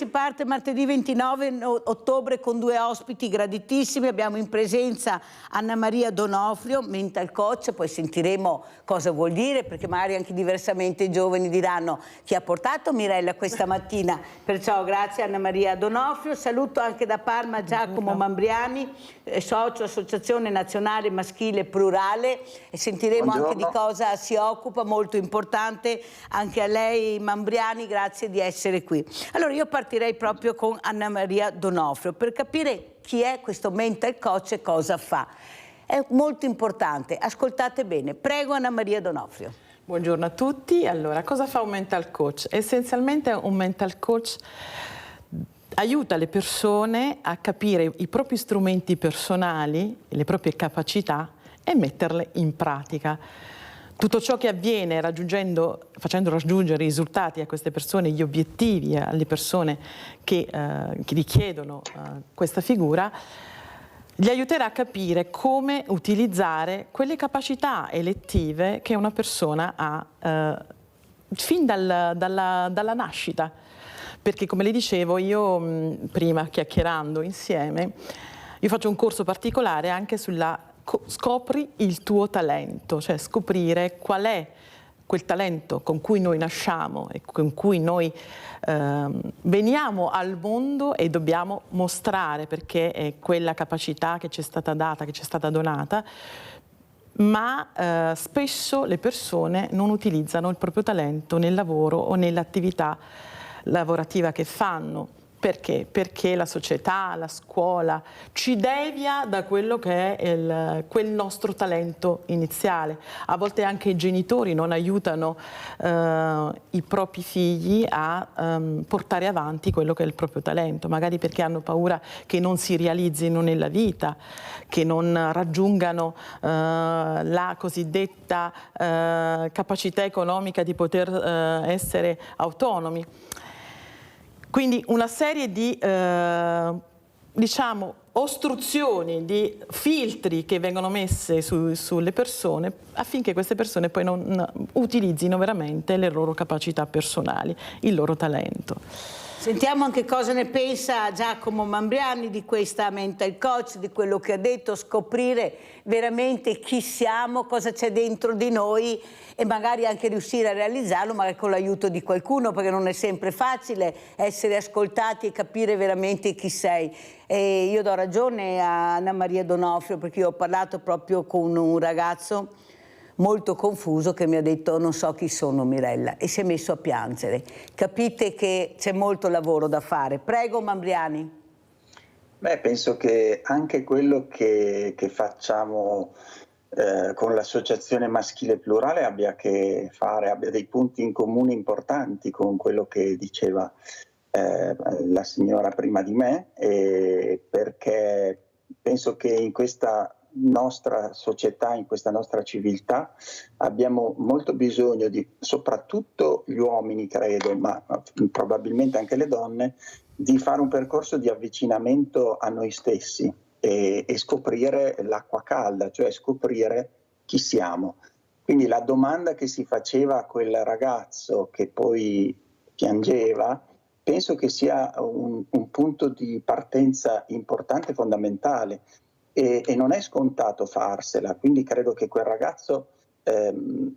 si parte martedì 29 ottobre con due ospiti graditissimi. Abbiamo in presenza Anna Maria D'Onofrio, mental coach, poi sentiremo cosa vuol dire, perché magari anche diversamente i giovani diranno chi ha portato Mirella questa mattina. Perciò grazie Anna Maria D'Onofrio. Saluto anche da Parma Giacomo Mambriani, socio Associazione Nazionale Maschile Plurale, e sentiremo anche di cosa si occupa, molto importante anche a lei Mambriani, grazie di essere qui. Allora io partirei proprio con Anna Maria D'Onofrio per capire chi è questo mental coach e cosa fa. È molto importante, ascoltate bene. Prego Anna Maria D'Onofrio. Buongiorno a tutti. Allora, cosa fa un mental coach? Essenzialmente un mental coach aiuta le persone a capire i propri strumenti personali, le proprie capacità e metterle in pratica. Tutto ciò che avviene facendo raggiungere i risultati a queste persone, gli obiettivi alle persone che richiedono questa figura, gli aiuterà a capire come utilizzare quelle capacità elettive che una persona ha fin dalla nascita. Perché, come le dicevo, io prima, chiacchierando insieme, io faccio un corso particolare anche sulla scopri il tuo talento, cioè scoprire qual è quel talento con cui noi nasciamo e con cui noi veniamo al mondo e dobbiamo mostrare, perché è quella capacità che ci è stata data, che ci è stata donata, ma spesso le persone non utilizzano il proprio talento nel lavoro o nell'attività lavorativa che fanno. Perché? Perché la società, la scuola ci devia da quello che è quel nostro talento iniziale. A volte anche i genitori non aiutano i propri figli a portare avanti quello che è il proprio talento, magari perché hanno paura che non si realizzino nella vita, che non raggiungano la cosiddetta capacità economica di poter essere autonomi. Quindi una serie di, diciamo, ostruzioni, di filtri che vengono messe sulle persone affinché queste persone poi non utilizzino veramente le loro capacità personali, il loro talento. Sentiamo anche cosa ne pensa Giacomo Mambriani di questa mental coach, di quello che ha detto, scoprire veramente chi siamo, cosa c'è dentro di noi e magari anche riuscire a realizzarlo, magari con l'aiuto di qualcuno, perché non è sempre facile essere ascoltati e capire veramente chi sei. E io do ragione a Anna Maria D'Onofrio, perché io ho parlato proprio con un ragazzo molto confuso che mi ha detto non so chi sono Mirella e si è messo a piangere. Capite che c'è molto lavoro da fare. Prego Mambriani. Beh, penso che anche quello che facciamo con l'Associazione Maschile Plurale abbia dei punti in comune importanti con quello che diceva la signora prima di me, perché penso che in questa nostra società, in questa nostra civiltà, abbiamo molto bisogno soprattutto gli uomini credo, ma probabilmente anche le donne, di fare un percorso di avvicinamento a noi stessi e scoprire l'acqua calda, cioè scoprire chi siamo. Quindi la domanda che si faceva a quel ragazzo che poi piangeva, penso che sia un punto di partenza importante e fondamentale. E non è scontato farsela, quindi credo che quel ragazzo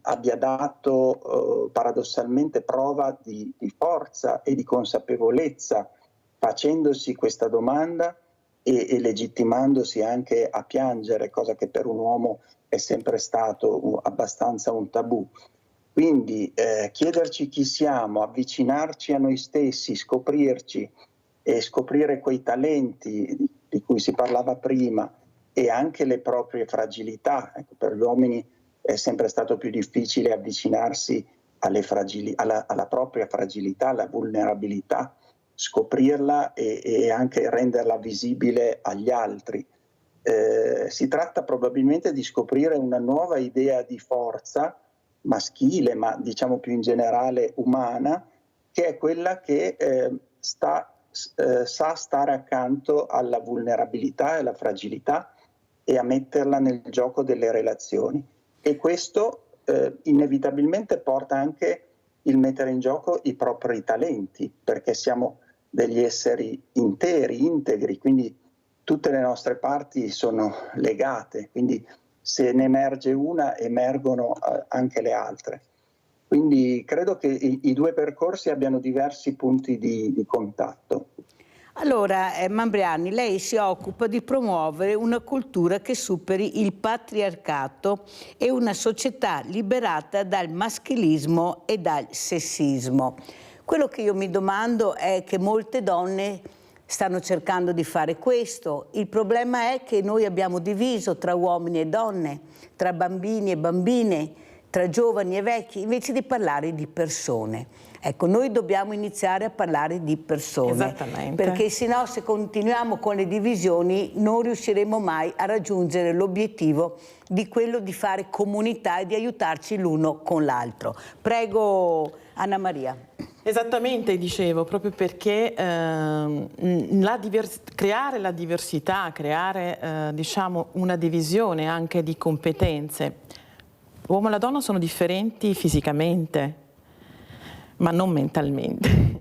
abbia dato paradossalmente prova di forza e di consapevolezza facendosi questa domanda e legittimandosi anche a piangere, cosa che per un uomo è sempre stato abbastanza un tabù. Quindi chiederci chi siamo, avvicinarci a noi stessi, scoprirci e scoprire quei talenti di cui si parlava prima e anche le proprie fragilità. Ecco, per gli uomini è sempre stato più difficile avvicinarsi alla propria fragilità, alla vulnerabilità, scoprirla e anche renderla visibile agli altri. Si tratta probabilmente di scoprire una nuova idea di forza maschile, ma diciamo più in generale umana, che è quella che sa stare accanto alla vulnerabilità e alla fragilità e a metterla nel gioco delle relazioni. E questo inevitabilmente porta anche il mettere in gioco i propri talenti, perché siamo degli esseri integri, quindi tutte le nostre parti sono legate, quindi se ne emerge una emergono anche le altre. Quindi credo che i due percorsi abbiano diversi punti di contatto. Allora, Mambriani, lei si occupa di promuovere una cultura che superi il patriarcato e una società liberata dal maschilismo e dal sessismo. Quello che io mi domando è che molte donne stanno cercando di fare questo. Il problema è che noi abbiamo diviso tra uomini e donne, tra bambini e bambine, tra giovani e vecchi, invece di parlare di persone. Ecco, noi dobbiamo iniziare a parlare di persone. Esattamente. Perché sennò, se continuiamo con le divisioni, non riusciremo mai a raggiungere l'obiettivo di quello di fare comunità e di aiutarci l'uno con l'altro. Prego, Anna Maria. Esattamente, dicevo, proprio perché creare la diversità, creare diciamo una divisione anche di competenze. L'uomo e la donna sono differenti fisicamente, ma non mentalmente.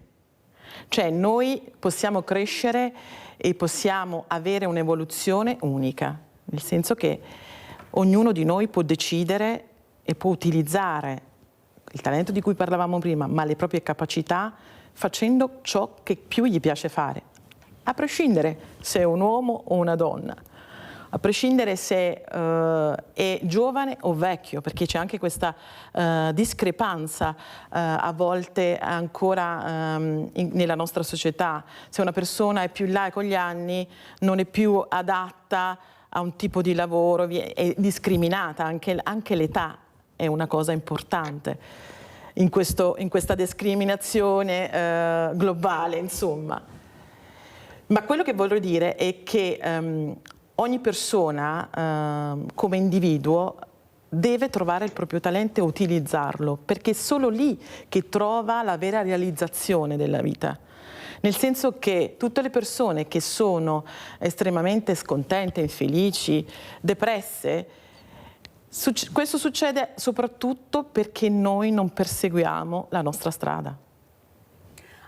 Cioè noi possiamo crescere e possiamo avere un'evoluzione unica, nel senso che ognuno di noi può decidere e può utilizzare il talento di cui parlavamo prima, ma le proprie capacità, facendo ciò che più gli piace fare, a prescindere se è un uomo o una donna, a prescindere se è giovane o vecchio, perché c'è anche questa discrepanza a volte ancora nella nostra società. Se una persona è più in là con gli anni, non è più adatta a un tipo di lavoro, è discriminata, anche l'età è una cosa importante in questa discriminazione globale, insomma. Ma quello che voglio dire è che ogni persona come individuo deve trovare il proprio talento e utilizzarlo, perché è solo lì che trova la vera realizzazione della vita. Nel senso che tutte le persone che sono estremamente scontente, infelici, depresse, questo succede soprattutto perché noi non perseguiamo la nostra strada.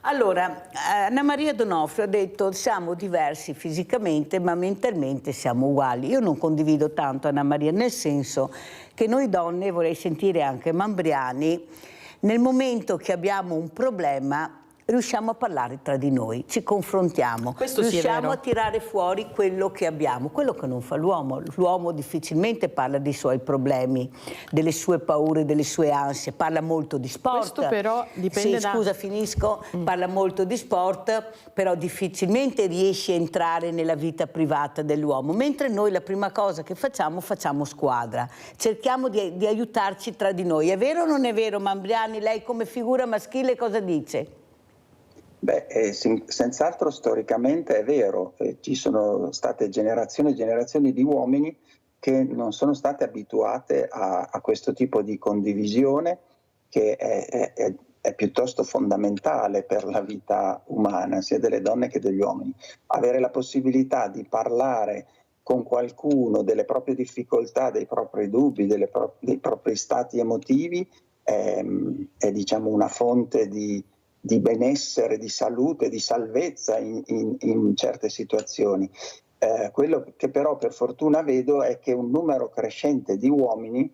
Allora, Anna Maria Donofrio ha detto siamo diversi fisicamente ma mentalmente siamo uguali. Io non condivido tanto Anna Maria, nel senso che noi donne, vorrei sentire anche Mambriani, nel momento che abbiamo un problema riusciamo a parlare tra di noi, ci confrontiamo, Questo sì, riusciamo è vero. a tirare fuori quello che abbiamo, quello che non fa l'uomo. L'uomo difficilmente parla dei suoi problemi, delle sue paure, delle sue ansie, parla molto di sport. Questo però dipende sì, scusa, finisco, parla molto di sport, però difficilmente riesce a entrare nella vita privata dell'uomo, mentre noi la prima cosa che facciamo squadra, cerchiamo di aiutarci tra di noi. È vero o non è vero, Mambriani? Lei come figura maschile cosa dice? Beh, senz'altro storicamente è vero, ci sono state generazioni e generazioni di uomini che non sono state abituate a questo tipo di condivisione che è piuttosto fondamentale per la vita umana, sia delle donne che degli uomini. Avere la possibilità di parlare con qualcuno delle proprie difficoltà, dei propri dubbi, dei propri stati emotivi è diciamo una fonte di benessere, di salute, di salvezza in certe situazioni. Quello che però per fortuna vedo è che un numero crescente di uomini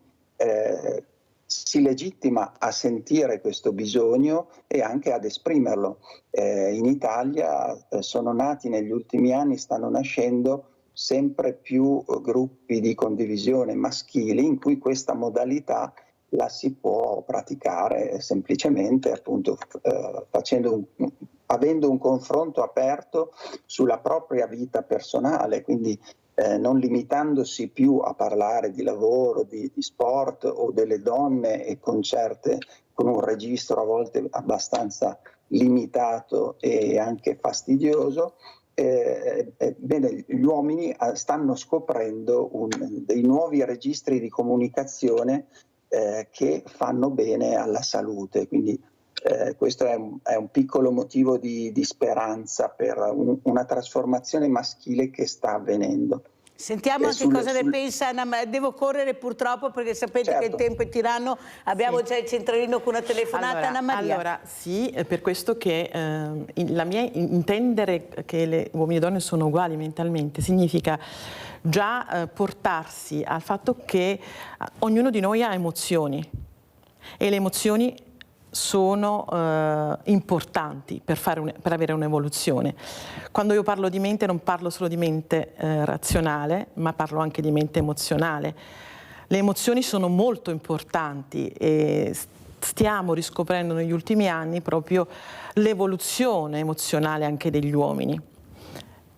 si legittima a sentire questo bisogno e anche ad esprimerlo. In Italia sono nati negli ultimi anni, stanno nascendo sempre più gruppi di condivisione maschili in cui questa modalità la si può praticare semplicemente appunto avendo un confronto aperto sulla propria vita personale, quindi non limitandosi più a parlare di lavoro, di sport o delle donne e con un registro a volte abbastanza limitato e anche fastidioso. Bene, gli uomini stanno scoprendo dei nuovi registri di comunicazione che fanno bene alla salute, quindi questo è un piccolo motivo di speranza per una trasformazione maschile che sta avvenendo. Sentiamo anche cosa ne pensa Anna. Devo correre purtroppo perché sapete che il tempo è tiranno. Abbiamo già il centralino con una telefonata. Anna Maria. Allora, sì, è per questo che la mia intendere che le uomini e donne sono uguali mentalmente significa già portarsi al fatto che ognuno di noi ha emozioni e le emozioni sono importanti per avere un'evoluzione. Quando io parlo di mente non parlo solo di mente razionale, ma parlo anche di mente emozionale. Le emozioni sono molto importanti e stiamo riscoprendo negli ultimi anni proprio l'evoluzione emozionale anche degli uomini.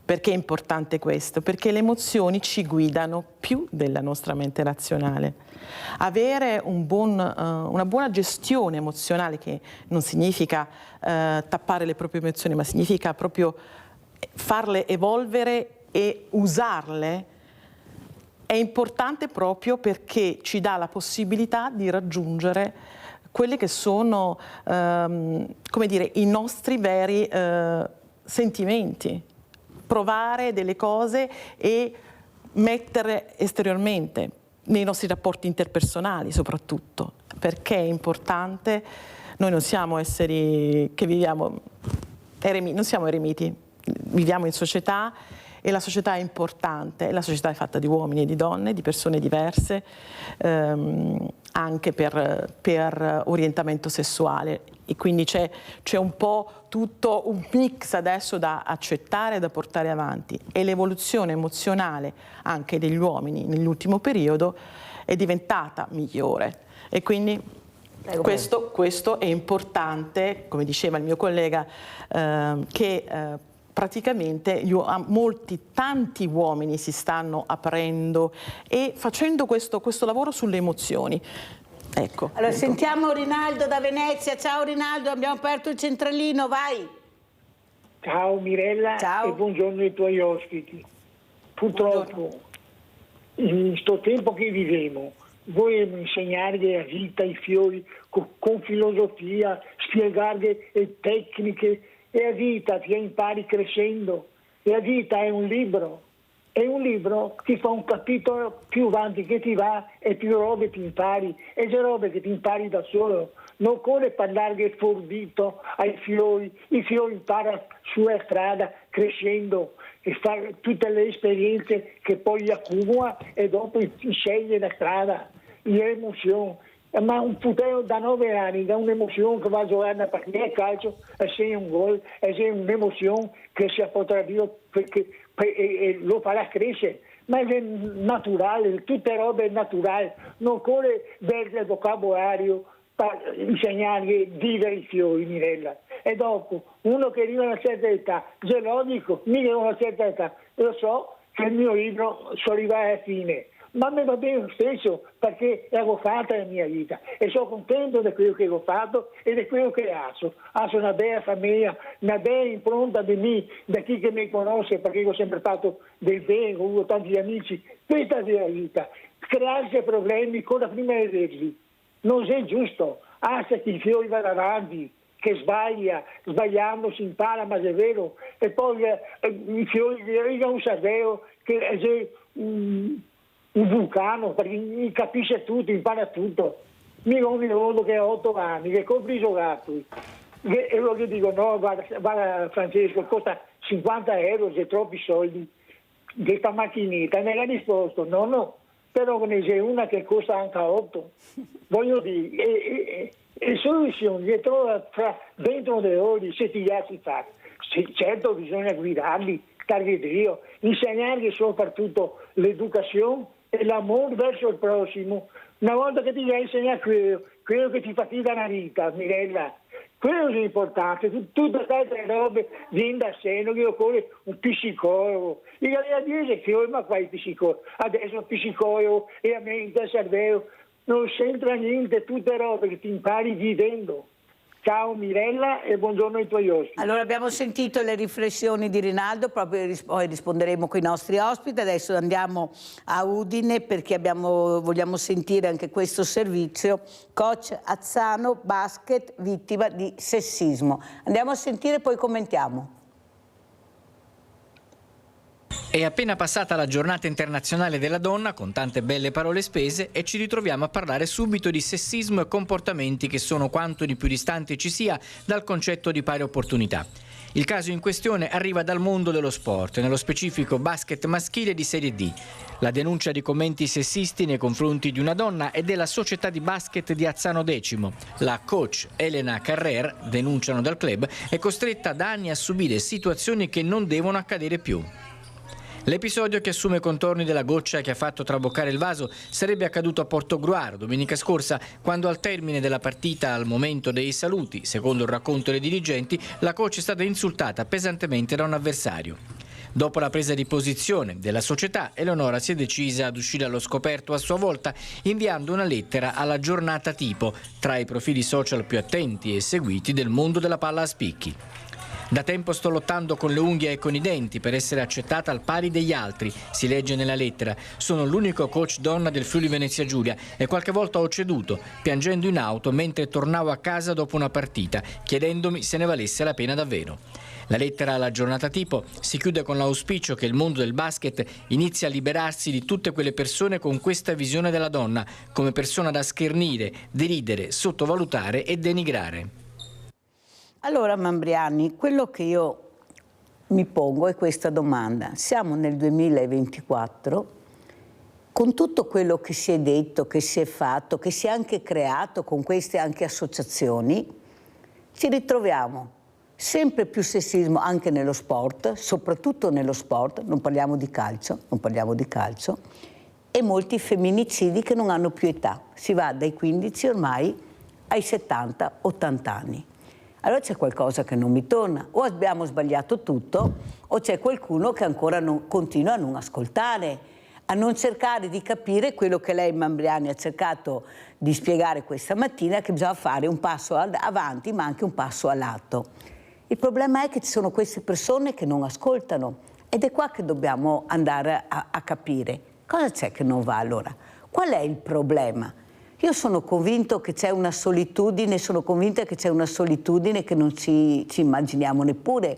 Perché è importante questo? Perché le emozioni ci guidano più della nostra mente razionale. Avere una buona gestione emozionale, che non significa tappare le proprie emozioni, ma significa proprio farle evolvere e usarle, è importante proprio perché ci dà la possibilità di raggiungere quelli che sono, come dire, i nostri veri sentimenti. Provare delle cose e mettere esteriormente nei nostri rapporti interpersonali soprattutto, perché è importante. Noi non siamo esseri che viviamo non siamo eremiti, viviamo in società e la società è importante, la società è fatta di uomini e di donne, di persone diverse, anche per orientamento sessuale, e quindi c'è un po' tutto un mix adesso da accettare e da portare avanti, e l'evoluzione emozionale anche degli uomini nell'ultimo periodo è diventata migliore, e quindi questo è importante, come diceva il mio collega, che praticamente tanti uomini si stanno aprendo e facendo questo lavoro sulle emozioni. Ecco. Allora sentiamo Rinaldo da Venezia. Ciao Rinaldo, abbiamo aperto il centralino, vai. Ciao Mirella. Ciao. E buongiorno ai tuoi ospiti. Purtroppo in questo tempo che viviamo vogliamo insegnare la vita, i fiori con filosofia, spiegare le tecniche, e la vita ti impari crescendo. La vita è un libro. E un libro ti fa un capitolo più avanti che ti va e più robe ti impari, e le robe che ti impari da solo. Non occorre parlare forbito ai fiori, i fiori imparano sulla strada crescendo e fare tutte le esperienze che poi accumula e dopo sceglie la strada, l'emozione. Ma un putello da 9 anni, da un'emozione che va a giocare una partita di calcio e segna un gol, e c'è un'emozione che si potrà dire perché e lo farà crescere, ma è naturale, tutte robe naturali, non occorre vedere il vocabolario per insegnargli a vivere i fiori, Mirella. E dopo, uno che arriva a una certa età, se lo dico, mica a una certa età, lo so che il mio libro sono arrivato alla fine, ma mi va bene lo stesso perché l'avevo fatta la mia vita e sono contento di quello che ho fatto e di quello che ho. Ho una bella famiglia, una bella impronta di me, da chi che mi conosce, perché ho sempre fatto del bene, ho avuto tanti amici. Questa è la vita, crearsi problemi con la prima di vederli. Non è giusto, anzi che i fiori vanno avanti, che sbagliando si impara, ma è vero, e poi i fiori arrivano un cervello che è un vulcano, perché capisce tutto, impara tutto. Mi ricordo che ha 8 anni, che compri i giocattoli. E loro gli dico, no, guarda Francesco, costa 50 euro, c'è troppi soldi, questa macchinetta. E mi ha risposto, no, però ne c'è una che costa anche 8. Voglio dire, le soluzioni le trova dentro le ore, se ti piace fare. Certo bisogna guidarli, dargli Dio, insegnargli soprattutto l'educazione e l'amore verso il prossimo. Una volta che ti vai a insegnare quello che ti fatica la vita, Mirella, quello è importante. Tutte queste robe viene da sé, non occorre un psicologo. Il galera che ma qua il psicologo, adesso il psicologo e la mente, il cervello, non c'entra niente, tutte robe che ti impari vivendo. Ciao Mirella e buongiorno ai tuoi ospiti. Allora abbiamo sentito le riflessioni di Rinaldo, proprio poi risponderemo con i nostri ospiti. Adesso andiamo a Udine perché vogliamo sentire anche questo servizio. Coach Azzano, basket, vittima di sessismo. Andiamo a sentire e poi commentiamo. È appena passata la giornata internazionale della donna con tante belle parole spese e ci ritroviamo a parlare subito di sessismo e comportamenti che sono quanto di più distanti ci sia dal concetto di pari opportunità. Il caso in questione arriva dal mondo dello sport, nello specifico basket maschile di Serie D. La denuncia di commenti sessisti nei confronti di una donna è della società di basket di Azzano Decimo. La coach Elena Carrer, denunciano dal club, è costretta da anni a subire situazioni che non devono accadere più. L'episodio, che assume contorni della goccia che ha fatto traboccare il vaso, sarebbe accaduto a Portogruaro domenica scorsa, quando al termine della partita, al momento dei saluti, secondo il racconto dei dirigenti, la coach è stata insultata pesantemente da un avversario. Dopo la presa di posizione della società, Eleonora si è decisa ad uscire allo scoperto a sua volta, inviando una lettera alla Giornata Tipo, tra i profili social più attenti e seguiti del mondo della palla a spicchi. Da tempo sto lottando con le unghie e con i denti per essere accettata al pari degli altri, si legge nella lettera. Sono l'unico coach donna del Friuli Venezia Giulia e qualche volta ho ceduto, piangendo in auto mentre tornavo a casa dopo una partita, chiedendomi se ne valesse la pena davvero. La lettera alla Giornata Tipo si chiude con l'auspicio che il mondo del basket inizi a liberarsi di tutte quelle persone con questa visione della donna come persona da schernire, deridere, sottovalutare e denigrare. Allora Mambriani, quello che io mi pongo è questa domanda. Siamo nel 2024, con tutto quello che si è detto, che si è fatto, che si è anche creato con queste anche associazioni, ci ritroviamo sempre più sessismo anche nello sport, soprattutto nello sport, non parliamo di calcio, e molti femminicidi che non hanno più età. Si va dai 15 ormai ai 70-80 anni. Allora c'è qualcosa che non mi torna, o abbiamo sbagliato tutto o c'è qualcuno che ancora continua a non ascoltare, a non cercare di capire quello che lei Mambriani ha cercato di spiegare questa mattina, che bisogna fare un passo avanti ma anche un passo a lato. Il problema è che ci sono queste persone che non ascoltano ed è qua che dobbiamo andare a capire cosa c'è che non va allora, qual è il problema. Io sono convinto che c'è una solitudine, che non ci immaginiamo neppure.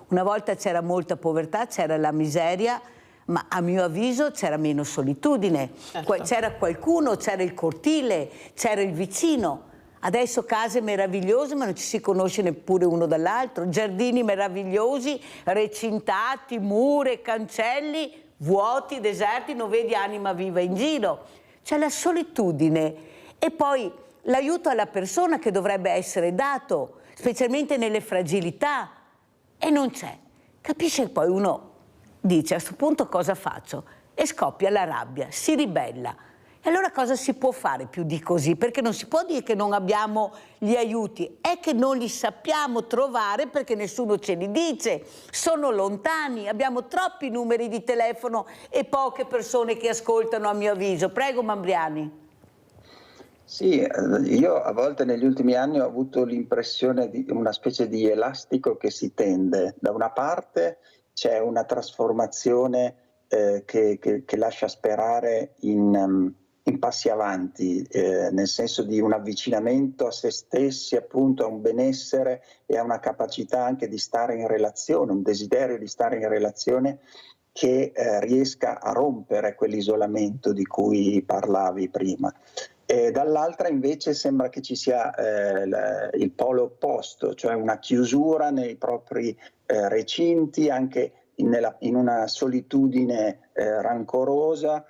Una volta c'era molta povertà, c'era la miseria, ma a mio avviso c'era meno solitudine. Certo. C'era qualcuno, c'era il cortile, c'era il vicino. Adesso case meravigliose, ma non ci si conosce neppure uno dall'altro. Giardini meravigliosi, recintati, mura, cancelli, vuoti, deserti, non vedi anima viva in giro. C'è la solitudine e poi l'aiuto alla persona che dovrebbe essere dato, specialmente nelle fragilità, e non c'è. Capisce che poi uno dice a questo punto cosa faccio? E scoppia la rabbia, si ribella. E allora cosa si può fare più di così? Perché non si può dire che non abbiamo gli aiuti, è che non li sappiamo trovare perché nessuno ce li dice, sono lontani, abbiamo troppi numeri di telefono e poche persone che ascoltano a mio avviso. Prego Mambriani. Sì, io a volte negli ultimi anni ho avuto l'impressione di una specie di elastico che si tende. Da una parte c'è una trasformazione che lascia sperare in passi avanti, nel senso di un avvicinamento a se stessi, appunto a un benessere e a una capacità anche di stare in relazione, un desiderio di stare in relazione che riesca a rompere quell'isolamento di cui parlavi prima. E dall'altra invece sembra che ci sia il polo opposto, cioè una chiusura nei propri recinti, anche in una solitudine rancorosa,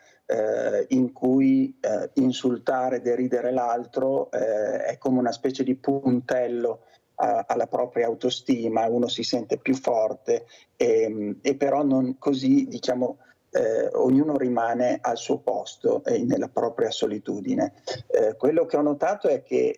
in cui insultare, deridere l'altro è come una specie di puntello alla propria autostima, uno si sente più forte e però non così, diciamo, ognuno rimane al suo posto nella propria solitudine. Quello che ho notato è che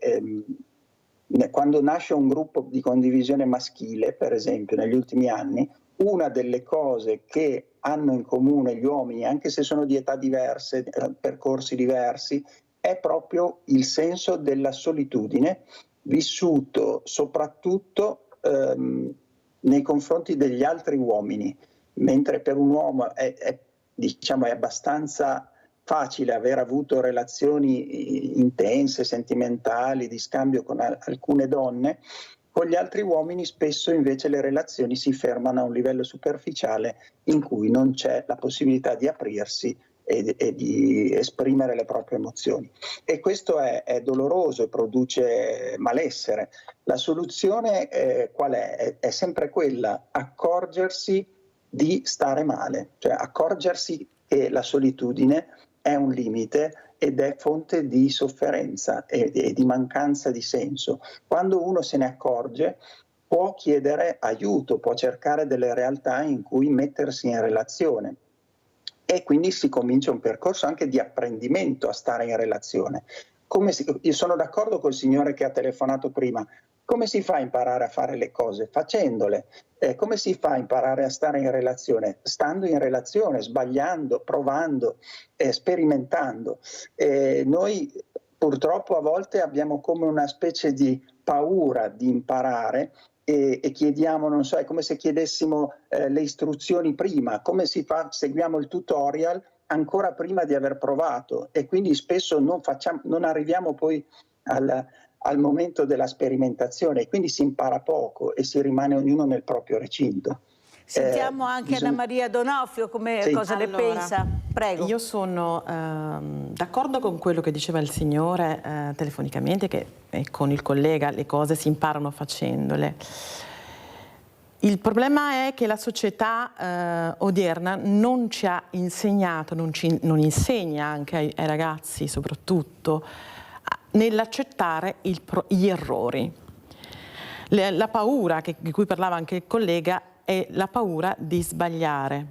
quando nasce un gruppo di condivisione maschile, per esempio, negli ultimi anni, una delle cose che hanno in comune gli uomini, anche se sono di età diverse, percorsi diversi, è proprio il senso della solitudine, vissuto soprattutto nei confronti degli altri uomini, mentre per un uomo è abbastanza facile aver avuto relazioni intense, sentimentali, di scambio con alcune donne. Con gli altri uomini spesso invece le relazioni si fermano a un livello superficiale in cui non c'è la possibilità di aprirsi e di esprimere le proprie emozioni. E questo è doloroso e produce malessere. La soluzione qual è? È sempre quella: accorgersi di stare male, cioè accorgersi che la solitudine è un limite ed è fonte di sofferenza e di mancanza di senso. Quando uno se ne accorge, può chiedere aiuto, può cercare delle realtà in cui mettersi in relazione. E quindi si comincia un percorso anche di apprendimento a stare in relazione. Io sono d'accordo col signore che ha telefonato prima. Come si fa a imparare a fare le cose? Facendole. Come si fa a imparare a stare in relazione? Stando in relazione, sbagliando, provando, sperimentando. Noi purtroppo a volte abbiamo come una specie di paura di imparare e chiediamo, non so, è come se chiedessimo le istruzioni prima, come si fa, seguiamo il tutorial ancora prima di aver provato, e quindi spesso non arriviamo poi al momento della sperimentazione, e quindi si impara poco e si rimane ognuno nel proprio recinto. Sentiamo anche Anna Maria D'Onofrio cosa ne pensa. Prego. Io sono d'accordo con quello che diceva il signore telefonicamente, che con il collega le cose si imparano facendole. Il problema è che la società odierna non ci ha insegnato, non insegna anche ai ragazzi soprattutto nell'accettare gli errori. La paura di cui parlava anche il collega è la paura di sbagliare,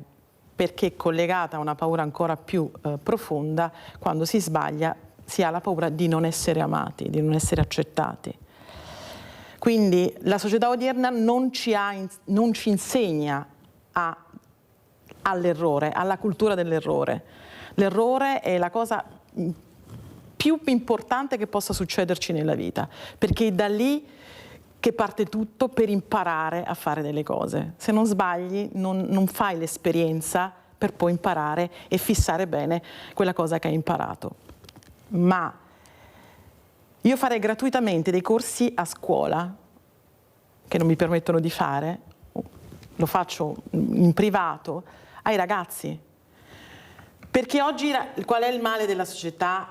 perché è collegata a una paura ancora più profonda. Quando si sbaglia si ha la paura di non essere amati, di non essere accettati. Quindi la società odierna non ci insegna all'errore, alla cultura dell'errore. L'errore è la cosa più importante che possa succederci nella vita, perché è da lì che parte tutto per imparare a fare delle cose. Se non sbagli, non fai l'esperienza per poi imparare e fissare bene quella cosa che hai imparato. Ma io farei gratuitamente dei corsi a scuola, che non mi permettono di fare, lo faccio in privato, ai ragazzi. Perché oggi qual è il male della società?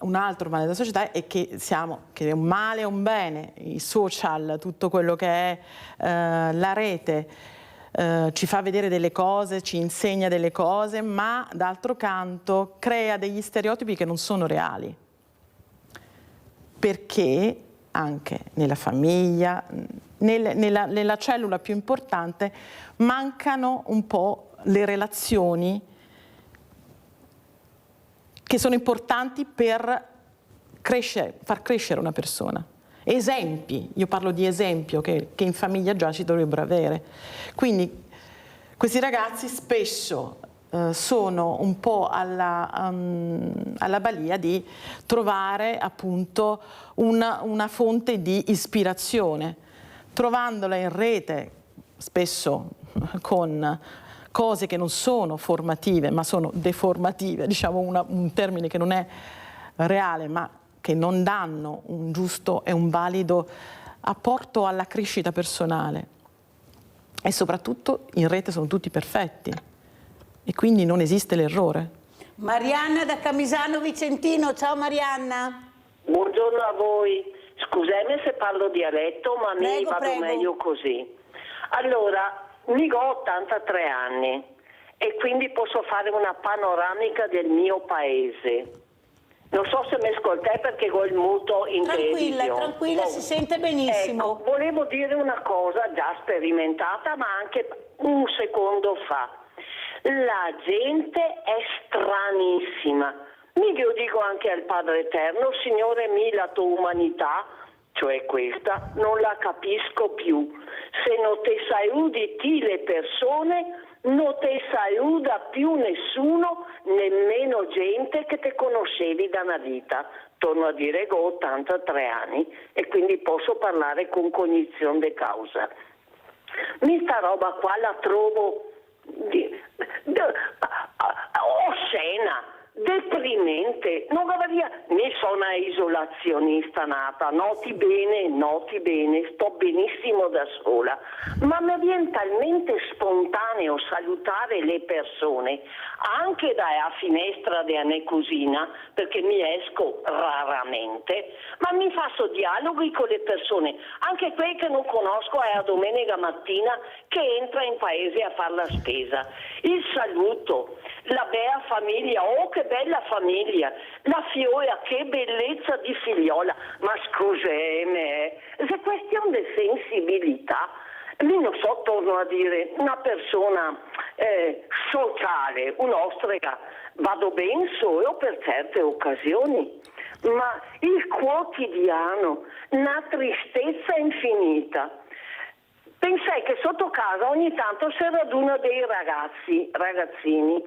Un altro male della società è che è un male e un bene, i social, tutto quello che è la rete, ci fa vedere delle cose, ci insegna delle cose, ma d'altro canto crea degli stereotipi che non sono reali. Perché anche nella famiglia, nella cellula più importante, mancano un po' le relazioni che sono importanti per far crescere una persona. Esempi, io parlo di esempio che in famiglia già ci dovrebbero avere. Quindi questi ragazzi spesso sono un po' alla balia di trovare appunto una fonte di ispirazione, trovandola in rete, spesso con cose che non sono formative ma sono deformative, diciamo un termine che non è reale ma che non danno un giusto e un valido apporto alla crescita personale. E soprattutto in rete sono tutti perfetti e quindi non esiste l'errore. Marianna da Camisano Vicentino, ciao Marianna. Buongiorno a voi, scusami se parlo dialetto ma mi vado meglio così. Allora, io ho 83 anni e quindi posso fare una panoramica del mio paese. Non so se mi ascoltai perché ho il muto in televisione. Tranquilla, si sente benissimo. Ecco, volevo dire una cosa già sperimentata ma anche un secondo fa. La gente è stranissima. Io dico anche al Padre Eterno, Signore, la tua umanità, cioè questa, non la capisco più. Se non te saluti le persone, non te saluta più nessuno, nemmeno gente che te conoscevi da una vita. Torno a dire che ho 83 anni e quindi posso parlare con cognizione di causa. Sta roba qua la trovo oscena, deprimente, non mi sono isolazionista nata, noti bene, sto benissimo da sola, ma mi viene talmente spontaneo salutare le persone, anche dalla finestra della mia cugina, perché mi esco raramente, ma mi faccio dialoghi con le persone, anche quelle che non conosco è la domenica mattina che entra in paese a fare la spesa. Il saluto, la bella famiglia, oh che bella famiglia, la figlia, che bellezza di figliola, ma scusami, è questione di sensibilità. Io non so, torno a dire, una persona sociale, un'ostrega, vado ben solo per certe occasioni, ma il quotidiano, una tristezza infinita. Pensai che sotto casa ogni tanto si raduna dei ragazzini,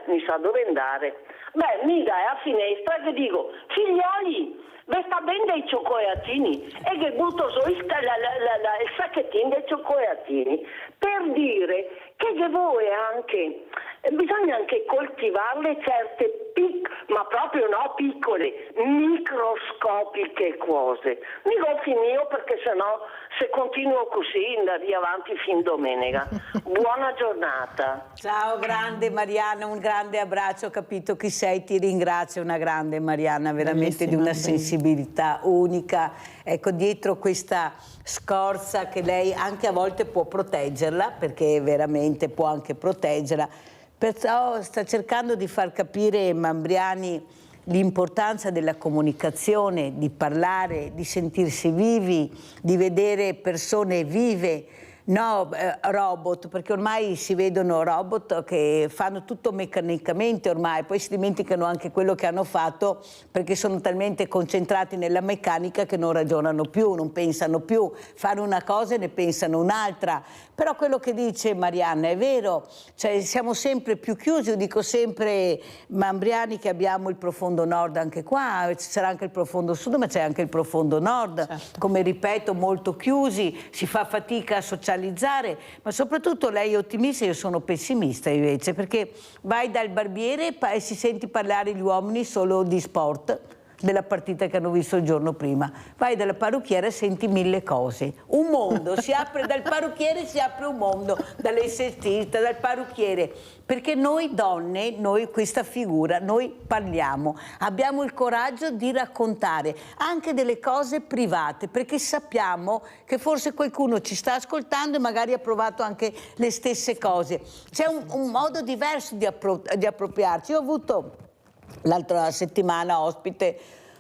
mi sa dove andare. Beh, mi dai a finestra che dico, figlioli, vi sta bene dei cioccolatini? E che butto su il sacchettino dei cioccolatini, per dire che voi anche, bisogna anche coltivarle certe ma proprio no piccole, microscopiche cose. Mica finito perché sennò se continuo così andrò avanti fin domenica. Buona giornata. Ciao grande Mariana, un grande abbraccio, ho capito chi sei, ti ringrazio, una grande Mariana, veramente di una sensibilità unica. Ecco, dietro questa scorza che lei anche a volte può proteggerla, perché veramente può anche proteggerla, perciò sta cercando di far capire Mambriani l'importanza della comunicazione, di parlare, di sentirsi vivi, di vedere persone vive, no robot, perché ormai si vedono robot che fanno tutto meccanicamente ormai, poi si dimenticano anche quello che hanno fatto perché sono talmente concentrati nella meccanica che non ragionano più, non pensano più, fanno una cosa e ne pensano un'altra. Però quello che dice Marianna è vero, cioè siamo sempre più chiusi, io dico sempre Mambriani che abbiamo il profondo nord anche qua, ci sarà anche il profondo sud ma c'è anche il profondo nord, certo. Come ripeto molto chiusi, si fa fatica a socializzare, ma soprattutto lei è ottimista, io sono pessimista invece, perché vai dal barbiere e si senti parlare gli uomini solo di sport, della partita che hanno visto il giorno prima, vai dalla parrucchiera e senti mille cose, un mondo, si apre dal parrucchiere, si apre un mondo, dall'estetista, dal parrucchiere, perché noi donne, noi questa figura, noi parliamo, abbiamo il coraggio di raccontare anche delle cose private, perché sappiamo che forse qualcuno ci sta ascoltando e magari ha provato anche le stesse cose, c'è un modo diverso di appropriarci. Io ho avuto l'altra settimana ospite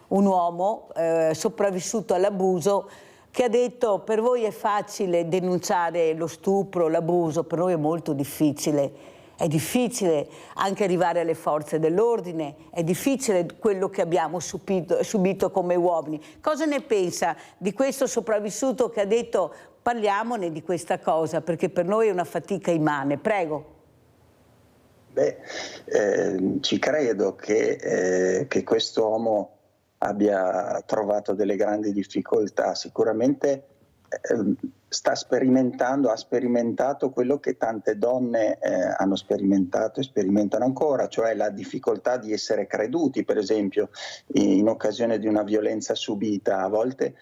un uomo sopravvissuto all'abuso che ha detto: per voi è facile denunciare lo stupro, l'abuso, per noi è molto difficile. È difficile anche arrivare alle forze dell'ordine, è difficile quello che abbiamo subito come uomini. Cosa ne pensa di questo sopravvissuto che ha detto parliamone di questa cosa perché per noi è una fatica immane? Prego. Beh, ci credo che questo uomo abbia trovato delle grandi difficoltà, sicuramente ha sperimentato quello che tante donne hanno sperimentato e sperimentano ancora, cioè la difficoltà di essere creduti, per esempio in occasione di una violenza subita. A volte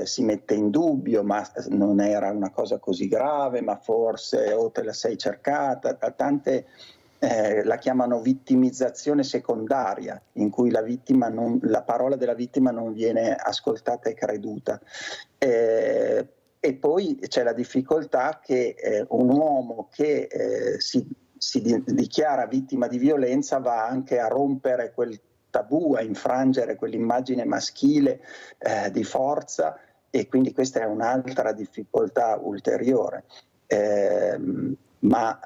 si mette in dubbio, ma non era una cosa così grave, ma forse o te la sei cercata, tante la chiamano vittimizzazione secondaria, in cui la parola della vittima non viene ascoltata e creduta. E poi c'è la difficoltà che un uomo che si dichiara vittima di violenza va anche a rompere quel tabù, a infrangere quell'immagine maschile di forza, e quindi questa è un'altra difficoltà ulteriore. Ma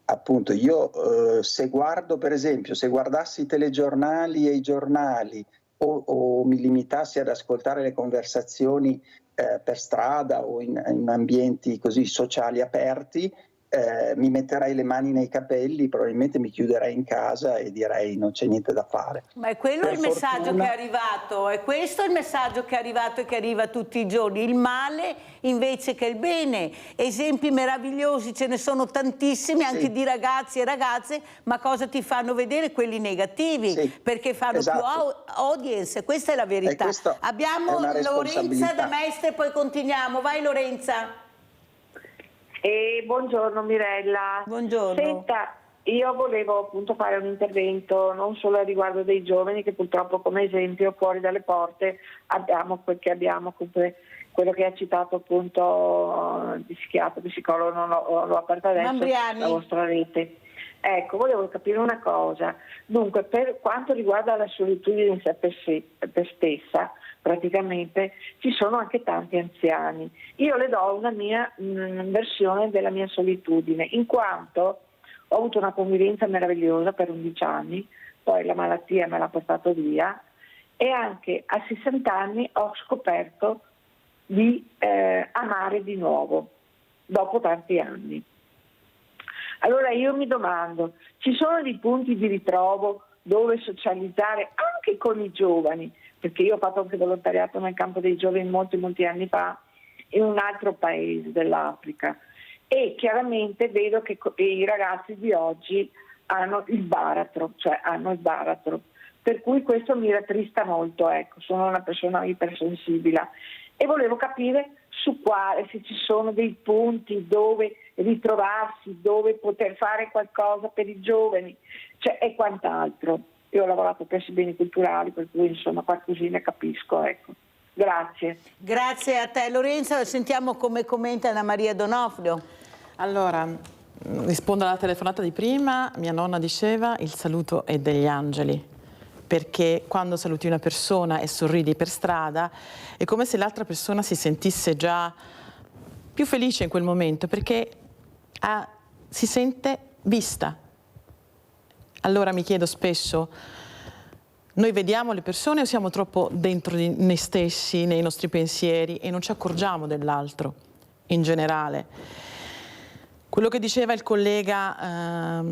appunto io se guardo, per esempio, se guardassi i telegiornali e i giornali o mi limitassi ad ascoltare le conversazioni per strada o in ambienti così sociali aperti, mi metterei le mani nei capelli, probabilmente mi chiuderei in casa e direi non c'è niente da fare. Ma è quello il messaggio che è arrivato, è questo il messaggio che è arrivato e che arriva tutti i giorni, il male invece che il bene. Esempi meravigliosi ce ne sono tantissimi, anche di ragazzi e ragazze, ma cosa ti fanno vedere? Quelli negativi, perché fanno più audience, questa è la verità. Abbiamo Lorenza da Mestre, poi continuiamo. Vai Lorenza. Buongiorno Mirella. Buongiorno. Senta, io volevo appunto fare un intervento non solo a riguardo dei giovani che purtroppo come esempio fuori dalle porte abbiamo quello che ha citato appunto di psichiatra, psicologo, non l'ho aperta adesso, Mambriani. La vostra rete. Ecco, volevo capire una cosa. Dunque, per quanto riguarda la solitudine in sé per stessa, praticamente ci sono anche tanti anziani. Io le do una mia versione della mia solitudine, in quanto ho avuto una convivenza meravigliosa per 11 anni, poi la malattia me l'ha portato via e anche a 60 anni ho scoperto di amare di nuovo, dopo tanti anni. Allora io mi domando, ci sono dei punti di ritrovo dove socializzare anche con i giovani, perché io ho fatto anche volontariato nel campo dei giovani molti anni fa in un altro paese dell'Africa e chiaramente vedo che i ragazzi di oggi hanno il baratro, per cui questo mi rattrista molto, ecco, sono una persona ipersensibile e volevo capire se ci sono dei punti dove ritrovarsi, dove poter fare qualcosa per i giovani, e quant'altro. Io ho lavorato presso i beni culturali, per cui insomma qualcosina capisco, ecco. Grazie. Grazie a te Lorenza, sentiamo come commenta Anna Maria Donofrio. Allora, rispondo alla telefonata di prima, mia nonna diceva il saluto è degli angeli, perché quando saluti una persona e sorridi per strada è come se l'altra persona si sentisse già più felice in quel momento, perché si sente vista. Allora mi chiedo spesso, noi vediamo le persone o siamo troppo dentro di noi stessi, nei nostri pensieri e non ci accorgiamo dell'altro in generale? Quello che diceva il collega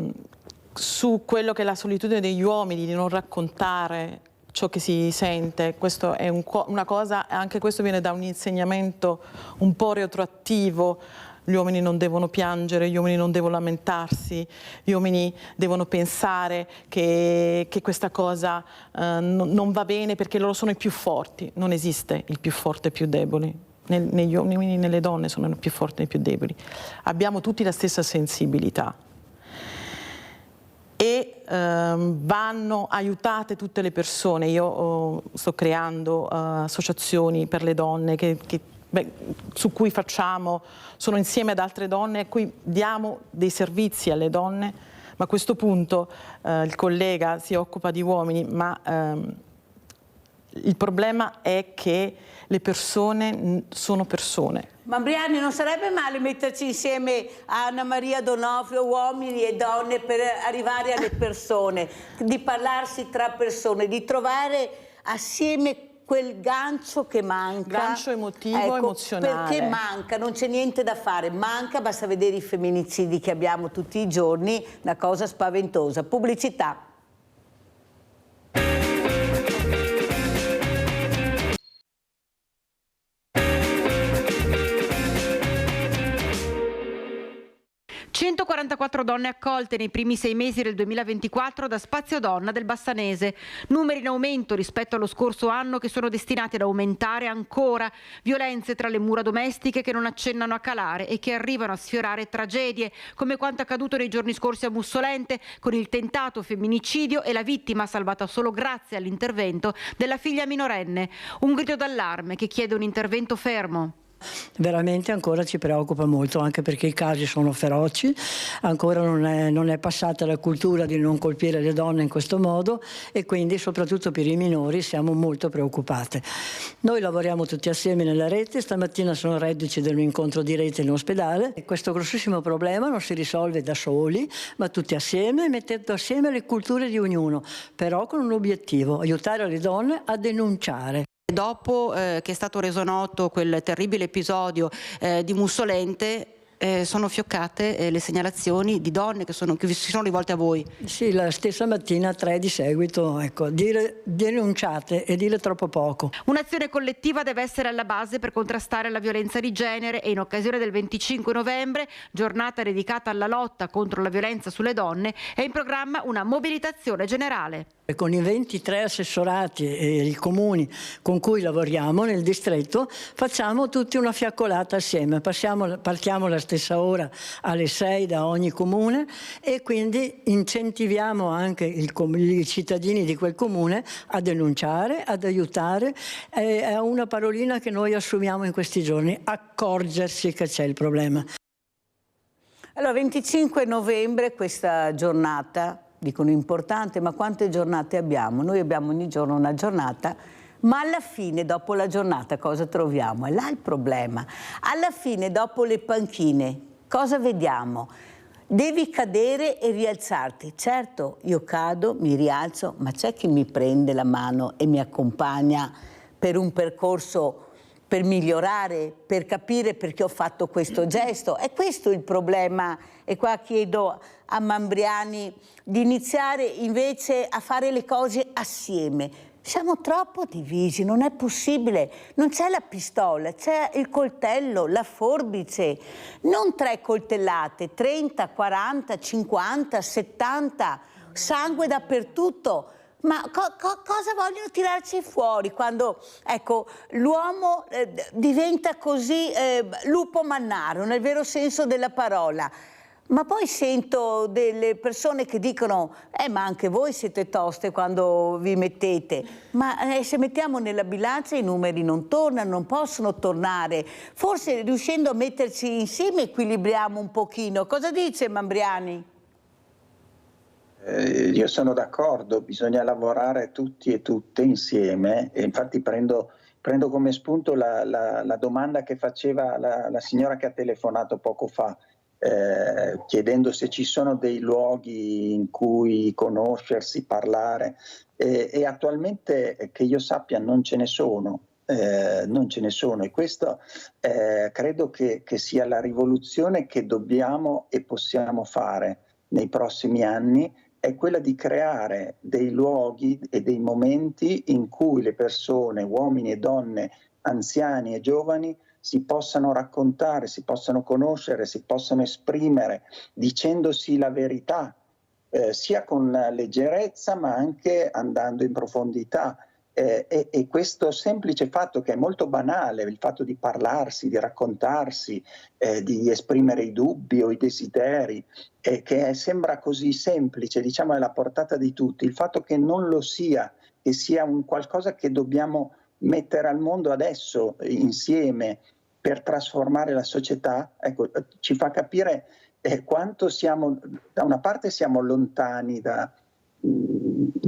su quello che è la solitudine degli uomini, di non raccontare ciò che si sente, questo è una cosa, anche questo viene da un insegnamento un po' retroattivo. Gli uomini non devono piangere, gli uomini non devono lamentarsi, gli uomini devono pensare che questa cosa non va bene perché loro sono i più forti. Non esiste il più forte e il più debole. Negli uomini e nelle donne sono i più forti e i più deboli. Abbiamo tutti la stessa sensibilità. E vanno aiutate tutte le persone. Io sto creando associazioni per le donne su cui sono insieme ad altre donne a cui diamo dei servizi alle donne, ma a questo punto il collega si occupa di uomini, ma il problema è che le persone sono persone. Mambriani, non sarebbe male metterci insieme a Anna Maria Donofrio, uomini e donne, per arrivare alle persone, di parlarsi tra persone, di trovare assieme quel gancio che manca. Gancio emotivo, emozionale. Perché manca, non c'è niente da fare, manca, basta vedere i femminicidi che abbiamo tutti i giorni, una cosa spaventosa. Pubblicità. ...144 donne accolte nei primi 6 mesi del 2024 da Spazio Donna del Bassanese. Numeri in aumento rispetto allo scorso anno che sono destinati ad aumentare ancora. Violenze tra le mura domestiche che non accennano a calare e che arrivano a sfiorare tragedie, come quanto accaduto nei giorni scorsi a Mussolente, con il tentato femminicidio e la vittima salvata solo grazie all'intervento della figlia minorenne. Un grido d'allarme che chiede un intervento fermo. Veramente ancora ci preoccupa molto, anche perché i casi sono feroci, ancora non è passata la cultura di non colpire le donne in questo modo e quindi soprattutto per i minori siamo molto preoccupate. Noi lavoriamo tutti assieme nella rete, stamattina sono reduci da un incontro di rete in ospedale e questo grossissimo problema non si risolve da soli, ma tutti assieme, mettendo assieme le culture di ognuno, però con un obiettivo: aiutare le donne a denunciare. Dopo che è stato reso noto quel terribile episodio di Mussolente, sono fioccate le segnalazioni di donne che si sono rivolte a voi. Sì, la stessa mattina 3 di seguito, ecco, dire denunciate e dire troppo poco. Un'azione collettiva deve essere alla base per contrastare la violenza di genere e in occasione del 25 novembre, giornata dedicata alla lotta contro la violenza sulle donne, è in programma una mobilitazione generale. Con i 23 assessorati e i comuni con cui lavoriamo nel distretto facciamo tutti una fiaccolata assieme, partiamo la stessa ora alle 6 da ogni comune e quindi incentiviamo anche i cittadini di quel comune a denunciare, ad aiutare. È una parolina che noi assumiamo in questi giorni, accorgersi che c'è il problema. Allora, 25 novembre, questa giornata, dicono importante, ma quante giornate abbiamo? Noi abbiamo ogni giorno una giornata, ma alla fine, dopo la giornata, cosa troviamo? È là il problema. Alla fine, dopo le panchine, cosa vediamo? Devi cadere e rialzarti. Certo, io cado, mi rialzo, ma c'è chi mi prende la mano e mi accompagna per un percorso per migliorare, per capire perché ho fatto questo gesto. È questo il problema. E qua chiedo a Mambriani di iniziare invece a fare le cose assieme. Siamo troppo divisi, non è possibile. Non c'è la pistola, c'è il coltello, la forbice. Non 3 coltellate, 30, 40, 50, 70, sangue dappertutto. Ma cosa vogliono tirarci fuori quando, ecco, l'uomo diventa così lupo mannaro, nel vero senso della parola? Ma poi sento delle persone che dicono ma anche voi siete toste quando vi mettete. Ma se mettiamo nella bilancia i numeri non tornano, non possono tornare. Forse riuscendo a metterci insieme equilibriamo un pochino. Cosa dice Mambriani? Io sono d'accordo, bisogna lavorare tutti e tutte insieme e infatti prendo come spunto la domanda che faceva la signora che ha telefonato poco fa, chiedendo se ci sono dei luoghi in cui conoscersi, parlare e attualmente che io sappia non ce ne sono. E questo credo che sia la rivoluzione che dobbiamo e possiamo fare nei prossimi anni, è quella di creare dei luoghi e dei momenti in cui le persone, uomini e donne, anziani e giovani, si possano raccontare, si possano conoscere, si possano esprimere dicendosi la verità, sia con leggerezza ma anche andando in profondità. E questo semplice fatto, che è molto banale, il fatto di parlarsi, di raccontarsi, di esprimere i dubbi o i desideri, che sembra così semplice, diciamo è alla portata di tutti, il fatto che non lo sia, che sia un qualcosa che dobbiamo mettere al mondo adesso insieme per trasformare la società, ecco, ci fa capire quanto siamo, da una parte siamo lontani da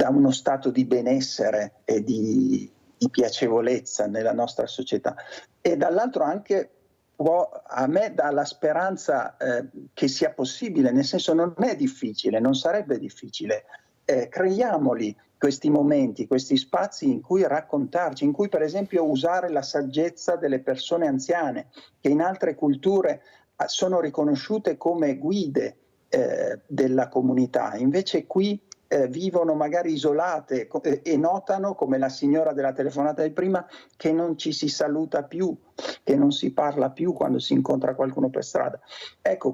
uno stato di benessere e di piacevolezza nella nostra società e dall'altro anche a me dà la speranza che sia possibile, nel senso non è difficile, non sarebbe difficile, creiamoli questi momenti, questi spazi in cui raccontarci, in cui per esempio usare la saggezza delle persone anziane che in altre culture sono riconosciute come guide della comunità, invece qui vivono magari isolate e notano, come la signora della telefonata di prima, che non ci si saluta più, che non si parla più quando si incontra qualcuno per strada. Ecco,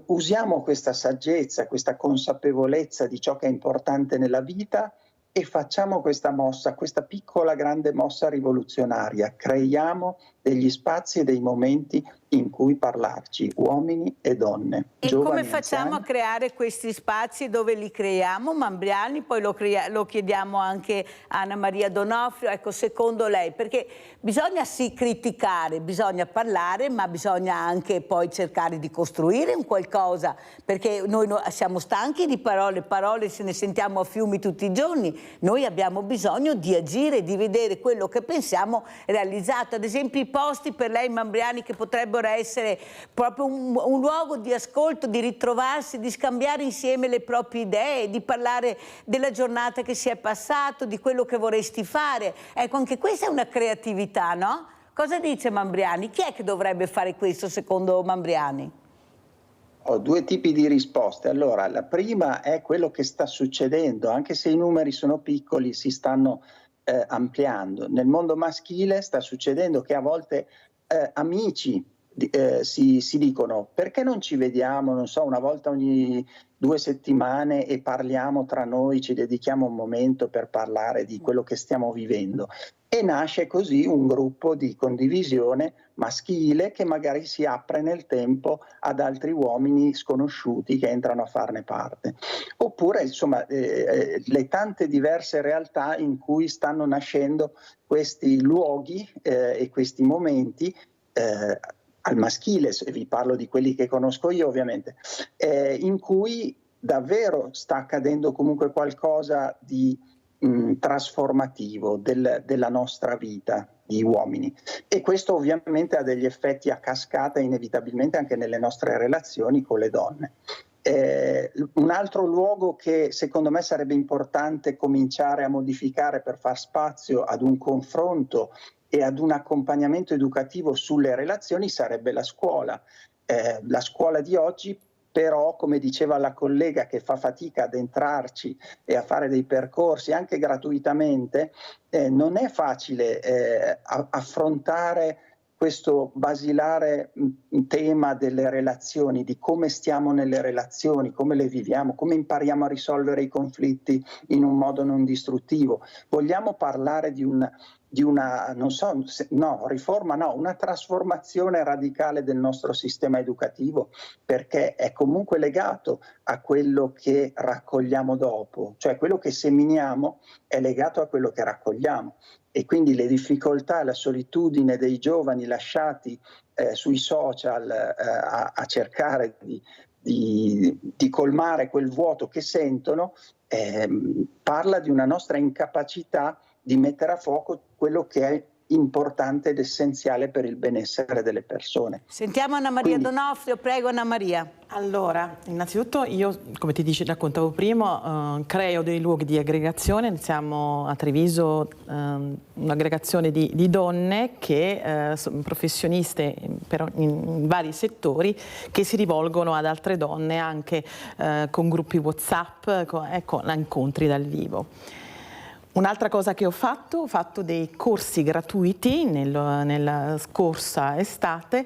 usiamo questa saggezza, questa consapevolezza di ciò che è importante nella vita e facciamo questa mossa, questa piccola grande mossa rivoluzionaria. Creiamo degli spazi e dei momenti in cui parlarci, uomini e donne. E giovani, come facciamo anziani. a creare questi spazi? Dove li creiamo? Mambriani, poi lo chiediamo anche a Anna Maria Donofrio. Ecco, secondo lei, perché bisogna sì criticare, bisogna parlare, ma bisogna anche poi cercare di costruire un qualcosa, perché noi siamo stanchi di parole se ne sentiamo a fiumi tutti i giorni. Noi abbiamo bisogno di agire, di vedere quello che pensiamo realizzato. Ad esempio i posti per lei, Mambriani, che potrebbero essere proprio un luogo di ascolto, di ritrovarsi, di scambiare insieme le proprie idee, di parlare della giornata che si è passato, di quello che vorresti fare. Ecco, anche questa è una creatività, no? Cosa dice Mambriani? Chi è che dovrebbe fare questo secondo Mambriani? Ho due tipi di risposte. Allora, la prima è quello che sta succedendo, anche se i numeri sono piccoli, si stanno ampliando. Nel mondo maschile sta succedendo che a volte amici si dicono: perché non ci vediamo, non so, una volta ogni 2 settimane e parliamo tra noi, ci dedichiamo un momento per parlare di quello che stiamo vivendo. E nasce così un gruppo di condivisione maschile che magari si apre nel tempo ad altri uomini sconosciuti che entrano a farne parte. Oppure, insomma, le tante diverse realtà in cui stanno nascendo questi luoghi e questi momenti al maschile, vi parlo di quelli che conosco io ovviamente, in cui davvero sta accadendo comunque qualcosa di trasformativo della nostra vita di uomini, e questo ovviamente ha degli effetti a cascata inevitabilmente anche nelle nostre relazioni con le donne. Un altro luogo che secondo me sarebbe importante cominciare a modificare per far spazio ad un confronto e ad un accompagnamento educativo sulle relazioni sarebbe la scuola. La scuola di oggi però, come diceva la collega che fa fatica ad entrarci e a fare dei percorsi anche gratuitamente, non è facile affrontare questo basilare tema delle relazioni, di come stiamo nelle relazioni, come le viviamo, come impariamo a risolvere i conflitti in un modo non distruttivo. Vogliamo parlare di una una trasformazione radicale del nostro sistema educativo, perché è comunque legato a quello che raccogliamo dopo, cioè quello che seminiamo è legato a quello che raccogliamo. E quindi le difficoltà e la solitudine dei giovani lasciati sui social a cercare di colmare quel vuoto che sentono, parla di una nostra incapacità di mettere a fuoco quello che è importante ed essenziale per il benessere delle persone. Sentiamo Anna Maria Donofrio, prego Anna Maria. Allora, innanzitutto io, come ti raccontavo prima, creo dei luoghi di aggregazione. Siamo a Treviso un'aggregazione di donne che sono professioniste in vari settori, che si rivolgono ad altre donne anche con gruppi WhatsApp e con incontri dal vivo. Un'altra cosa che ho fatto dei corsi gratuiti nella scorsa estate,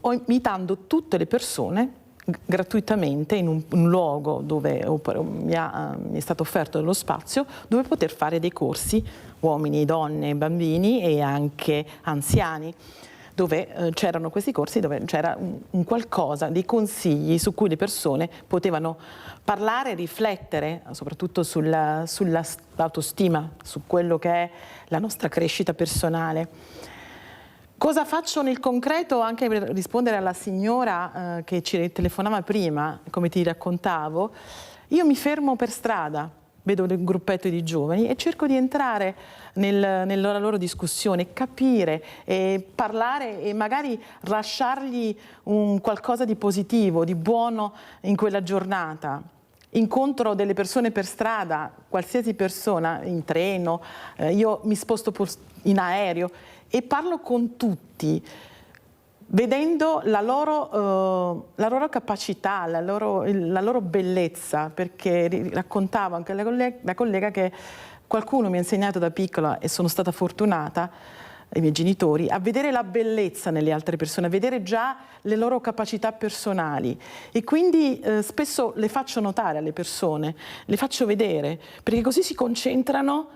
invitando tutte le persone gratuitamente in un luogo dove mi è stato offerto dello spazio, dove poter fare dei corsi, uomini, donne, bambini e anche anziani, dove c'erano questi corsi, dove c'era un qualcosa, dei consigli su cui le persone potevano parlare, riflettere, soprattutto sull'autostima, su quello che è la nostra crescita personale. Cosa faccio nel concreto, anche per rispondere alla signora che ci telefonava prima, come ti raccontavo? Io mi fermo per strada, vedo un gruppetto di giovani e cerco di entrare nella loro discussione, capire e parlare e magari lasciargli un qualcosa di positivo, di buono in quella giornata. Incontro delle persone per strada, qualsiasi persona, in treno, io mi sposto in aereo e parlo con tutti, vedendo la loro capacità, la loro bellezza, perché raccontavo anche la collega che qualcuno mi ha insegnato da piccola, e sono stata fortunata, i miei genitori, a vedere la bellezza nelle altre persone, a vedere già le loro capacità personali, e quindi spesso le faccio notare alle persone, le faccio vedere, perché così si concentrano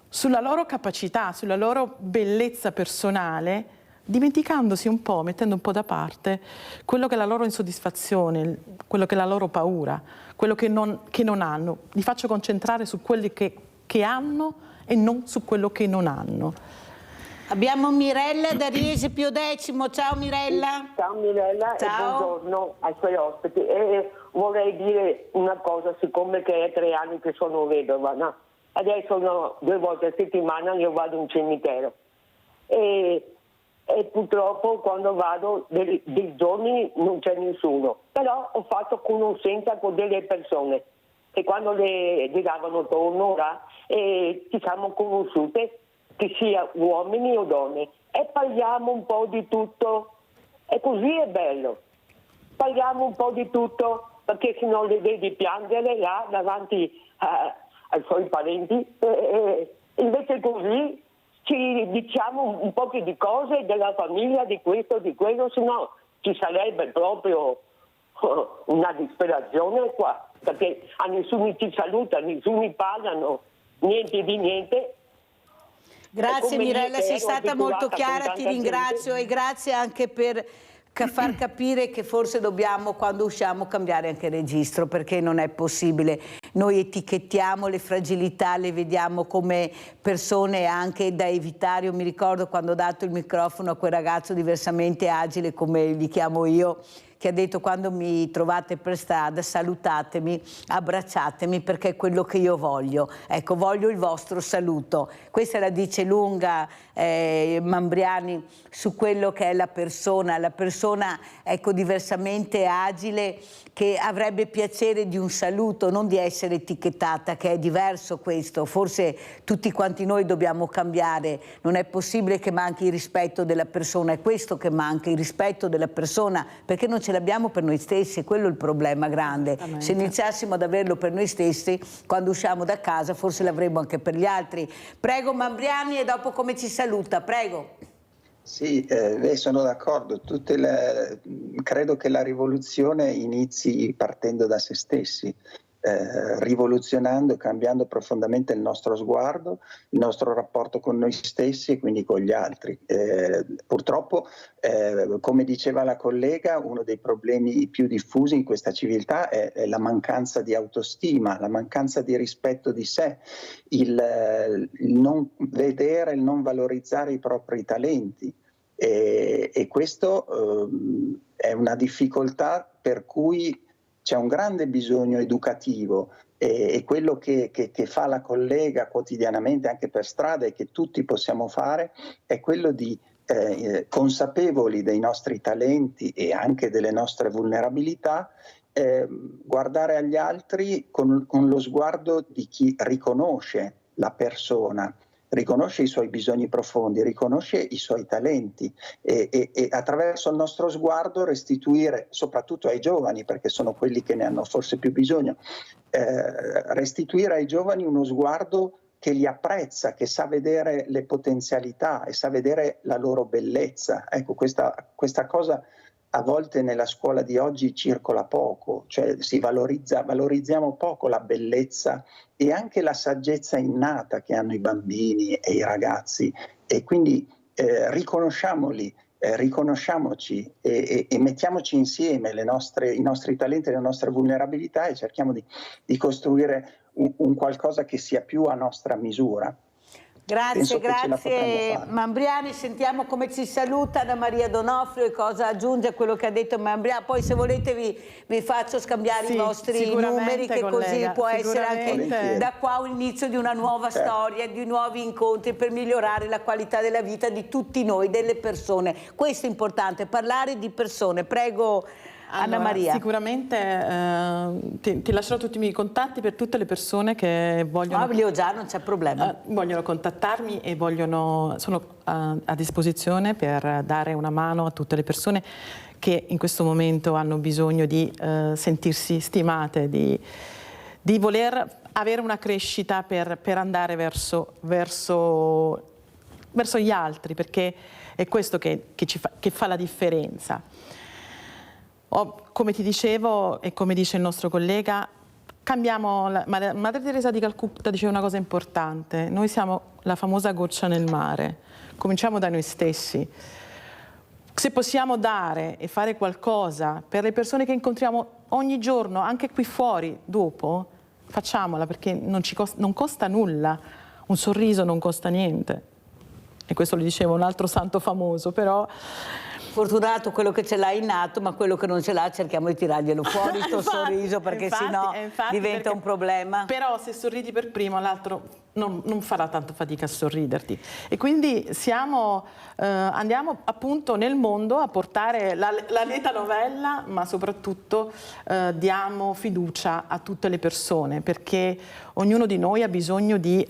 sulla loro capacità, sulla loro bellezza personale, dimenticandosi un po', mettendo un po' da parte quello che è la loro insoddisfazione, quello che è la loro paura, quello che non hanno. Li faccio concentrare su quelli che hanno e non su quello che non hanno. Abbiamo Mirella da Riese Pio X. Ciao Mirella. Ciao Mirella. Ciao. E buongiorno ai suoi ospiti. E vorrei dire una cosa, siccome che è 3 anni che sono vedova, no? Adesso 2 volte a settimana io vado in cimitero e purtroppo quando vado dei giorni non c'è nessuno, però ho fatto conoscenza con delle persone e quando le davano torno là ci siamo conosciute che sia uomini o donne, e parliamo un po' di tutto, e così è bello, parliamo un po' di tutto, perché se no le vedi piangere là davanti ai suoi parenti, invece così ci diciamo un po' di cose della famiglia, di questo, di quello, se no ci sarebbe proprio una disperazione qua, perché a nessuno ci saluta, nessuno parlano, niente di niente. Grazie Mirella, sei stata molto chiara, ti ringrazio e grazie anche per far capire che forse dobbiamo, quando usciamo, cambiare anche registro, perché non è possibile. Noi etichettiamo le fragilità, le vediamo come persone anche da evitare. Io mi ricordo quando ho dato il microfono a quel ragazzo diversamente agile, come li chiamo io, che ha detto: quando mi trovate per strada salutatemi, abbracciatemi, perché è quello che io voglio. Ecco, voglio il vostro saluto. Questa la dice lunga Mambriani su quello che è la persona ecco, diversamente agile, che avrebbe piacere di un saluto, non di essere etichettata, che è diverso questo. Forse tutti quanti noi dobbiamo cambiare, non è possibile che manchi il rispetto della persona, è questo che manca, il rispetto della persona, perché non ce l'abbiamo per noi stessi, quello è il problema grande. Se iniziassimo ad averlo per noi stessi, quando usciamo da casa forse l'avremo anche per gli altri. Prego Mambriani, e dopo come ci saluta, prego. Sì, sono d'accordo. Credo che la rivoluzione inizi partendo da se stessi, rivoluzionando, cambiando profondamente il nostro sguardo, il nostro rapporto con noi stessi e quindi con gli altri. Purtroppo, come diceva la collega, uno dei problemi più diffusi in questa civiltà è la mancanza di autostima, la mancanza di rispetto di sé, il non vedere, il non valorizzare i propri talenti. E questo è una difficoltà per cui c'è un grande bisogno educativo, e quello che fa la collega quotidianamente anche per strada e che tutti possiamo fare è quello di, consapevoli dei nostri talenti e anche delle nostre vulnerabilità, guardare agli altri con lo sguardo di chi riconosce la persona, riconosce i suoi bisogni profondi, riconosce i suoi talenti e attraverso il nostro sguardo restituire, soprattutto ai giovani, perché sono quelli che ne hanno forse più bisogno, restituire ai giovani uno sguardo che li apprezza, che sa vedere le potenzialità e sa vedere la loro bellezza. Ecco, questa cosa a volte nella scuola di oggi circola poco, cioè valorizziamo poco la bellezza e anche la saggezza innata che hanno i bambini e i ragazzi, e quindi riconosciamoli, riconosciamoci e mettiamoci insieme i nostri talenti e le nostre vulnerabilità e cerchiamo di costruire un qualcosa che sia più a nostra misura. Grazie Mambriani, sentiamo come ci saluta Anna Maria Donofrio e cosa aggiunge a quello che ha detto Mambriani. Poi se volete vi faccio scambiare i vostri numeri, che così può essere anche da qua un inizio di una nuova storia, di nuovi incontri per migliorare la qualità della vita di tutti noi, delle persone. Questo è importante, parlare di persone. Prego Anna Maria. Sicuramente ti lascerò tutti i miei contatti per tutte le persone che vogliono... li ho già, non c'è problema. Vogliono contattarmi e sono a disposizione per dare una mano a tutte le persone che in questo momento hanno bisogno di sentirsi stimate, di voler avere una crescita per andare verso gli altri, perché è questo che fa la differenza. Come ti dicevo e come dice il nostro collega, cambiamo. Madre Teresa di Calcutta diceva una cosa importante: noi siamo la famosa goccia nel mare, cominciamo da noi stessi. Se possiamo dare e fare qualcosa per le persone che incontriamo ogni giorno, anche qui fuori, dopo, facciamola, perché non costa nulla, un sorriso non costa niente. E questo lo diceva un altro santo famoso, però... Fortunato quello che ce l'ha innato, ma quello che non ce l'ha cerchiamo di tirarglielo fuori il tuo sorriso, perché sennò diventa un problema. Però se sorridi per primo, l'altro non farà tanto fatica a sorriderti. E quindi andiamo appunto nel mondo a portare la lieta novella, ma soprattutto diamo fiducia a tutte le persone, perché ognuno di noi ha bisogno di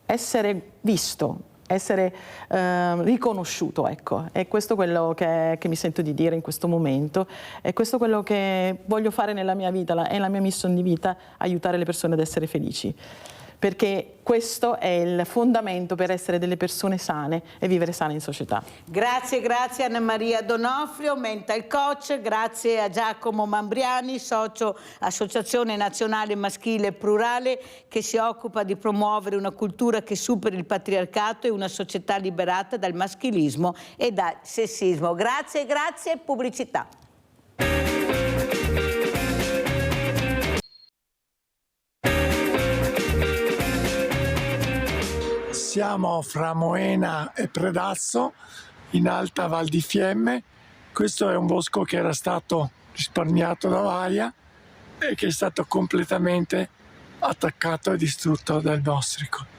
essere visto, essere riconosciuto, ecco. E questo è quello che mi sento di dire in questo momento, e questo è quello che voglio fare nella mia vita, è la mia missione di vita, aiutare le persone ad essere felici. Perché questo è il fondamento per essere delle persone sane e vivere sane in società. Grazie Anna Maria D'Onofrio, mental coach, grazie a Giacomo Mambriani, socio Associazione Nazionale Maschile Plurale, che si occupa di promuovere una cultura che superi il patriarcato e una società liberata dal maschilismo e dal sessismo. Grazie, pubblicità. Siamo fra Moena e Predazzo, in Alta Val di Fiemme. Questo è un bosco che era stato risparmiato da Vaia e che è stato completamente attaccato e distrutto dal bostrico.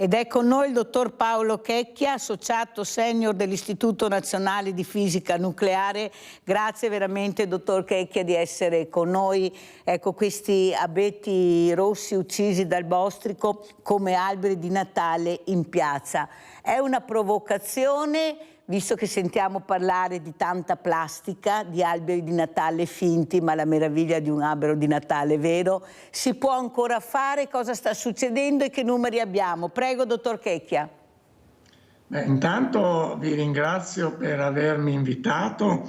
Ed è con noi il dottor Paolo Checchia, associato senior dell'Istituto Nazionale di Fisica Nucleare. Grazie veramente, dottor Checchia, di essere con noi. Ecco, questi abeti rossi uccisi dal bostrico come alberi di Natale in piazza. È una provocazione, visto che sentiamo parlare di tanta plastica, di alberi di Natale finti, ma la meraviglia di un albero di Natale vero. Si può ancora fare? Cosa sta succedendo e che numeri abbiamo? Prego, dottor Checchia. Intanto vi ringrazio per avermi invitato,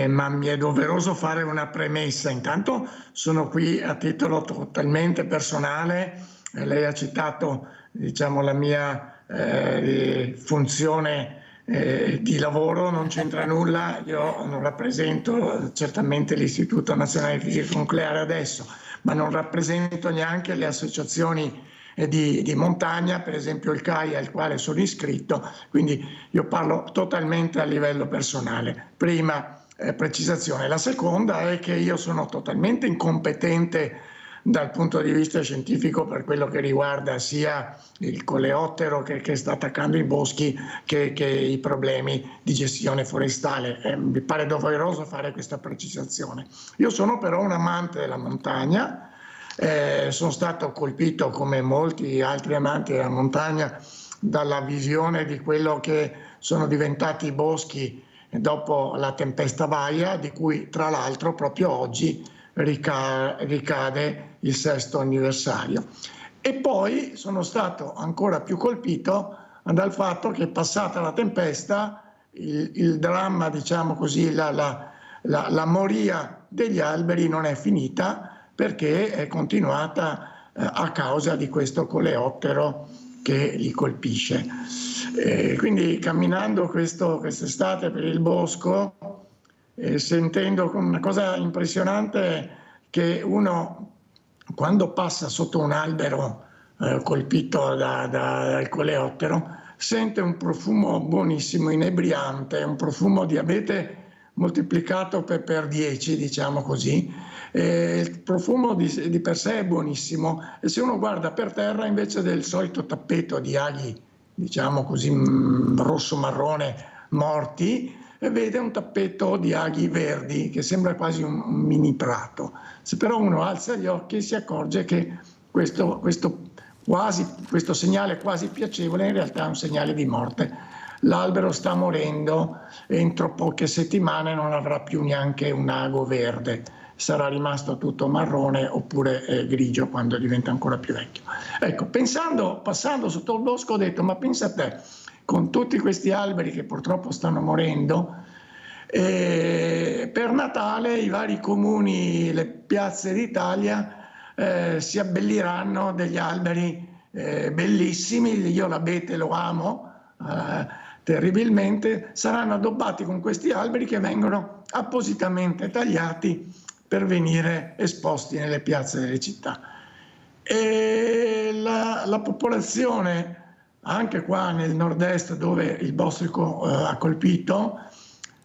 ma mi è doveroso fare una premessa. Intanto sono qui a titolo totalmente personale. Lei ha citato, diciamo, la mia funzione di lavoro, non c'entra nulla. Io non rappresento certamente l'Istituto Nazionale di Fisica Nucleare adesso, ma non rappresento neanche le associazioni di montagna, per esempio il CAI al quale sono iscritto, quindi io parlo totalmente a livello personale. Prima precisazione. La seconda è che io sono totalmente incompetente dal punto di vista scientifico per quello che riguarda sia il coleottero che sta attaccando i boschi che i problemi di gestione forestale. Mi pare doveroso fare questa precisazione. Io sono però un amante della montagna, sono stato colpito come molti altri amanti della montagna dalla visione di quello che sono diventati i boschi dopo la tempesta Vaia, di cui tra l'altro proprio oggi ricade il 6° anniversario. E poi sono stato ancora più colpito dal fatto che, passata la tempesta, il dramma, diciamo così, la moria degli alberi non è finita, perché è continuata a causa di questo coleottero che li colpisce. Quindi camminando quest'estate per il bosco, sentendo una cosa impressionante, che uno quando passa sotto un albero colpito dal coleottero sente un profumo buonissimo, inebriante, un profumo di abete moltiplicato per 10, diciamo così. Il profumo di per sé è buonissimo, e se uno guarda per terra, invece del solito tappeto di aghi, diciamo così, rosso-marrone morti, vede un tappeto di aghi verdi che sembra quasi un mini prato. Se però uno alza gli occhi si accorge che questo segnale quasi piacevole in realtà è un segnale di morte. L'albero sta morendo e entro poche settimane non avrà più neanche un ago verde, sarà rimasto tutto marrone oppure grigio quando diventa ancora più vecchio. Ecco, passando sotto il bosco, ho detto: ma pensa a te, con tutti questi alberi che purtroppo stanno morendo, per Natale i vari comuni, le piazze d'Italia si abbelliranno degli alberi bellissimi. Io l'abete lo amo terribilmente, saranno addobbati con questi alberi che vengono appositamente tagliati per venire esposti nelle piazze delle città. E la popolazione, anche qua nel nord-est dove il bostrico ha colpito,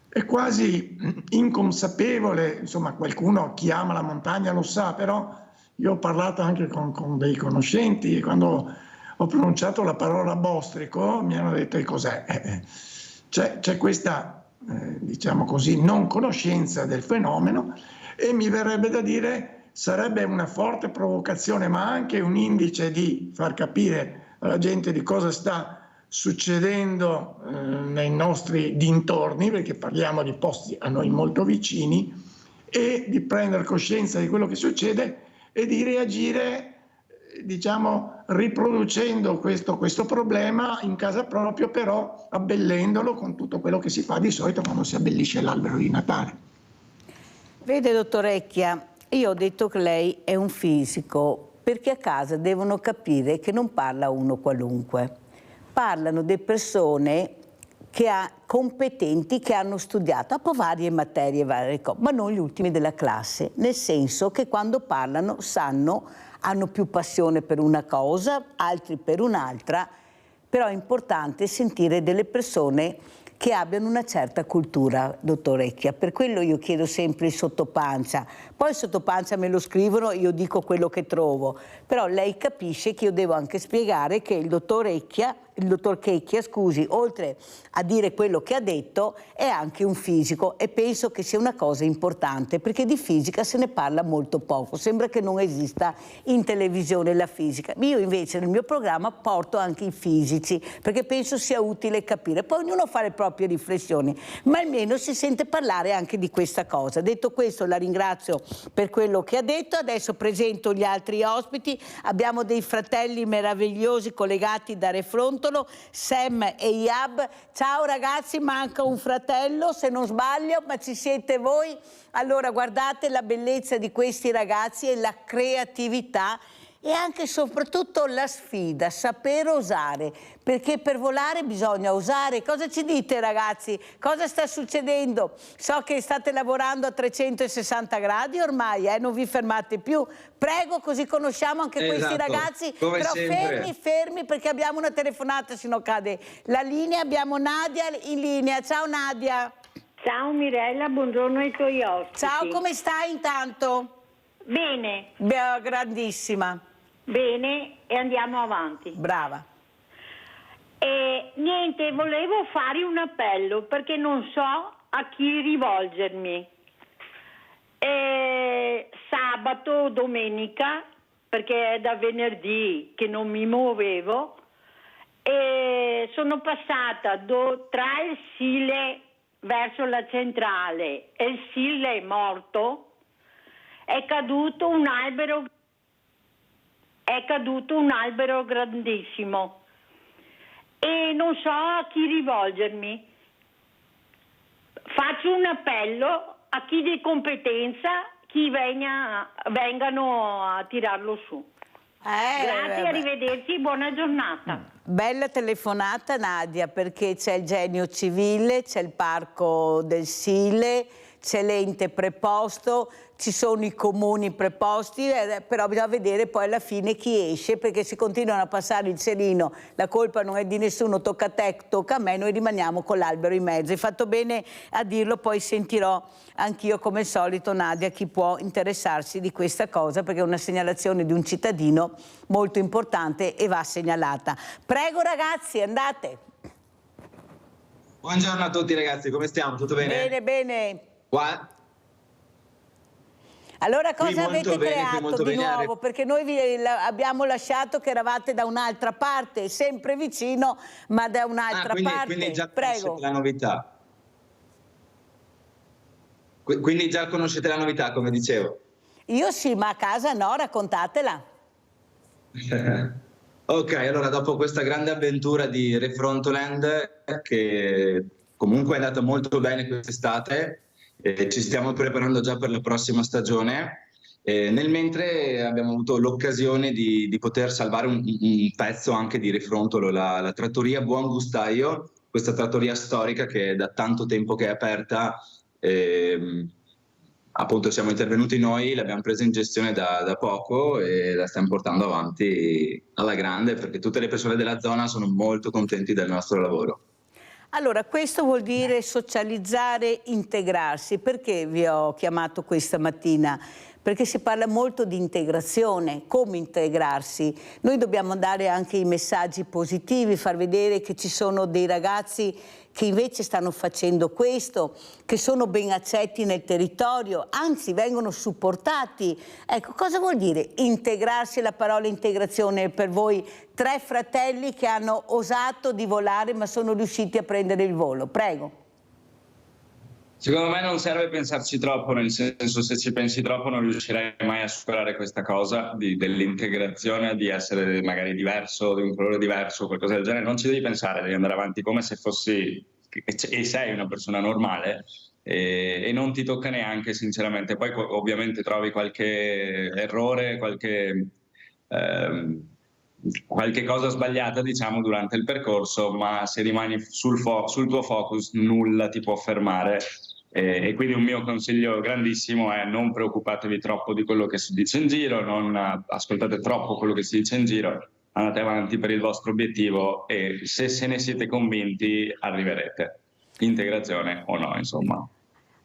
è quasi inconsapevole. Insomma, qualcuno, chi ama la montagna lo sa, però io ho parlato anche con dei conoscenti, e quando ho pronunciato la parola bostrico mi hanno detto: e cos'è? C'è questa, diciamo così, non conoscenza del fenomeno, e mi verrebbe da dire sarebbe una forte provocazione, ma anche un indice di far capire alla gente di cosa sta succedendo nei nostri dintorni, perché parliamo di posti a noi molto vicini, e di prendere coscienza di quello che succede e di reagire, diciamo, riproducendo questo problema in casa propria, però abbellendolo con tutto quello che si fa di solito quando si abbellisce l'albero di Natale. Vede, dottorecchia, io ho detto che lei è un fisico, perché a casa devono capire che non parla uno qualunque. Parlano di persone competenti, che hanno studiato varie materie, varie cose, ma non gli ultimi della classe, nel senso che quando parlano hanno più passione per una cosa, altri per un'altra, però è importante sentire delle persone che abbiano una certa cultura, dottorecchia. Per quello io chiedo sempre il sottopancia. Poi il sottopancia me lo scrivono, io dico quello che trovo. Però lei capisce che io devo anche spiegare che il dottor Checchia, scusi, oltre a dire quello che ha detto, è anche un fisico, e penso che sia una cosa importante, perché di fisica se ne parla molto poco. Sembra che non esista in televisione la fisica. Io invece nel mio programma porto anche i fisici, perché penso sia utile capire. Poi ognuno fa le proprie riflessioni, ma almeno si sente parlare anche di questa cosa. Detto questo, la ringrazio per quello che ha detto. Adesso presento gli altri ospiti. Abbiamo dei fratelli meravigliosi collegati da Refrontolo, Sam e Iab. Ciao ragazzi, manca un fratello se non sbaglio, ma ci siete voi. Allora guardate la bellezza di questi ragazzi e la creatività e anche e soprattutto la sfida, saper osare, perché per volare bisogna osare. Cosa ci dite ragazzi? Cosa sta succedendo? So che state lavorando a 360 gradi ormai, non vi fermate più. Prego, così conosciamo anche questi ragazzi. Come però sempre. fermi, perché abbiamo una telefonata, se no cade la linea. Abbiamo Nadia in linea. Ciao Nadia. Ciao Mirella, buongiorno ai tuoi ospiti. Ciao, come stai intanto? Bene. Grandissima. Bene, e andiamo avanti. Brava. Niente, volevo fare un appello perché non so a chi rivolgermi. Sabato o domenica, perché è da venerdì che non mi muovevo, e sono passata tra il Sile verso la centrale e il Sile è morto, è caduto un albero grandissimo e non so a chi rivolgermi. Faccio un appello a chi di competenza, chi vengano a tirarlo su. Grazie, arrivederci, buona giornata. Bella telefonata Nadia, perché c'è il Genio Civile, c'è il Parco del Sile, c'è l'ente preposto, ci sono i comuni preposti, però bisogna vedere poi alla fine chi esce, perché se continuano a passare il cerino, la colpa non è di nessuno, tocca a te, tocca a me, noi rimaniamo con l'albero in mezzo. Hai fatto bene a dirlo, poi sentirò anch'io come al solito Nadia chi può interessarsi di questa cosa, perché è una segnalazione di un cittadino molto importante e va segnalata. Prego ragazzi, andate. Buongiorno a tutti ragazzi, come stiamo? Tutto bene? Bene, bene. Qua? Allora cosa avete bene, creato di nuovo? Perché noi vi abbiamo lasciato che eravate da un'altra parte, sempre vicino, ma da un'altra parte. Quindi già Prego. conoscete la novità. Quindi già conoscete la novità, come dicevo. Io sì, ma a casa no, raccontatela. Ok, allora dopo questa grande avventura di Refrontoland, che comunque è andata molto bene quest'estate, ci stiamo preparando già per la prossima stagione. Nel mentre abbiamo avuto l'occasione di poter salvare un pezzo anche di Refrontolo, la trattoria Buon Gustaio, questa trattoria storica che è da tanto tempo che è aperta. Appunto siamo intervenuti noi, l'abbiamo presa in gestione da poco e la stiamo portando avanti alla grande, perché tutte le persone della zona sono molto contenti del nostro lavoro. Allora, questo vuol dire socializzare, integrarsi. Perché vi ho chiamato questa mattina? perché si parla molto di integrazione, come integrarsi. Noi dobbiamo dare anche i messaggi positivi, far vedere che ci sono dei ragazzi che invece stanno facendo questo, che sono ben accetti nel territorio, anzi vengono supportati. Ecco, cosa vuol dire integrarsi? La parola integrazione per voi, 3 fratelli che hanno osato di volare ma sono riusciti a prendere il volo. Prego. Secondo me non serve pensarci troppo, nel senso, se ci pensi troppo non riuscirai mai a superare questa cosa dell'integrazione, di essere magari diverso, di un colore diverso, qualcosa del genere. Non ci devi pensare, devi andare avanti come se fossi e sei una persona normale, e non ti tocca neanche, sinceramente. Poi ovviamente trovi qualche errore, qualche cosa sbagliata, diciamo, durante il percorso, ma se rimani sul tuo focus nulla ti può fermare. E quindi un mio consiglio grandissimo è: non preoccupatevi troppo di quello che si dice in giro, non ascoltate troppo quello che si dice in giro, andate avanti per il vostro obiettivo e se ne siete convinti arriverete, integrazione o no, insomma.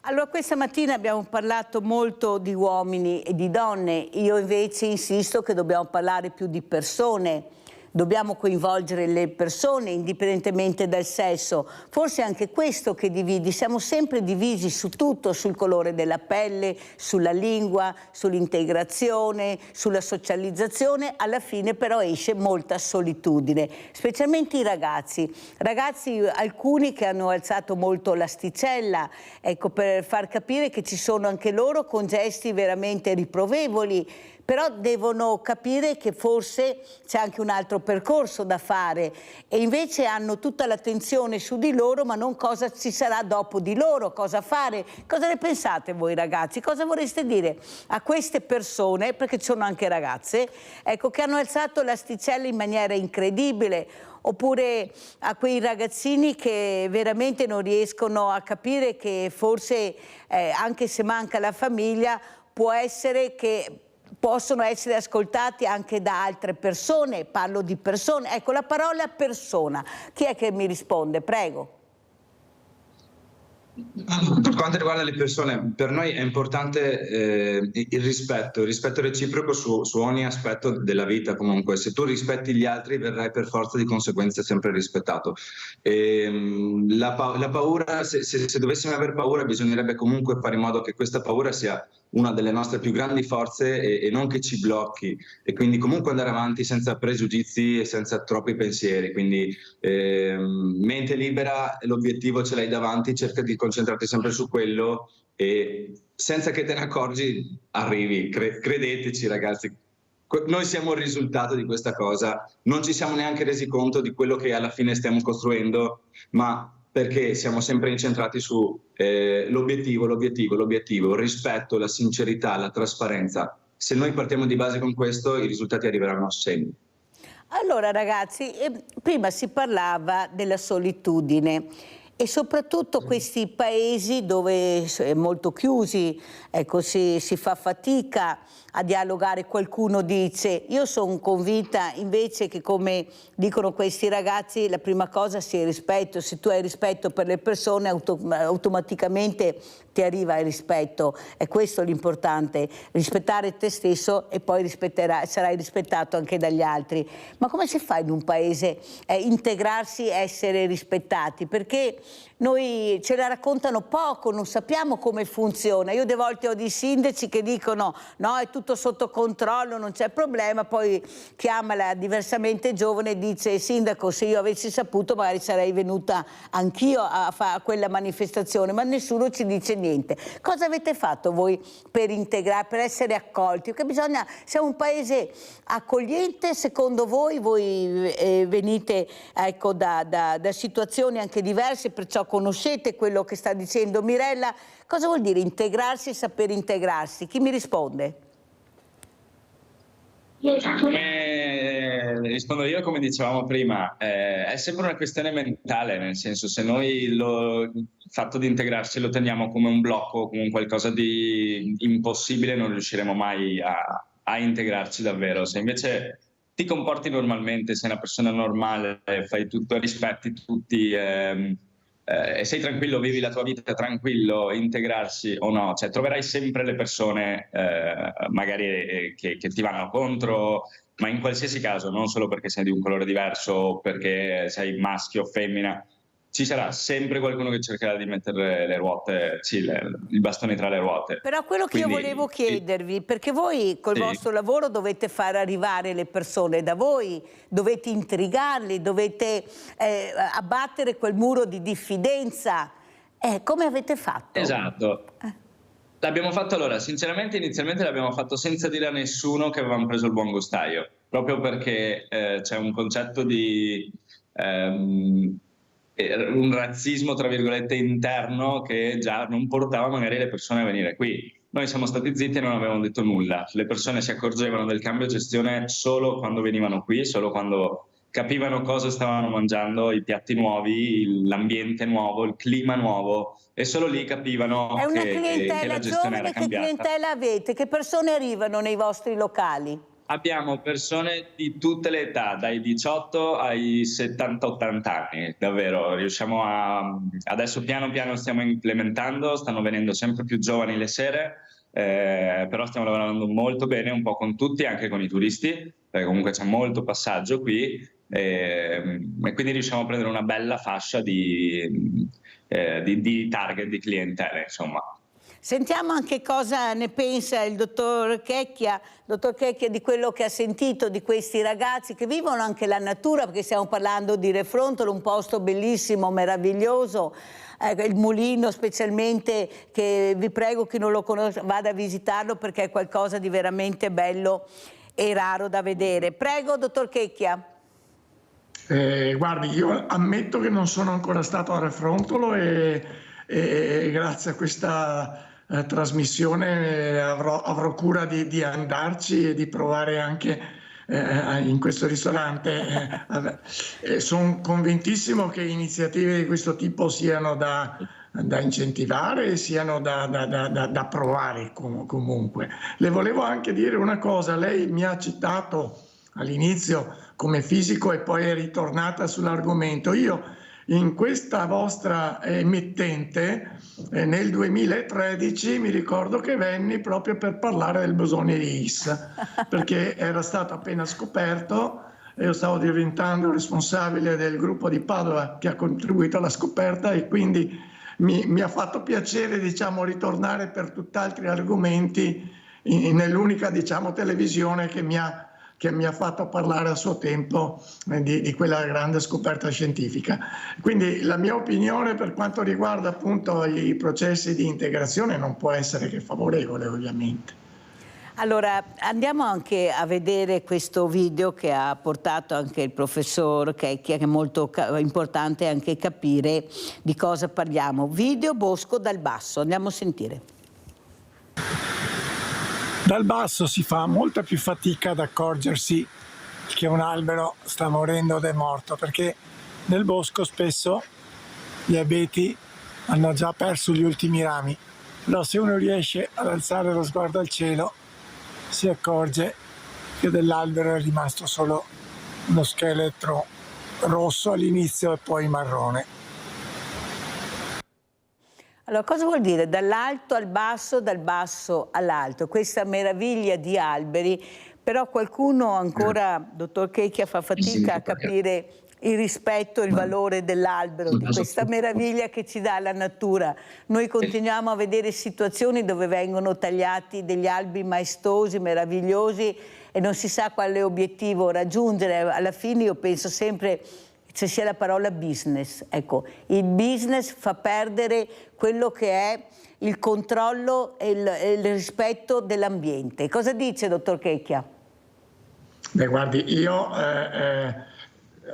Allora, questa mattina abbiamo parlato molto di uomini e di donne, io invece insisto che dobbiamo parlare più di persone. Dobbiamo coinvolgere le persone indipendentemente dal sesso. Forse è anche questo che divide. Siamo sempre divisi su tutto, sul colore della pelle, sulla lingua, sull'integrazione, sulla socializzazione. Alla fine però esce molta solitudine, specialmente i ragazzi. Ragazzi, alcuni che hanno alzato molto l'asticella, ecco, per far capire che ci sono anche loro con gesti veramente riprovevoli. Però devono capire che forse c'è anche un altro percorso da fare e invece hanno tutta l'attenzione su di loro, ma non cosa ci sarà dopo di loro, cosa fare. Cosa ne pensate voi ragazzi? Cosa vorreste dire a queste persone, perché ci sono anche ragazze, ecco, che hanno alzato l'asticella in maniera incredibile, oppure a quei ragazzini che veramente non riescono a capire che forse anche se manca la famiglia può essere che possono essere ascoltati anche da altre persone, parlo di persone. Ecco, la parola persona. Chi è che mi risponde? Prego. Per quanto riguarda le persone, per noi è importante il rispetto reciproco su ogni aspetto della vita. Comunque, se tu rispetti gli altri, verrai per forza di conseguenza sempre rispettato. La paura, se dovessimo aver paura, bisognerebbe comunque fare in modo che questa paura sia una delle nostre più grandi forze e non che ci blocchi, e quindi comunque andare avanti senza pregiudizi e senza troppi pensieri. Quindi mente libera, l'obiettivo ce l'hai davanti, cerca di concentrarti sempre su quello e senza che te ne accorgi arrivi. Credeteci ragazzi, noi siamo il risultato di questa cosa, non ci siamo neanche resi conto di quello che alla fine stiamo costruendo, ma perché siamo sempre incentrati su l'obiettivo, il rispetto, la sincerità, la trasparenza. Se noi partiamo di base con questo, i risultati arriveranno a segno. Allora ragazzi, prima si parlava della solitudine e soprattutto questi paesi dove è molto chiusi, ecco, si fa fatica a dialogare. Qualcuno dice, io sono convinta invece che, come dicono questi ragazzi, la prima cosa sia il rispetto. Se tu hai rispetto per le persone, automaticamente ti arriva il rispetto. È questo l'importante, rispettare te stesso e poi sarai rispettato anche dagli altri. Ma come si fa in un paese integrarsi e essere rispettati? Perché noi ce la raccontano poco, non sappiamo come funziona. Io delle volte ho dei sindaci che dicono no, è tutto sotto controllo, non c'è problema, poi chiama la diversamente giovane e dice sindaco, se io avessi saputo magari sarei venuta anch'io a quella manifestazione, ma nessuno ci dice niente. Cosa avete fatto voi per integrare, per essere accolti? Perché siamo un paese accogliente, secondo voi? Voi venite, ecco, da situazioni anche diverse, perciò conoscete quello che sta dicendo Mirella. Cosa vuol dire integrarsi e saper integrarsi? Chi mi risponde? Rispondo io, come dicevamo prima, è sempre una questione mentale, nel senso, se noi il fatto di integrarsi lo teniamo come un blocco, come un qualcosa di impossibile, non riusciremo mai a integrarci davvero. Se invece ti comporti normalmente, sei una persona normale, fai tutto, rispetti tutti, sei tranquillo, vivi la tua vita tranquillo, integrarsi o no, cioè troverai sempre le persone magari che ti vanno contro, ma in qualsiasi caso, non solo perché sei di un colore diverso, perché sei maschio o femmina, ci sarà sempre qualcuno che cercherà di mettere le ruote, sì, il bastone tra le ruote. Però quello che io volevo chiedervi, perché voi col vostro lavoro dovete far arrivare le persone da voi, dovete intrigarli, dovete abbattere quel muro di diffidenza. Come avete fatto? Esatto. L'abbiamo fatto allora, sinceramente inizialmente l'abbiamo fatto senza dire a nessuno che avevamo preso il buon gustaio, proprio perché c'è un concetto di un razzismo tra virgolette interno che già non portava magari le persone a venire qui. Noi siamo stati zitti e non avevamo detto nulla, le persone si accorgevano del cambio gestione solo quando venivano qui, solo quando capivano cosa stavano mangiando, i piatti nuovi, l'ambiente nuovo, il clima nuovo, e solo lì capivano che la gestione era cambiata. Che clientela avete? Che persone arrivano nei vostri locali? Abbiamo persone di tutte le età, dai 18 ai 70-80 anni, davvero. Riusciamo adesso piano piano stiamo implementando, stanno venendo sempre più giovani le sere, però stiamo lavorando molto bene un po' con tutti, anche con i turisti, perché comunque c'è molto passaggio qui, e quindi riusciamo a prendere una bella fascia di target, di clientele, insomma. Sentiamo anche cosa ne pensa il dottor Checchia di quello che ha sentito di questi ragazzi che vivono anche la natura, perché stiamo parlando di Refrontolo, un posto bellissimo, meraviglioso, il mulino specialmente, che vi prego chi non lo conosce vada a visitarlo perché è qualcosa di veramente bello e raro da vedere. Prego, dottor Checchia. Guardi, io ammetto che non sono ancora stato a Refrontolo e grazie a questa trasmissione avrò cura di andarci e di provare anche in questo ristorante. Sono convintissimo che iniziative di questo tipo siano da incentivare e siano da provare comunque. Le volevo anche dire una cosa, lei mi ha citato all'inizio come fisico e poi è ritornata sull'argomento. Io in questa vostra emittente nel 2013 mi ricordo che venni proprio per parlare del bosone di Higgs, perché era stato appena scoperto e io stavo diventando responsabile del gruppo di Padova che ha contribuito alla scoperta e quindi mi ha fatto piacere, diciamo, ritornare per tutt'altri argomenti nell'unica, diciamo, televisione che mi ha fatto parlare a suo tempo di quella grande scoperta scientifica. Quindi la mia opinione per quanto riguarda appunto i processi di integrazione non può essere che favorevole, ovviamente. Allora, andiamo anche a vedere questo video che ha portato anche il professor Checchia, che è molto importante anche capire di cosa parliamo. Video Bosco dal basso, andiamo a sentire. Dal basso si fa molta più fatica ad accorgersi che un albero sta morendo ed è morto, perché nel bosco spesso gli abeti hanno già perso gli ultimi rami. Però se uno riesce ad alzare lo sguardo al cielo si accorge che dell'albero è rimasto solo uno scheletro rosso all'inizio e poi marrone. Allora, cosa vuol dire dall'alto al basso, dal basso all'alto? Questa meraviglia di alberi, però qualcuno ancora, dottor Checchia, fa fatica a capire il rispetto e il valore dell'albero, di questa meraviglia che ci dà la natura. Noi continuiamo a vedere situazioni dove vengono tagliati degli alberi maestosi, meravigliosi e non si sa quale obiettivo raggiungere. Alla fine io penso sempre se sia la parola business. Ecco, il business fa perdere quello che è il controllo e il rispetto dell'ambiente. Cosa dice, dottor Checchia? Beh, guardi, io,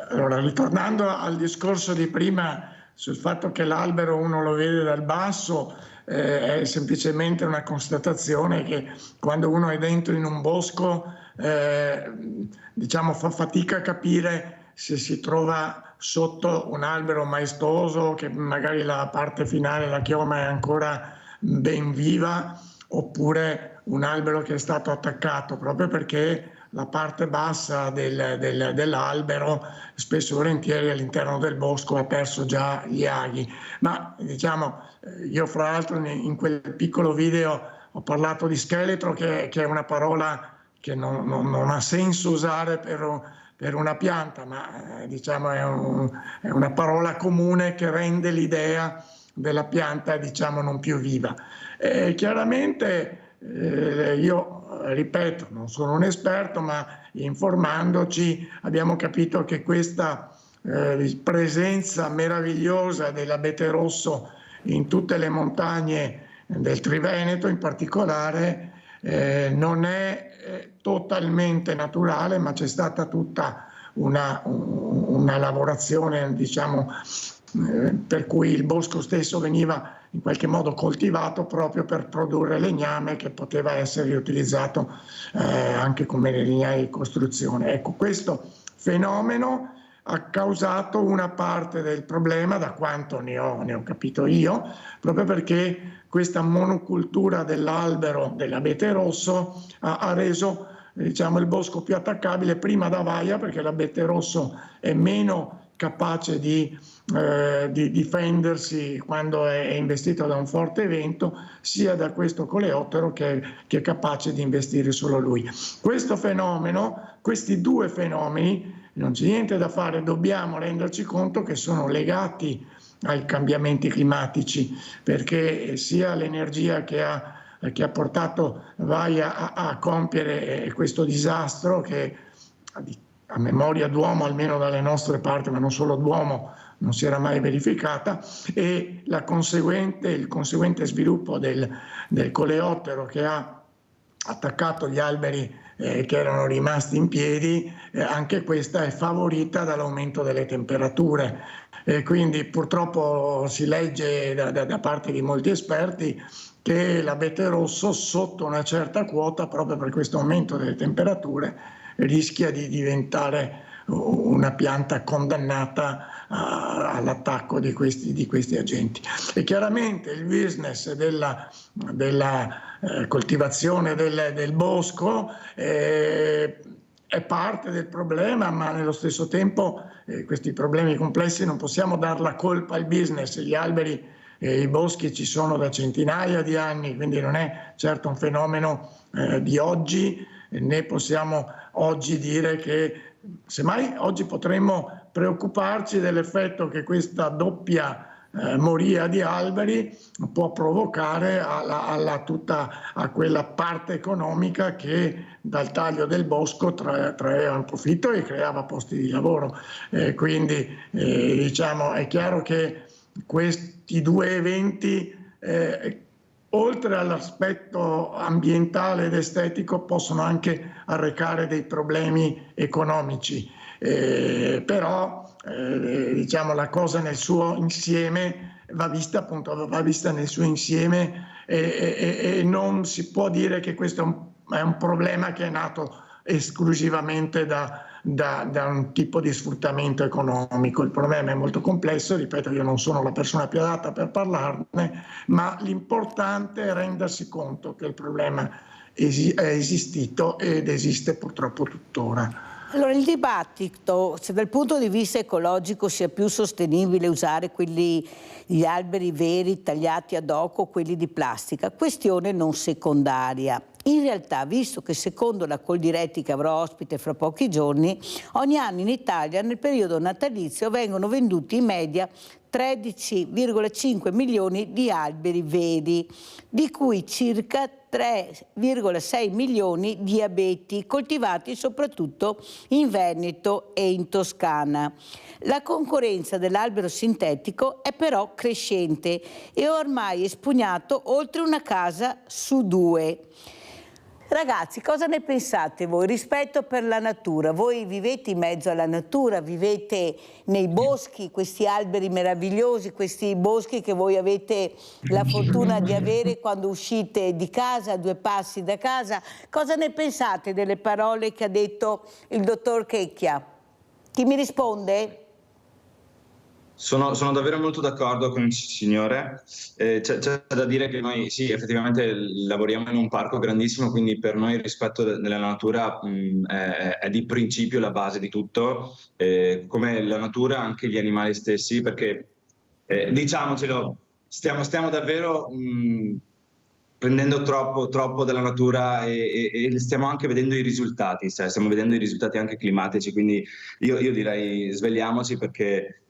allora, ritornando al discorso di prima sul fatto che l'albero uno lo vede dal basso, è semplicemente una constatazione che quando uno è dentro in un bosco, diciamo, fa fatica a capire se si trova sotto un albero maestoso che magari la parte finale, la chioma, è ancora ben viva, oppure un albero che è stato attaccato, proprio perché la parte bassa dell'albero, spesso e volentieri all'interno del bosco ha perso già gli aghi. Ma diciamo, io fra l'altro in quel piccolo video ho parlato di scheletro, che è una parola che non ha senso usare per una pianta, ma diciamo è una parola comune che rende l'idea della pianta, diciamo, non più viva. Chiaramente io ripeto, non sono un esperto, ma informandoci abbiamo capito che questa presenza meravigliosa dell'abete rosso in tutte le montagne del Triveneto in particolare non è totalmente naturale, ma c'è stata tutta una lavorazione, diciamo, per cui il bosco stesso veniva in qualche modo coltivato proprio per produrre legname che poteva essere riutilizzato anche come legname di costruzione. Ecco, questo fenomeno ha causato una parte del problema, da quanto ne ho capito io, proprio perché questa monocultura dell'albero dell'abete rosso ha reso, diciamo, il bosco più attaccabile prima da vaia, perché l'abete rosso è meno capace di difendersi quando è investito da un forte vento, sia da questo coleottero che è capace di investire solo lui. Questo fenomeno, questi due fenomeni, non c'è niente da fare, dobbiamo renderci conto che sono legati ai cambiamenti climatici, perché sia l'energia che ha portato Vaia a compiere questo disastro, che a memoria d'uomo, almeno dalle nostre parti, ma non solo d'uomo, non si era mai verificata, e il conseguente sviluppo del coleottero che ha attaccato gli alberi che erano rimasti in piedi, anche questa è favorita dall'aumento delle temperature. Quindi purtroppo si legge da parte di molti esperti che l'abete rosso, sotto una certa quota, proprio per questo aumento delle temperature, rischia di diventare una pianta condannata all'attacco di questi agenti. E chiaramente il business della coltivazione del bosco è parte del problema, ma nello stesso tempo questi problemi complessi non possiamo dar la colpa al business. Gli alberi e i boschi ci sono da centinaia di anni, quindi non è certo un fenomeno di oggi, né possiamo oggi dire che, semmai oggi potremmo preoccuparci dell'effetto che questa doppia moria di alberi può provocare a quella parte economica che dal taglio del bosco traeva un profitto e creava posti di lavoro. Quindi diciamo, è chiaro che questi due eventi, oltre all'aspetto ambientale ed estetico, possono anche arrecare dei problemi economici, però diciamo la cosa nel suo insieme va vista nel suo insieme, e non si può dire che questo è un problema che è nato esclusivamente da un tipo di sfruttamento economico. Il problema è molto complesso, ripeto, io non sono la persona più adatta per parlarne, ma l'importante è rendersi conto che il problema è esistito ed esiste purtroppo tuttora. Allora, il dibattito, se dal punto di vista ecologico sia più sostenibile usare gli alberi veri tagliati ad hoc o quelli di plastica, questione non secondaria. In realtà, visto che secondo la Coldiretti, che avrò ospite fra pochi giorni, ogni anno in Italia nel periodo natalizio vengono venduti in media 13,5 milioni di alberi veri, di cui circa 3,6 milioni di abeti, coltivati soprattutto in Veneto e in Toscana. La concorrenza dell'albero sintetico è però crescente e ormai è spugnato oltre una casa su due. Ragazzi, cosa ne pensate voi? Rispetto per la natura, voi vivete in mezzo alla natura, vivete nei boschi, questi alberi meravigliosi, questi boschi che voi avete la fortuna di avere quando uscite di casa, a 2 passi da casa. Cosa ne pensate delle parole che ha detto il dottor Checchia? Chi mi risponde? Sono davvero molto d'accordo con il signore. C'è da dire che noi sì, effettivamente lavoriamo in un parco grandissimo, quindi per noi il rispetto della natura è di principio la base di tutto, come la natura anche gli animali stessi, perché diciamocelo, stiamo davvero prendendo troppo dalla natura e stiamo anche vedendo i risultati, cioè stiamo vedendo i risultati anche climatici, quindi io direi svegliamoci, perché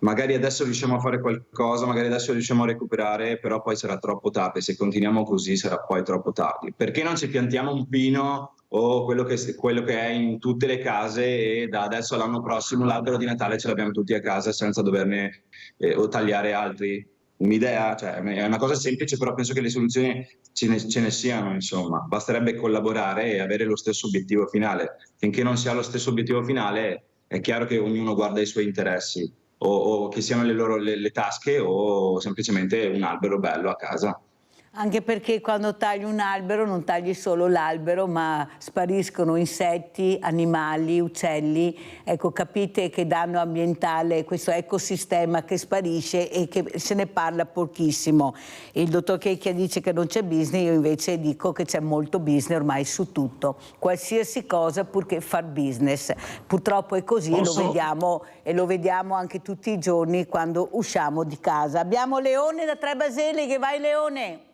magari adesso riusciamo a fare qualcosa, magari adesso riusciamo a recuperare, però poi sarà troppo tardi. Se continuiamo così sarà poi troppo tardi. Perché non ci piantiamo un pino o quello che è in tutte le case e da adesso all'anno prossimo l'albero di Natale ce l'abbiamo tutti a casa senza doverne o tagliare altri? Un'idea, cioè, è una cosa semplice, però penso che le soluzioni ce ne siano, insomma. Basterebbe collaborare e avere lo stesso obiettivo finale. Finché non si ha lo stesso obiettivo finale è chiaro che ognuno guarda i suoi interessi. O che siano le tasche o semplicemente un albero bello a casa. Anche perché quando tagli un albero non tagli solo l'albero, ma spariscono insetti, animali, uccelli. Ecco, capite che danno ambientale, questo ecosistema che sparisce e che se ne parla pochissimo. Il dottor Checchia dice che non c'è business, io invece dico che c'è molto business ormai su tutto. Qualsiasi cosa purché far business. Purtroppo è così e lo vediamo anche tutti i giorni quando usciamo di casa. Abbiamo Leone da Trebasele, che vai Leone!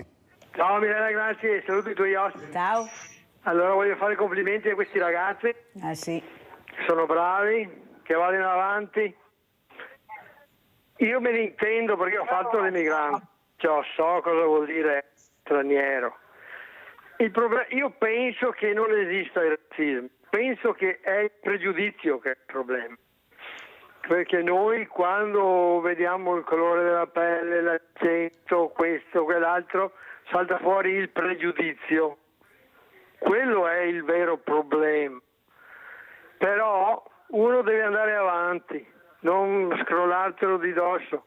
Ciao Milena, grazie, saluto i tuoi ospiti. Ciao. Allora voglio fare complimenti a questi ragazzi. Ah sì. Sono bravi, che vadano avanti. Io me ne intendo perché ho fatto l'emigrante, cioè so cosa vuol dire straniero. Io penso che non esista il razzismo, penso che è il pregiudizio che è il problema. Perché noi quando vediamo il colore della pelle, l'accento, questo, quell'altro, salta fuori il pregiudizio. Quello è il vero problema. Però uno deve andare avanti, non scrollartelo di dosso.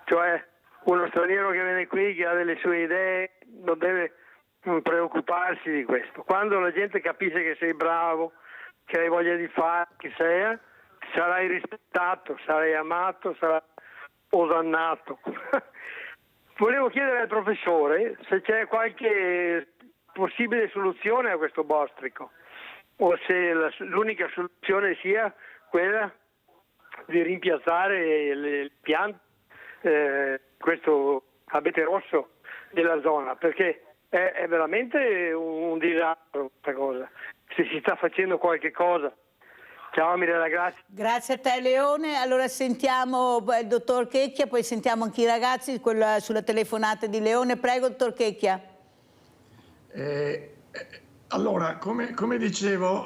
Cioè uno straniero che viene qui, che ha delle sue idee, non deve preoccuparsi di questo. Quando la gente capisce che sei bravo, che hai voglia di fare, che sei, sarai rispettato, sarai amato, sarai osannato. Volevo chiedere al professore se c'è qualche possibile soluzione a questo bostrico o se l'unica soluzione sia quella di rimpiazzare le piante, questo abete rosso della zona, perché è veramente un disastro questa cosa. Se si sta facendo qualche cosa. Ciao Mirella, grazie. Grazie a te Leone. Allora sentiamo il dottor Checchia, poi sentiamo anche i ragazzi sulla telefonata di Leone. Prego, dottor Checchia. Allora, come dicevo,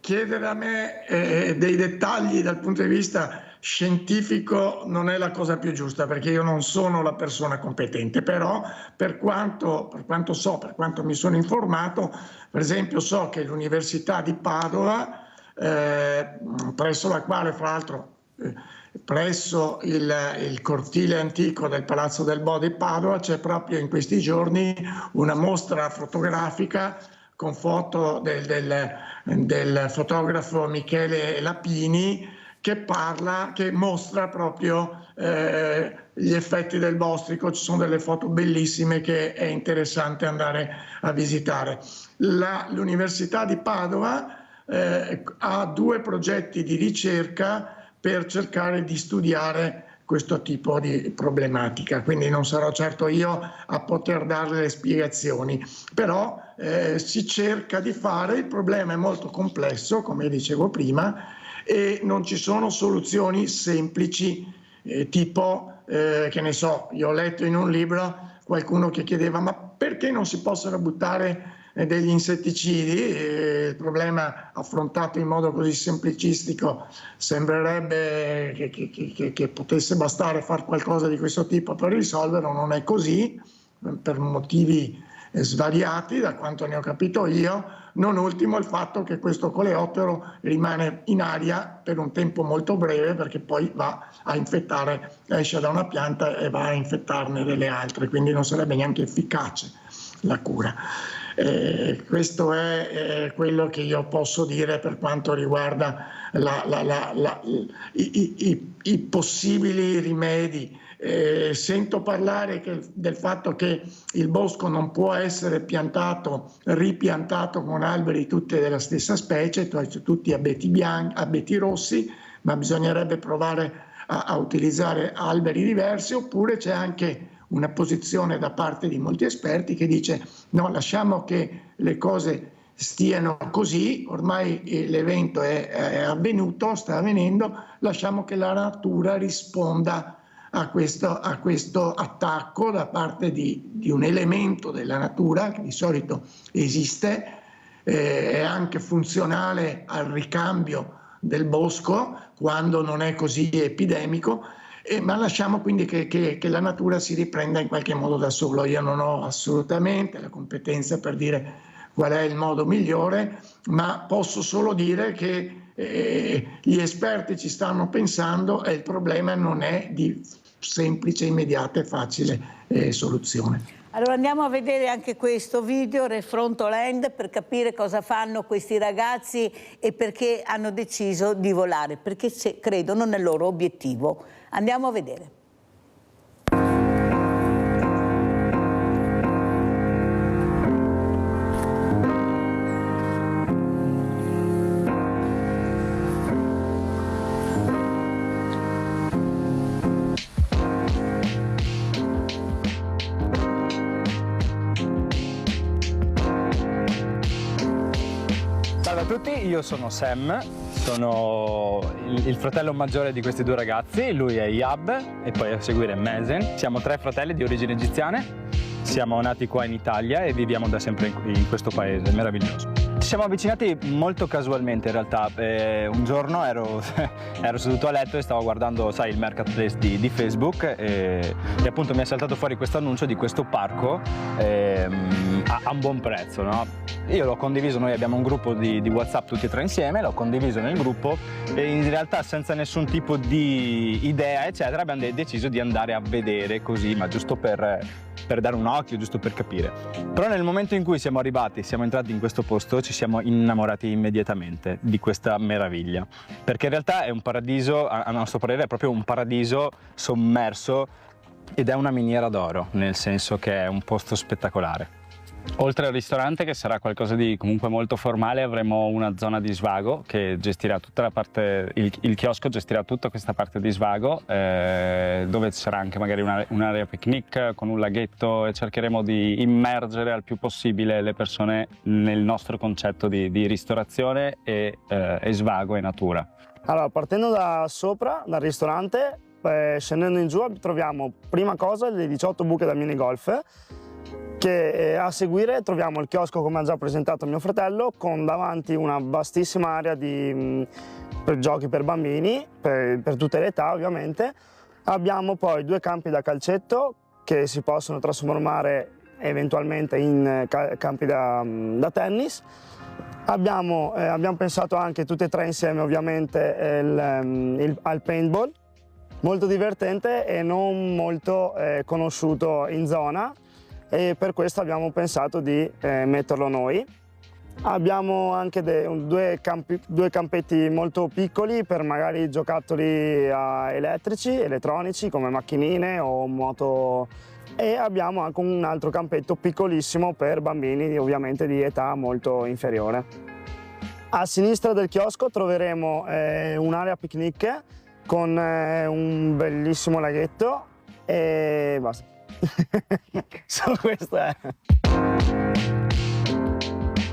chiedere a me dei dettagli dal punto di vista scientifico non è la cosa più giusta, perché io non sono la persona competente, però per quanto so, per quanto mi sono informato, per esempio so che l'Università di Padova, presso la quale fra l'altro presso il cortile antico del Palazzo del Bo di Padova c'è proprio in questi giorni una mostra fotografica con foto del fotografo Michele Lapini che mostra proprio gli effetti del bostrico. Ci sono delle foto bellissime che è interessante andare a visitare. L'Università di Padova ha 2 progetti di ricerca per cercare di studiare questo tipo di problematica, quindi non sarò certo io a poter dare le spiegazioni, però si cerca di fare. Il problema è molto complesso, come dicevo prima, e non ci sono soluzioni semplici, tipo, che ne so, io ho letto in un libro qualcuno che chiedeva ma perché non si possono buttare degli insetticidi? Il problema affrontato in modo così semplicistico sembrerebbe che potesse bastare fare qualcosa di questo tipo per risolverlo. Non è così, per motivi svariati, da quanto ne ho capito io, non ultimo il fatto che questo coleottero rimane in aria per un tempo molto breve, perché poi va a infettare, esce da una pianta e va a infettarne delle altre, quindi non sarebbe neanche efficace la cura. Questo è quello che io posso dire per quanto riguarda i possibili rimedi. Sento parlare del fatto che il bosco non può essere ripiantato con alberi tutti della stessa specie, tutti abeti rossi, ma bisognerebbe provare a utilizzare alberi diversi, oppure c'è anche una posizione da parte di molti esperti che dice no, lasciamo che le cose stiano così, ormai l'evento è avvenuto, sta avvenendo, lasciamo che la natura risponda a questo attacco da parte di un elemento della natura che di solito esiste, è anche funzionale al ricambio del bosco quando non è così epidemico, ma lasciamo quindi che la natura si riprenda in qualche modo da solo. Io non ho assolutamente la competenza per dire qual è il modo migliore, ma posso solo dire che gli esperti ci stanno pensando e il problema non è di semplice, immediata e facile soluzione. Allora andiamo a vedere anche questo video, Refrontoland, per capire cosa fanno questi ragazzi e perché hanno deciso di volare, perché credono nel loro obiettivo. Andiamo a vedere. Salve a tutti, io sono Sam, sono il fratello maggiore di questi due ragazzi, lui è Yab e poi a seguire Mazen. Siamo 3 fratelli di origini egiziane, siamo nati qua in Italia e viviamo da sempre in questo paese meraviglioso. Ci siamo avvicinati molto casualmente in realtà, un giorno ero seduto a letto e stavo guardando, sai, il marketplace di Facebook e appunto mi è saltato fuori questo annuncio di questo parco a un buon prezzo, no? Io l'ho condiviso, noi abbiamo un gruppo di WhatsApp tutti e 3 insieme, l'ho condiviso nel gruppo e in realtà senza nessun tipo di idea eccetera abbiamo deciso di andare a vedere così, ma giusto per dare un occhio, giusto per capire. Però nel momento in cui siamo entrati in questo posto, ci siamo innamorati immediatamente di questa meraviglia, perché in realtà è un paradiso, a nostro parere è proprio un paradiso sommerso ed è una miniera d'oro, nel senso che è un posto spettacolare. Oltre al ristorante, che sarà qualcosa di comunque molto formale, avremo una zona di svago che gestirà tutta la parte, il chiosco gestirà tutta questa parte di svago, dove ci sarà anche magari un'area picnic con un laghetto e cercheremo di immergere al più possibile le persone nel nostro concetto di ristorazione e svago e natura. Allora, partendo da sopra, dal ristorante, scendendo in giù troviamo prima cosa le 18 buche da minigolf, che a seguire troviamo il chiosco, come ha già presentato mio fratello, con davanti una vastissima area per giochi per bambini, per tutte le età ovviamente. Abbiamo poi 2 campi da calcetto che si possono trasformare eventualmente in campi da tennis. Abbiamo pensato anche tutte e 3 insieme ovviamente al paintball, molto divertente e non molto conosciuto in zona, e per questo abbiamo pensato di metterlo noi. Abbiamo anche 2 campetti molto piccoli per magari giocattoli elettronici come macchinine o moto, e abbiamo anche un altro campetto piccolissimo per bambini ovviamente di età molto inferiore. A sinistra del chiosco troveremo un'area picnic con un bellissimo laghetto e basta. Solo questo è.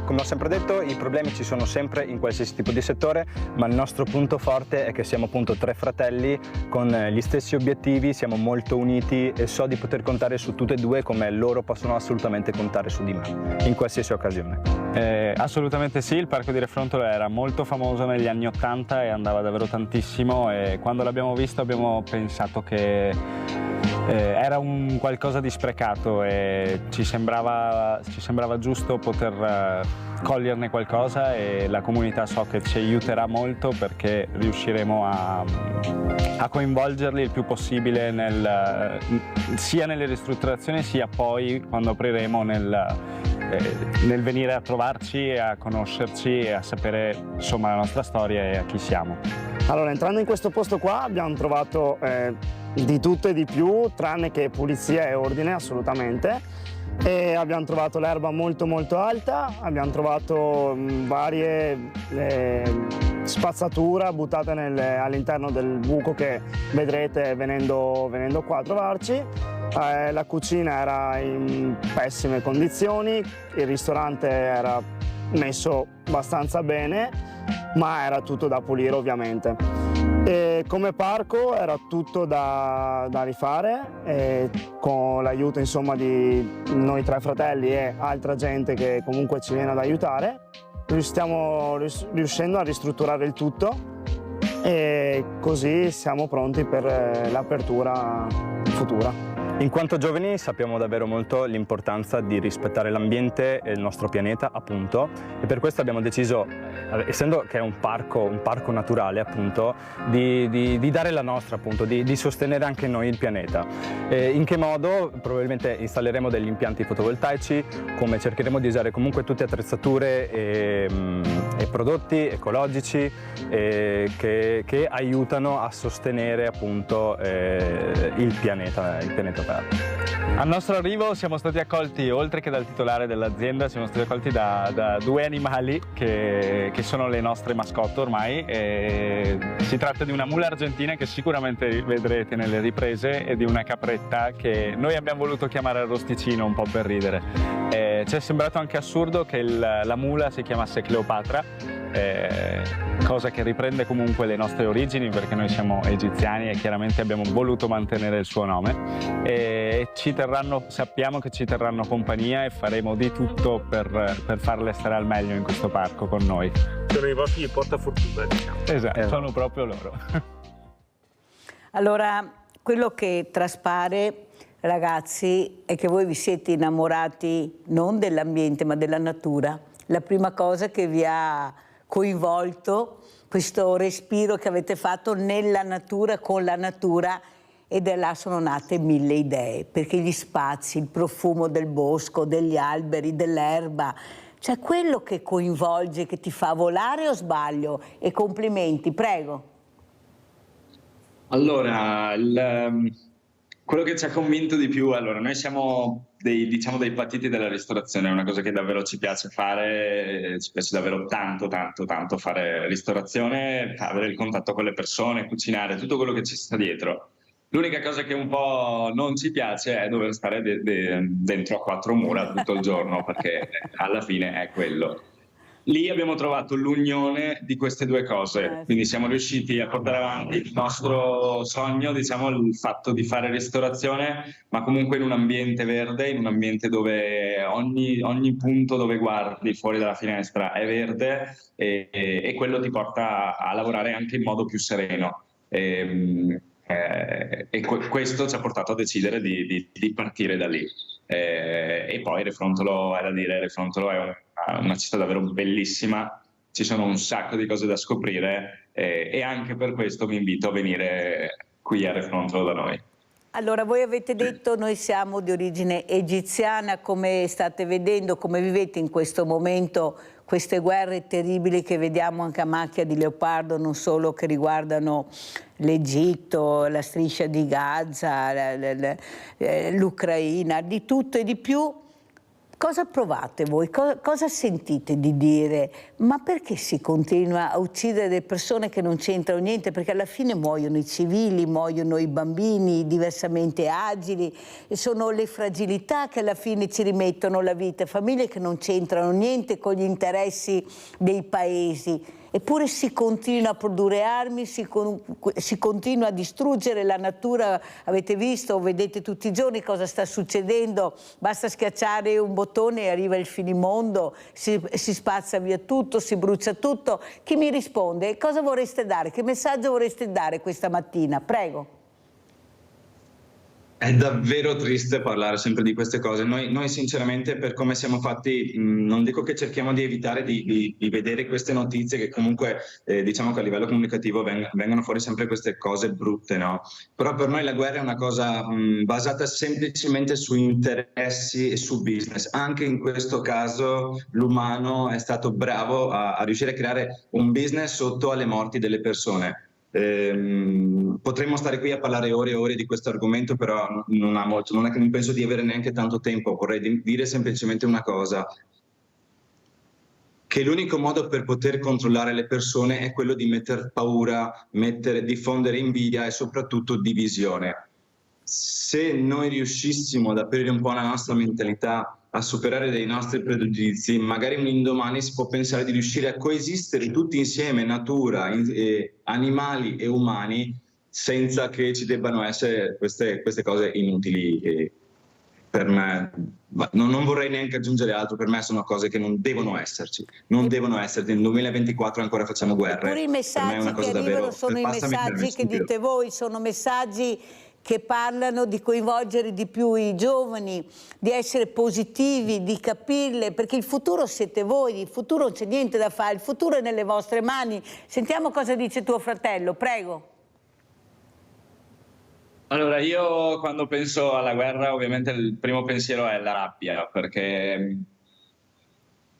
Come ho sempre detto, i problemi ci sono sempre in qualsiasi tipo di settore, ma il nostro punto forte è che siamo appunto 3 fratelli con gli stessi obiettivi, siamo molto uniti e so di poter contare su tutte e 2 come loro possono assolutamente contare su di me, in qualsiasi occasione. Assolutamente sì, il parco di Refrontolo era molto famoso negli anni '80 e andava davvero tantissimo, e quando l'abbiamo visto abbiamo pensato che era un qualcosa di sprecato e ci sembrava giusto poter coglierne qualcosa, e la comunità so che ci aiuterà molto perché riusciremo a coinvolgerli il più possibile sia nelle ristrutturazioni sia poi quando apriremo nel venire a trovarci, a conoscerci e a sapere insomma la nostra storia e a chi siamo. Allora, entrando in questo posto qua abbiamo trovato di tutto e di più, tranne che pulizia e ordine, assolutamente. E abbiamo trovato l'erba molto molto alta, abbiamo trovato varie spazzatura buttate all'interno del buco che vedrete venendo qua a trovarci. La cucina era in pessime condizioni, il ristorante era messo abbastanza bene, ma era tutto da pulire ovviamente. E come parco era tutto da rifare, e con l'aiuto insomma di noi 3 fratelli e altra gente che comunque ci viene ad aiutare. Stiamo riuscendo a ristrutturare il tutto e così siamo pronti per l'apertura futura. In quanto giovani sappiamo davvero molto l'importanza di rispettare l'ambiente e il nostro pianeta, appunto, e per questo abbiamo deciso, essendo che è un parco naturale, appunto, di dare la nostra, appunto, di sostenere anche noi il pianeta. In che modo? Probabilmente installeremo degli impianti fotovoltaici, come cercheremo di usare comunque tutte attrezzature e prodotti ecologici che aiutano a sostenere appunto il pianeta Terra. Al nostro arrivo siamo stati accolti, oltre che dal titolare dell'azienda, siamo stati accolti da 2 animali che sono le nostre mascotte ormai. Si tratta di una mula argentina che sicuramente vedrete nelle riprese e di una capretta che noi abbiamo voluto chiamare arrosticino un po' per ridere. Ci è sembrato anche assurdo che la mula si chiamasse Cleopatra, cosa che riprende comunque le nostre origini, perché noi siamo egiziani e chiaramente abbiamo voluto mantenere il suo nome, e sappiamo che ci terranno compagnia e faremo di tutto per farle stare al meglio in questo parco con noi. Sono i vostri portafortuna, diciamo. Esatto, sono proprio loro. Allora, quello che traspare, ragazzi, è che voi vi siete innamorati non dell'ambiente ma della natura. La prima cosa che vi ha coinvolto, questo respiro che avete fatto nella natura, con la natura, e da là sono nate 1000 idee, perché gli spazi, il profumo del bosco, degli alberi, dell'erba, cioè quello che coinvolge, che ti fa volare, o sbaglio? E complimenti, prego. Allora, quello che ci ha convinto di più, allora noi siamo dei patiti della ristorazione, è una cosa che davvero ci piace fare, ci piace davvero tanto fare ristorazione, avere il contatto con le persone, cucinare, tutto quello che ci sta dietro. L'unica cosa che un po' non ci piace è dover stare dentro a 4 mura tutto il giorno, perché alla fine è quello. Lì abbiamo trovato l'unione di queste 2 cose, quindi siamo riusciti a portare avanti il nostro sogno, diciamo, il fatto di fare ristorazione, ma comunque in un ambiente verde, in un ambiente dove ogni punto dove guardi fuori dalla finestra è verde, e quello ti porta a lavorare anche in modo più sereno. Questo ci ha portato a decidere di partire da lì. E poi Refrontolo, è da dire, Refrontolo è una città davvero bellissima, ci sono un sacco di cose da scoprire, e anche per questo vi invito a venire qui a Refrontolo da noi. Allora, voi avete detto noi siamo di origine egiziana, come state vedendo, come vivete in questo momento queste guerre terribili che vediamo anche a macchia di leopardo, non solo, che riguardano l'Egitto, la striscia di Gaza, l'Ucraina, di tutto e di più. Cosa provate voi? Cosa sentite di dire? Ma perché si continua a uccidere le persone che non c'entrano niente? Perché alla fine muoiono i civili, muoiono i bambini diversamente agili, e sono le fragilità che alla fine ci rimettono la vita, famiglie che non c'entrano niente con gli interessi dei paesi. Eppure si continua a produrre armi, si continua a distruggere la natura. Avete visto, vedete tutti i giorni cosa sta succedendo, basta schiacciare un bottone e arriva il finimondo, si spazza via tutto, si brucia tutto. Chi mi risponde? Cosa vorreste dare? Che messaggio vorreste dare questa mattina? Prego. È davvero triste parlare sempre di queste cose. Noi sinceramente, per come siamo fatti, non dico che cerchiamo di evitare di vedere queste notizie, che comunque diciamo che a livello comunicativo vengono fuori sempre queste cose brutte, no? Però per noi la guerra è una cosa basata semplicemente su interessi e su business. Anche in questo caso l'umano è stato bravo a riuscire a creare un business sotto alle morti delle persone. Potremmo stare qui a parlare ore e ore di questo argomento, però non è che non penso di avere neanche tanto tempo. Vorrei dire semplicemente una cosa, che l'unico modo per poter controllare le persone è quello di mettere paura, diffondere invidia e soprattutto divisione. Se noi riuscissimo ad aprire un po' la nostra mentalità, a superare dei nostri pregiudizi, magari un indomani si può pensare di riuscire a coesistere tutti insieme, natura, animali e umani, senza che ci debbano essere queste cose inutili. Per me, non vorrei neanche aggiungere altro, per me sono cose che non devono esserci. Non devono esserci, nel 2024 ancora facciamo guerre. Pure i messaggi che arrivano sono i messaggi che dite voi, sono messaggi che parlano di coinvolgere di più i giovani, di essere positivi, di capirle, perché il futuro siete voi, il futuro non c'è niente da fare, il futuro è nelle vostre mani. Sentiamo cosa dice tuo fratello, prego. Allora, io quando penso alla guerra ovviamente il primo pensiero è la rabbia, perché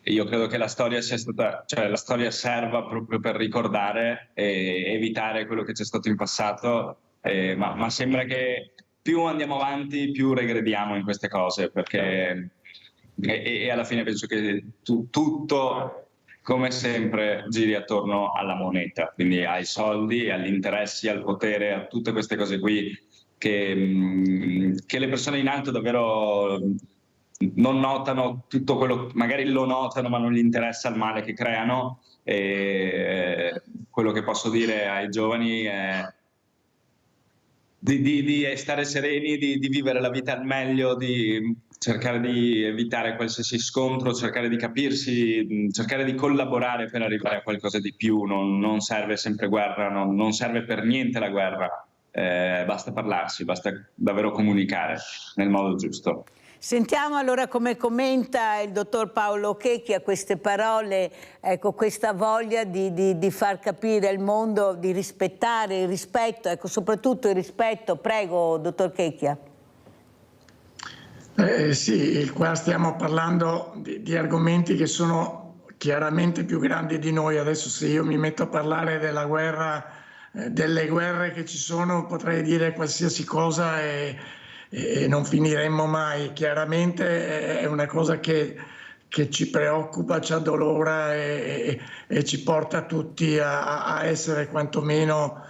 io credo che la storia sia stata, cioè la storia serva proprio per ricordare e evitare quello che c'è stato in passato. Ma sembra che più andiamo avanti, più regrediamo in queste cose, perché e alla fine penso che tutto, come sempre, giri attorno alla moneta, quindi ai soldi, agli interessi, al potere, a tutte queste cose qui che le persone in alto davvero non notano, tutto quello, magari lo notano ma non gli interessa il male che creano. E quello che posso dire ai giovani è di stare sereni, di vivere la vita al meglio, di cercare di evitare qualsiasi scontro, cercare di capirsi, cercare di collaborare per arrivare a qualcosa di più. Non serve sempre guerra, non serve per niente la guerra, basta parlarsi, basta davvero comunicare nel modo giusto. Sentiamo allora come commenta il dottor Paolo Checchi a queste parole, ecco, questa voglia di far capire al mondo, di rispettare il rispetto, ecco, soprattutto il rispetto. Prego, dottor Checchia. Sì, qua stiamo parlando di argomenti che sono chiaramente più grandi di noi. Adesso se io mi metto a parlare della guerra, delle guerre che ci sono, potrei dire qualsiasi cosa e non finiremmo mai. Chiaramente è una cosa che ci preoccupa, ci addolora e ci porta tutti a essere quantomeno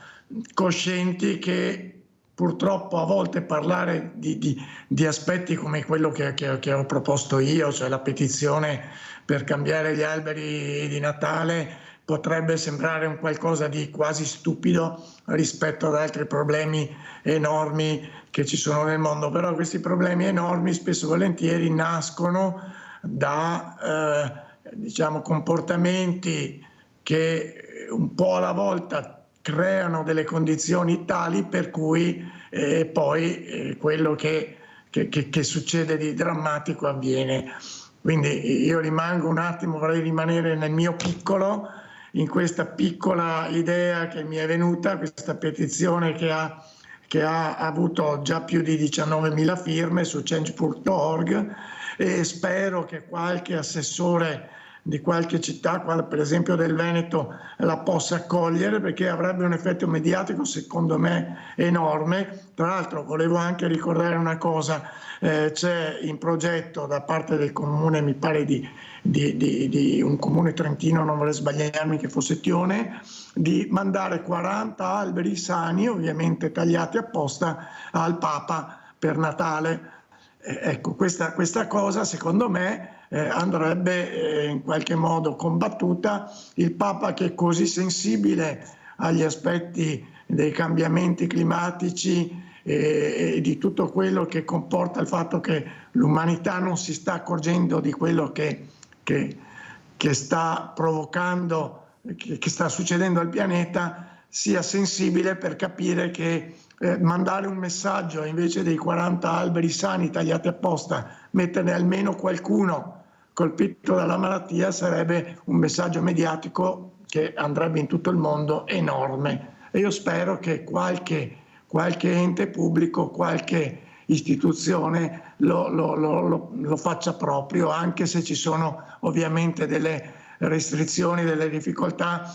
coscienti che purtroppo a volte parlare di aspetti come quello che ho proposto io, cioè la petizione per cambiare gli alberi di Natale, potrebbe sembrare un qualcosa di quasi stupido rispetto ad altri problemi enormi che ci sono nel mondo, però questi problemi enormi spesso e volentieri nascono da diciamo comportamenti che un po' alla volta creano delle condizioni tali per cui poi quello che succede di drammatico avviene. Quindi io rimango un attimo, vorrei rimanere nel mio piccolo, in questa piccola idea che mi è venuta, questa petizione che ha avuto già più di 19.000 firme su change.org, e spero che qualche assessore di qualche città, quale per esempio del Veneto, la possa accogliere, perché avrebbe un effetto mediatico secondo me enorme. Tra l'altro volevo anche ricordare una cosa, c'è in progetto da parte del comune, mi pare di un comune trentino, non vorrei sbagliarmi, che fosse Tione, di mandare 40 alberi sani, ovviamente tagliati apposta, al Papa per Natale. Ecco, questa cosa secondo me andrebbe in qualche modo combattuta. Il Papa, che è così sensibile agli aspetti dei cambiamenti climatici e di tutto quello che comporta il fatto che l'umanità non si sta accorgendo di quello che sta provocando, che sta succedendo al pianeta, sia sensibile per capire che mandare un messaggio invece dei 40 alberi sani tagliati apposta, metterne almeno qualcuno colpito dalla malattia, sarebbe un messaggio mediatico che andrebbe in tutto il mondo enorme. E io spero che qualche ente pubblico, qualche istituzione lo faccia proprio, anche se ci sono ovviamente delle restrizioni, delle difficoltà.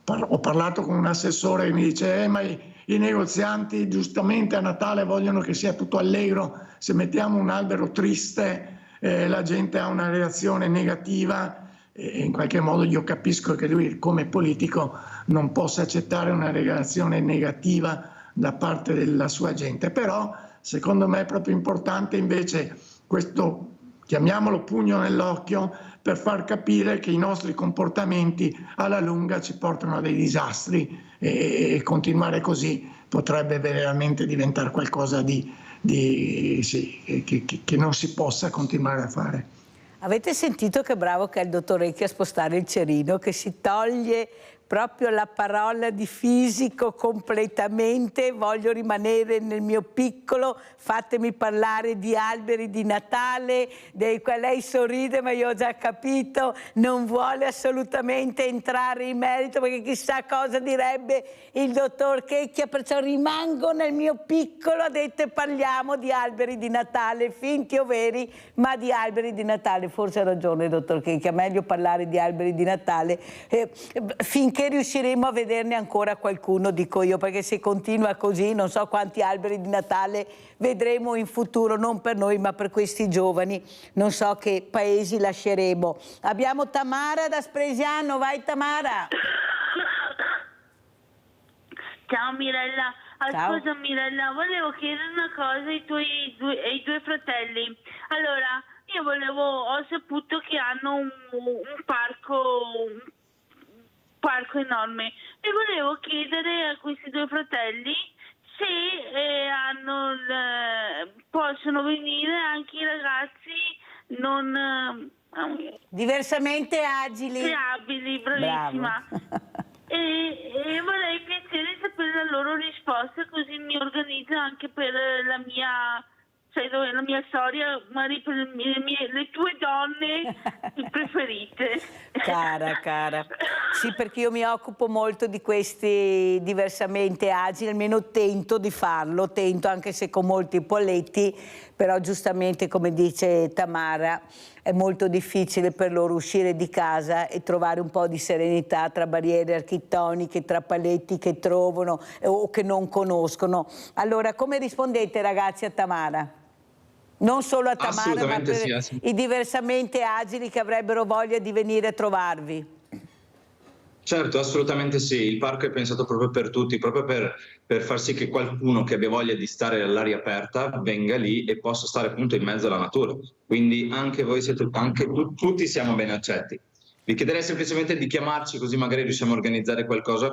Ho parlato con un assessore che mi dice ma i negozianti giustamente a Natale vogliono che sia tutto allegro, se mettiamo un albero triste la gente ha una reazione negativa, e in qualche modo io capisco che lui come politico non possa accettare una reazione negativa da parte della sua gente, però secondo me è proprio importante invece questo, chiamiamolo pugno nell'occhio, per far capire che i nostri comportamenti alla lunga ci portano a dei disastri e continuare così potrebbe veramente diventare qualcosa che non si possa continuare a fare. Avete sentito che bravo che è il dottor Recchi a spostare il cerino, che si toglie proprio la parola di fisico completamente, voglio rimanere nel mio piccolo, fatemi parlare di alberi di Natale, lei sorride ma io ho già capito, non vuole assolutamente entrare in merito perché chissà cosa direbbe il dottor Checchia, perciò rimango nel mio piccolo, ha detto, e parliamo di alberi di Natale, finti o veri, ma di alberi di Natale. Forse ha ragione il dottor Checchia, meglio parlare di alberi di Natale finché riusciremo a vederne ancora qualcuno, dico io, perché se continua così non so quanti alberi di Natale vedremo in futuro, non per noi ma per questi giovani, non so che paesi lasceremo. Abbiamo Tamara da Spresiano, vai Tamara. Ciao Mirella, Ciao. Scusa Mirella, volevo chiedere una cosa ai tuoi due fratelli. Allora, io ho saputo che hanno un parco enorme e volevo chiedere a questi due fratelli se possono venire anche i ragazzi non diversamente agili. Abili, bravissima. E vorrei piacere sapere la loro risposta, così mi organizzo anche per la mia storia, magari per le tue donne preferite. Cara. Sì, perché io mi occupo molto di questi diversamente agili, almeno tento di farlo, anche se con molti polletti, però giustamente come dice Tamara è molto difficile per loro uscire di casa e trovare un po' di serenità tra barriere architettoniche, tra paletti che trovano o che non conoscono. Allora, come rispondete ragazzi a Tamara? Non solo a Tamara, ma per i diversamente agili che avrebbero voglia di venire a trovarvi. Certo, assolutamente sì. Il parco è pensato proprio per tutti, proprio per far sì che qualcuno che abbia voglia di stare all'aria aperta venga lì e possa stare appunto in mezzo alla natura. Quindi anche voi tutti siamo ben accetti. Vi chiederei semplicemente di chiamarci, così magari riusciamo a organizzare qualcosa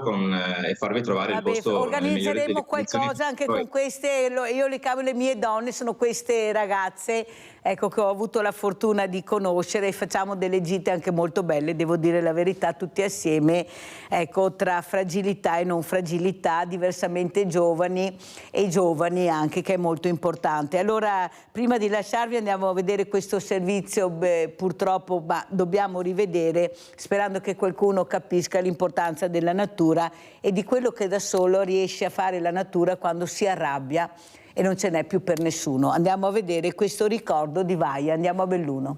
e farvi trovare il posto. Organizzeremo qualcosa anche con queste, io le mie donne sono queste ragazze, ecco, che ho avuto la fortuna di conoscere, e facciamo delle gite anche molto belle, devo dire la verità, tutti assieme, ecco, tra fragilità e non fragilità, diversamente giovani e giovani anche, che è molto importante. Allora, prima di lasciarvi andiamo a vedere questo servizio, purtroppo ma dobbiamo rivedere, sperando che qualcuno capisca l'importanza della natura e di quello che da solo riesce a fare la natura quando si arrabbia e non ce n'è più per nessuno. Andiamo a vedere questo ricordo di Vaia, andiamo a Belluno.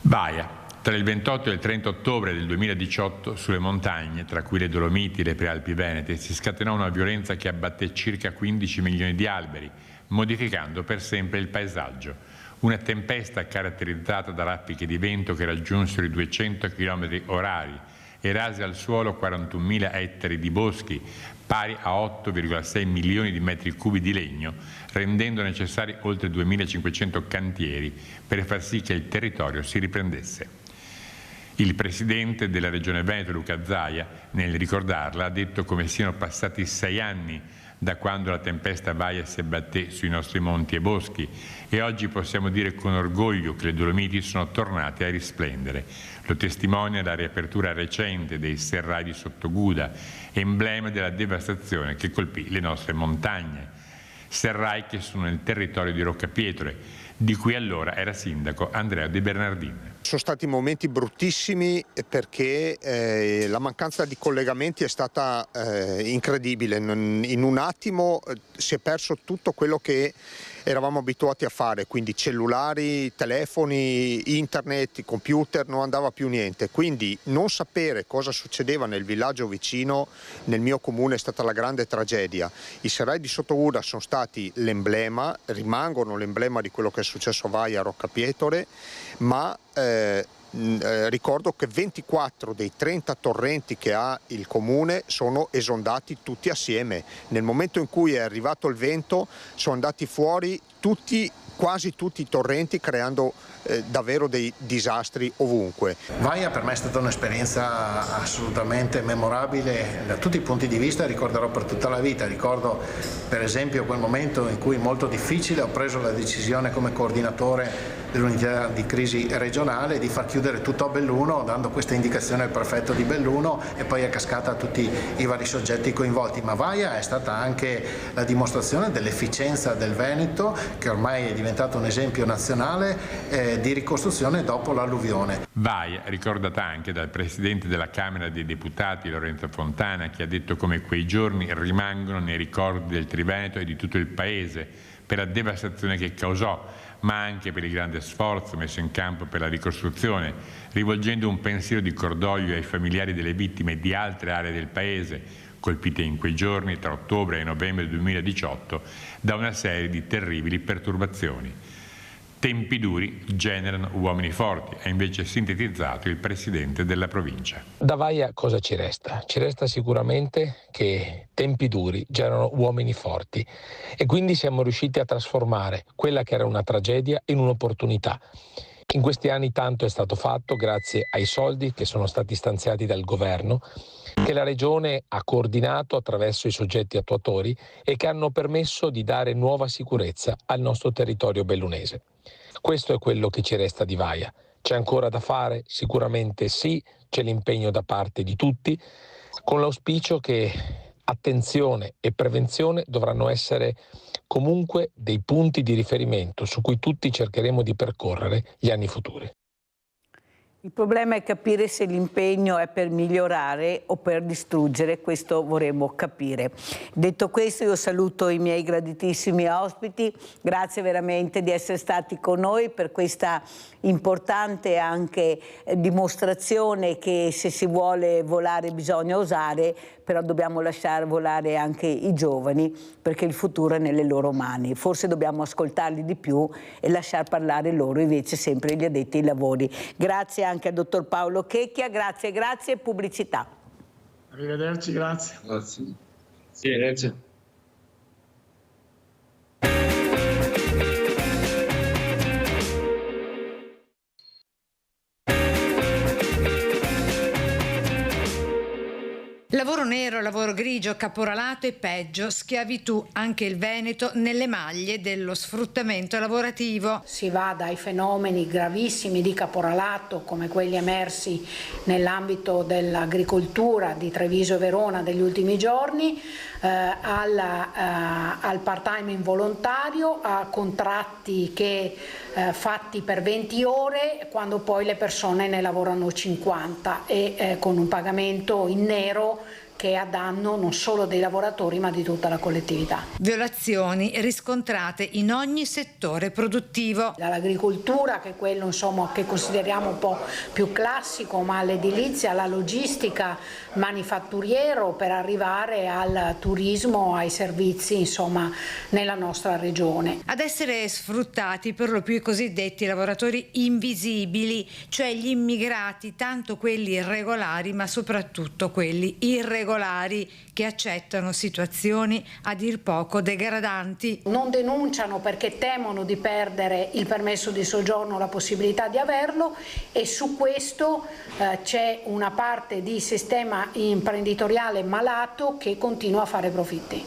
Vaia, tra il 28 e il 30 ottobre del 2018 sulle montagne, tra cui le Dolomiti e le Prealpi Venete, si scatenò una violenza che abbatté circa 15 milioni di alberi, modificando per sempre il paesaggio. Una tempesta caratterizzata da raffiche di vento che raggiunsero i 200 km/h e rase al suolo 41.000 ettari di boschi, pari a 8,6 milioni di metri cubi di legno, rendendo necessari oltre 2.500 cantieri per far sì che il territorio si riprendesse. Il presidente della Regione Veneto, Luca Zaia, nel ricordarla, ha detto come siano passati 6 anni da quando la tempesta Vaia si abbatté sui nostri monti e boschi, e oggi possiamo dire con orgoglio che le Dolomiti sono tornate a risplendere. Lo testimonia la riapertura recente dei serralli di Sottoguda, emblema della devastazione che colpì le nostre montagne. Serrai che sono nel territorio di Roccapietre, di cui allora era sindaco Andrea De Bernardini. Sono stati momenti bruttissimi perché la mancanza di collegamenti è stata incredibile. In un attimo si è perso tutto quello che eravamo abituati a fare, quindi cellulari, telefoni, internet, computer, non andava più niente. Quindi non sapere cosa succedeva nel villaggio vicino, nel mio comune, è stata la grande tragedia. I serralli di Sottoguda sono stati l'emblema, rimangono l'emblema di quello che è successo a Vaia, a Roccapietre, ma ricordo che 24 dei 30 torrenti che ha il comune sono esondati tutti assieme. Nel momento in cui è arrivato il vento sono andati fuori quasi tutti i torrenti, creando davvero dei disastri ovunque. Vaia per me è stata un'esperienza assolutamente memorabile da tutti i punti di vista, ricorderò per tutta la vita. Ricordo per esempio quel momento in cui, molto difficile, ho preso la decisione come coordinatore dell'unità di crisi regionale di far chiudere tutto a Belluno, dando questa indicazione al prefetto di Belluno, e poi è cascata a tutti i vari soggetti coinvolti. Ma Vaia è stata anche la dell'efficienza del Veneto, che ormai è diventato un esempio nazionale di ricostruzione dopo l'alluvione. Vaia, ricordata anche dal presidente della Camera dei Deputati Lorenzo Fontana, che ha detto come quei giorni rimangono nei ricordi del Triveneto e di tutto il paese per la devastazione che causò, ma anche per il grande sforzo messo in campo per la ricostruzione, rivolgendo un pensiero di cordoglio ai familiari delle vittime di altre aree del paese, colpite in quei giorni, tra ottobre e novembre 2018, da una serie di terribili perturbazioni. Tempi duri generano uomini forti, ha invece sintetizzato il presidente della provincia. Da Vaia cosa ci resta? Ci resta sicuramente che tempi duri generano uomini forti, e quindi siamo riusciti a trasformare quella che era una tragedia in un'opportunità. In questi anni tanto è stato fatto grazie ai soldi che sono stati stanziati dal governo, che la Regione ha coordinato attraverso i soggetti attuatori e che hanno permesso di dare nuova sicurezza al nostro territorio bellunese. Questo è quello che ci resta di Vaia. C'è ancora da fare? Sicuramente sì, c'è l'impegno da parte di tutti, con l'auspicio che attenzione e prevenzione dovranno essere comunque dei punti di riferimento su cui tutti cercheremo di percorrere gli anni futuri. Il problema è capire se l'impegno è per migliorare o per distruggere, questo vorremmo capire. Detto questo, io saluto i miei graditissimi ospiti, grazie veramente di essere stati con noi per questa importante anche dimostrazione che se si vuole volare bisogna osare, però dobbiamo lasciare volare anche i giovani perché il futuro è nelle loro mani. Forse dobbiamo ascoltarli di più e lasciar parlare loro invece sempre gli addetti ai lavori. Grazie anche al dottor Paolo Checchia, grazie pubblicità. Arrivederci, grazie. Grazie. Sì, grazie. Lavoro nero, lavoro grigio, caporalato e peggio, schiavitù, anche il Veneto nelle maglie dello sfruttamento lavorativo. Si va dai fenomeni gravissimi di caporalato come quelli emersi nell'ambito dell'agricoltura di Treviso e Verona degli ultimi giorni, al part-time involontario, a contratti che fatti per 20 ore quando poi le persone ne lavorano 50 e con un pagamento in nero che è a danno non solo dei lavoratori ma di tutta la collettività. Violazioni riscontrate in ogni settore produttivo. Dall'agricoltura, che è quello insomma che consideriamo un po' più classico, ma all'edilizia, alla logistica, manifatturiero, per arrivare al turismo, ai servizi insomma nella nostra regione. Ad essere sfruttati per lo più i cosiddetti lavoratori invisibili, cioè gli immigrati, tanto quelli irregolari ma soprattutto quelli irregolari che accettano situazioni a dir poco degradanti. Non denunciano perché temono di perdere il permesso di soggiorno, la possibilità di averlo, e su questo c'è una parte di sistema imprenditoriale malato che continua a fare profitti.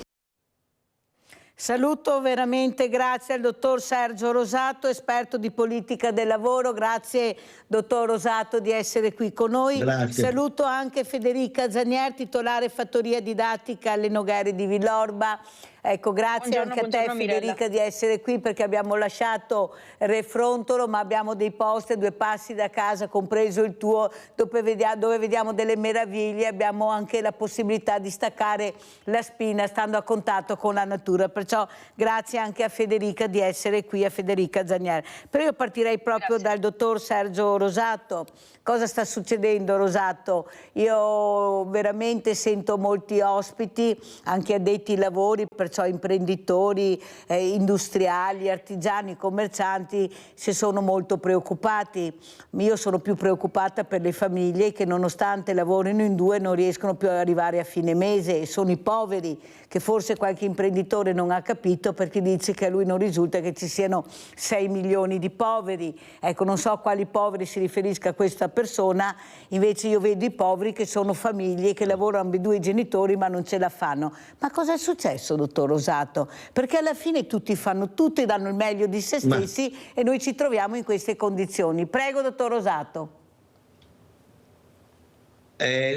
Saluto veramente, grazie al dottor Sergio Rosato, esperto di politica del lavoro. Grazie dottor Rosato di essere qui con noi. Grazie. Saluto anche Federica Zanier, titolare fattoria didattica alle Noghere di Villorba. Ecco, grazie anche a te Federica di essere qui, perché abbiamo lasciato Refrontolo, ma abbiamo dei posti a 2 passi da casa, compreso il tuo, dove vediamo delle meraviglie. Abbiamo anche la possibilità di staccare la spina stando a contatto con la natura. Perciò grazie anche a Federica di essere qui, a Federica Zanier. Però io partirei proprio dal dottor Sergio Rosato. Cosa sta succedendo, Rosato? Io veramente sento molti ospiti, anche addetti ai lavori, perciò imprenditori, industriali, artigiani, commercianti, si sono molto preoccupati. Io sono più preoccupata per le famiglie che, nonostante lavorino in 2, non riescono più ad arrivare a fine mese, e sono i poveri, che forse qualche imprenditore non ha capito, perché dice che a lui non risulta che ci siano 6 milioni di poveri. Ecco, non so a quali poveri si riferisca a questa persona, invece io vedo i poveri che sono famiglie che lavorano ambedue i genitori ma non ce la fanno. Ma cosa è successo, dottor Rosato? Perché alla fine tutti fanno tutto e danno il meglio di se stessi e noi ci troviamo in queste condizioni. Prego, dottor Rosato.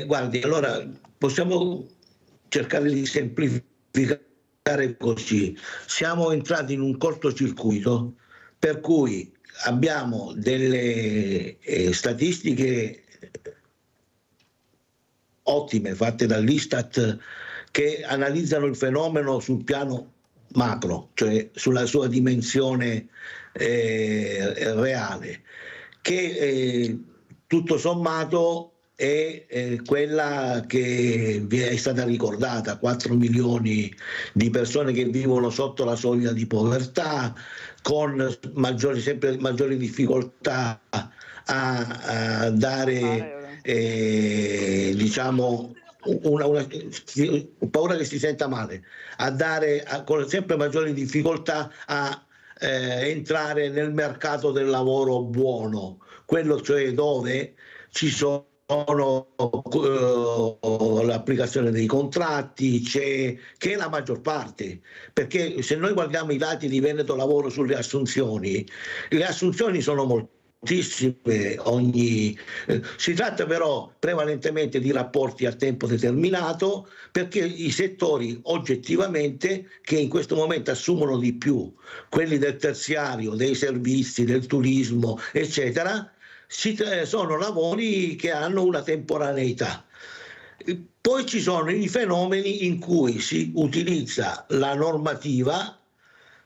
Guardi, allora possiamo cercare di semplificare così. Siamo entrati in un cortocircuito per cui abbiamo delle statistiche ottime fatte dall'Istat che analizzano il fenomeno sul piano macro, cioè sulla sua dimensione reale, che tutto sommato è quella che vi è stata ricordata: 4 milioni di persone che vivono sotto la soglia di povertà, con sempre maggiori difficoltà a dare, diciamo, paura che si senta male, con sempre maggiori difficoltà a entrare nel mercato del lavoro buono, quello cioè dove ci sono l'applicazione dei contratti, che è la maggior parte, perché se noi guardiamo i dati di Veneto Lavoro sulle assunzioni, le assunzioni sono moltissime si tratta però prevalentemente di rapporti a tempo determinato, perché i settori oggettivamente che in questo momento assumono di più, quelli del terziario, dei servizi, del turismo, eccetera, sono lavori che hanno una temporaneità. Poi ci sono i fenomeni in cui si utilizza la normativa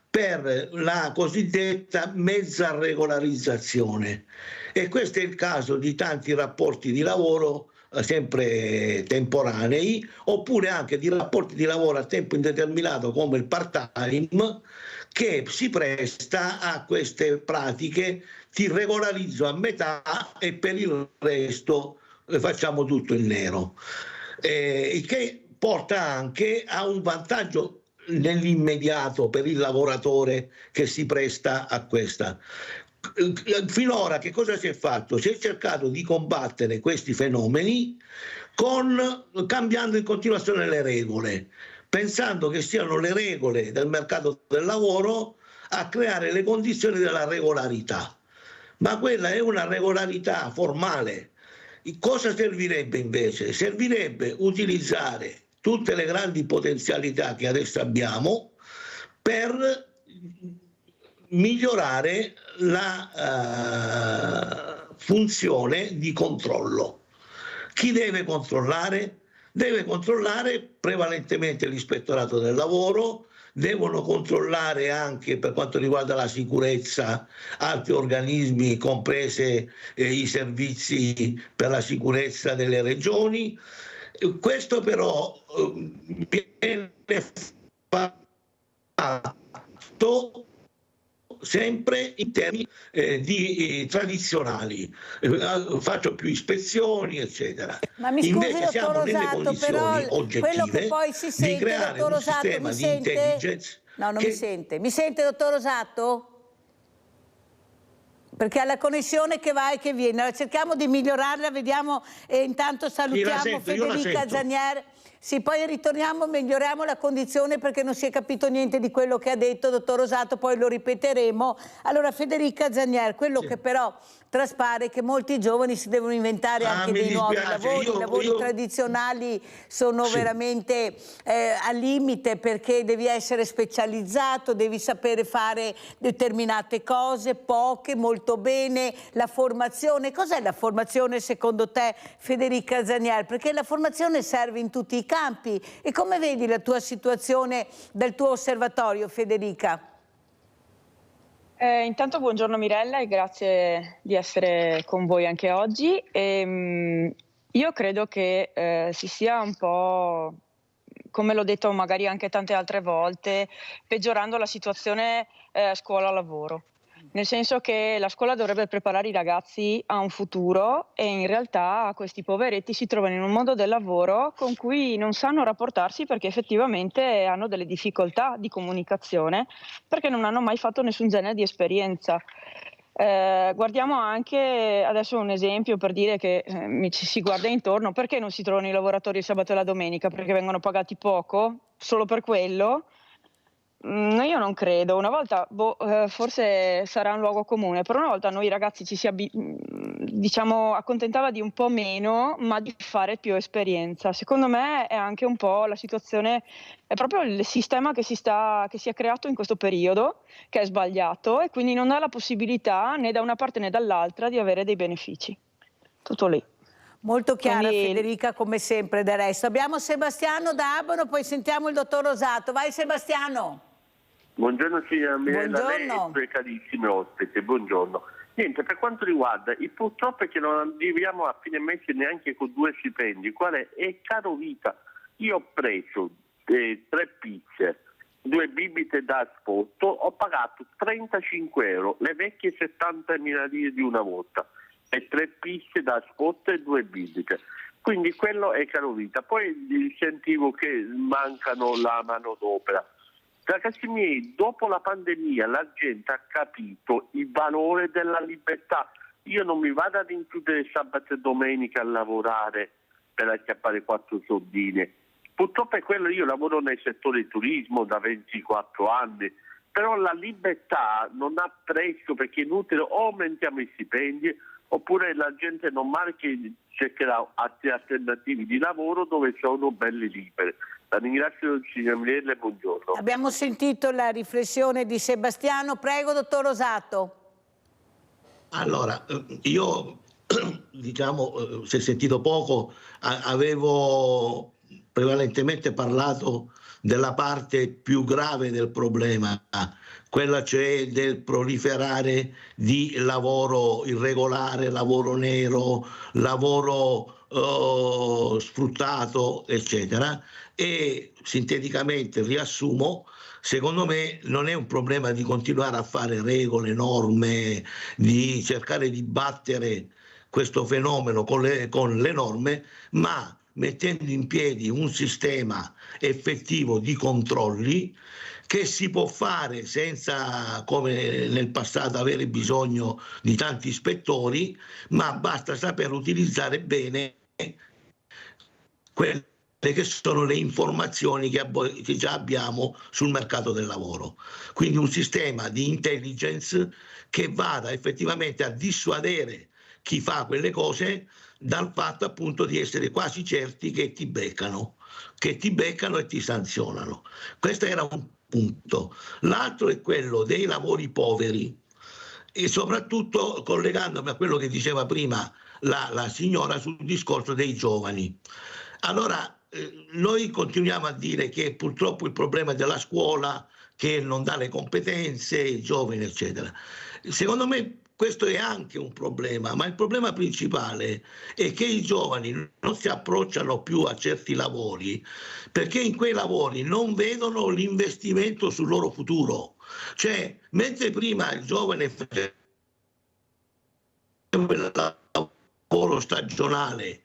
per la cosiddetta mezza regolarizzazione, e questo è il caso di tanti rapporti di lavoro sempre temporanei, oppure anche di rapporti di lavoro a tempo indeterminato come il part-time, che si presta a queste pratiche: ti regolarizzo a metà e per il resto facciamo tutto in nero, che porta anche a un vantaggio nell'immediato per il lavoratore che si presta a questa. Finora che cosa si è fatto? Si è cercato di combattere questi fenomeni cambiando in continuazione le regole, pensando che siano le regole del mercato del lavoro a creare le condizioni della regolarità. Ma quella è una regolarità formale. Cosa servirebbe invece? Servirebbe utilizzare tutte le grandi potenzialità che adesso abbiamo per migliorare la funzione di controllo. Chi deve controllare? Deve controllare prevalentemente l'Ispettorato del Lavoro, devono controllare anche, per quanto riguarda la sicurezza, altri organismi, comprese i servizi per la sicurezza delle regioni. Questo però viene fatto sempre in termini tradizionali, faccio più ispezioni, eccetera. Ma mi scusi, invece siamo nelle Rosato, condizioni però oggettive quello che poi si sente, di creare dottor un Rosato, sistema mi di sente? intelligence. No, non mi sente. Mi sente, dottor Rosato? Perché ha la connessione che va e che viene. Allora, cerchiamo di migliorarla, vediamo, e intanto salutiamo Federica Zanier. Sì, poi ritorniamo, miglioriamo la condizione perché non si è capito niente di quello che ha detto dottor Rosato, poi lo ripeteremo. Allora Federica Zanier, quello che però traspare è che molti giovani si devono inventare anche dei nuovi lavori, i lavori tradizionali sono veramente al limite perché devi essere specializzato, devi sapere fare determinate cose, poche, molto bene, la formazione. Cos'è la formazione secondo te, Federica Zanier? Perché la formazione serve in tutti i campi. E come vedi la tua situazione del tuo osservatorio, Federica? Intanto buongiorno Mirella e grazie di essere con voi anche oggi. Io credo che si sia un po', come l'ho detto magari anche tante altre volte, peggiorando la situazione scuola-lavoro. Nel senso che la scuola dovrebbe preparare i ragazzi a un futuro e in realtà questi poveretti si trovano in un mondo del lavoro con cui non sanno rapportarsi perché effettivamente hanno delle difficoltà di comunicazione perché non hanno mai fatto nessun genere di esperienza. Guardiamo anche adesso un esempio per dire che ci si guarda intorno, perché non si trovano i lavoratori il sabato e la domenica? Perché vengono pagati poco? Solo per quello? Io non credo, una volta forse sarà un luogo comune, però una volta noi ragazzi ci si accontentava di un po' meno, ma di fare più esperienza. Secondo me è anche un po' la situazione, è proprio il sistema che si è creato in questo periodo, che è sbagliato e quindi non dà la possibilità né da una parte né dall'altra di avere dei benefici. Tutto lì. Molto chiara Federica, come sempre del resto. Abbiamo Sebastiano da Abano, poi sentiamo il dottor Rosato. Vai Sebastiano. Buongiorno signora Mirella, lei e Buongiorno. i suoi carissimi ospiti, buongiorno. Niente, per quanto riguarda il purtroppo è che non arriviamo a fine mese neanche con 2 stipendi, quale è caro vita. Io ho preso 3 pizze, 2 bibite da asporto, ho pagato 35 euro, le vecchie 70.000 lire di una volta, e 3 pizze da asporto e 2 bibite. Quindi quello è caro vita. Poi sentivo che mancano la manodopera. Ragazzi miei, dopo la pandemia la gente ha capito il valore della libertà. Io non mi vado ad includere sabato e domenica a lavorare per acchiappare 4 soldine. Purtroppo è quello, io lavoro nel settore turismo da 24 anni, però la libertà non ha prezzo perché è inutile, o aumentiamo i stipendi oppure la gente normale che cercherà altre alternative di lavoro dove sono belli liberi. La ringrazio signor Mirella e buongiorno. Abbiamo sentito la riflessione di Sebastiano, prego dottor Rosato. Allora, io diciamo, si è sentito poco, avevo prevalentemente parlato della parte più grave del problema, quella cioè del proliferare di lavoro irregolare, lavoro nero, lavoro sfruttato, eccetera. E sinteticamente riassumo, secondo me non è un problema di continuare a fare regole, norme, di cercare di battere questo fenomeno con le norme, ma mettendo in piedi un sistema effettivo di controlli che si può fare senza, come nel passato, avere bisogno di tanti ispettori, ma basta saper utilizzare bene quelle che sono le informazioni che già abbiamo sul mercato del lavoro. Quindi un sistema di intelligence che vada effettivamente a dissuadere chi fa quelle cose dal fatto appunto di essere quasi certi che ti beccano e ti sanzionano. Questo era un punto. L'altro è quello dei lavori poveri e soprattutto collegandomi a quello che diceva prima la signora sul discorso dei giovani. Allora, noi continuiamo a dire che purtroppo il problema della scuola che non dà le competenze ai giovani, eccetera. Secondo me questo è anche un problema, ma il problema principale è che i giovani non si approcciano più a certi lavori perché in quei lavori non vedono l'investimento sul loro futuro. Cioè, mentre prima il giovane faceva il lavoro stagionale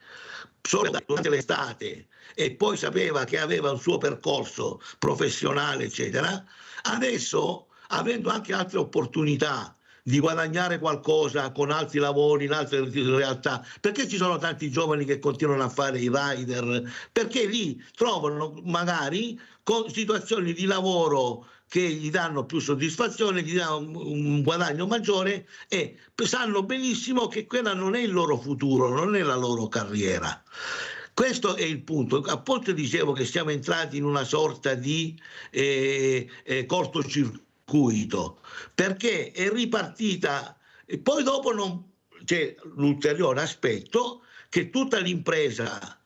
solo durante l'estate e poi sapeva che aveva un suo percorso professionale, eccetera, adesso, avendo anche altre opportunità di guadagnare qualcosa con altri lavori in altre realtà? Perché ci sono tanti giovani che continuano a fare i rider? Perché lì trovano magari con situazioni di lavoro che gli danno più soddisfazione, gli danno un guadagno maggiore e sanno benissimo che quella non è il loro futuro, non è la loro carriera. Questo è il punto. A volte dicevo che siamo entrati in una sorta di cortocircuito, perché è ripartita e poi dopo c'è l'ulteriore aspetto che tutta l'impresa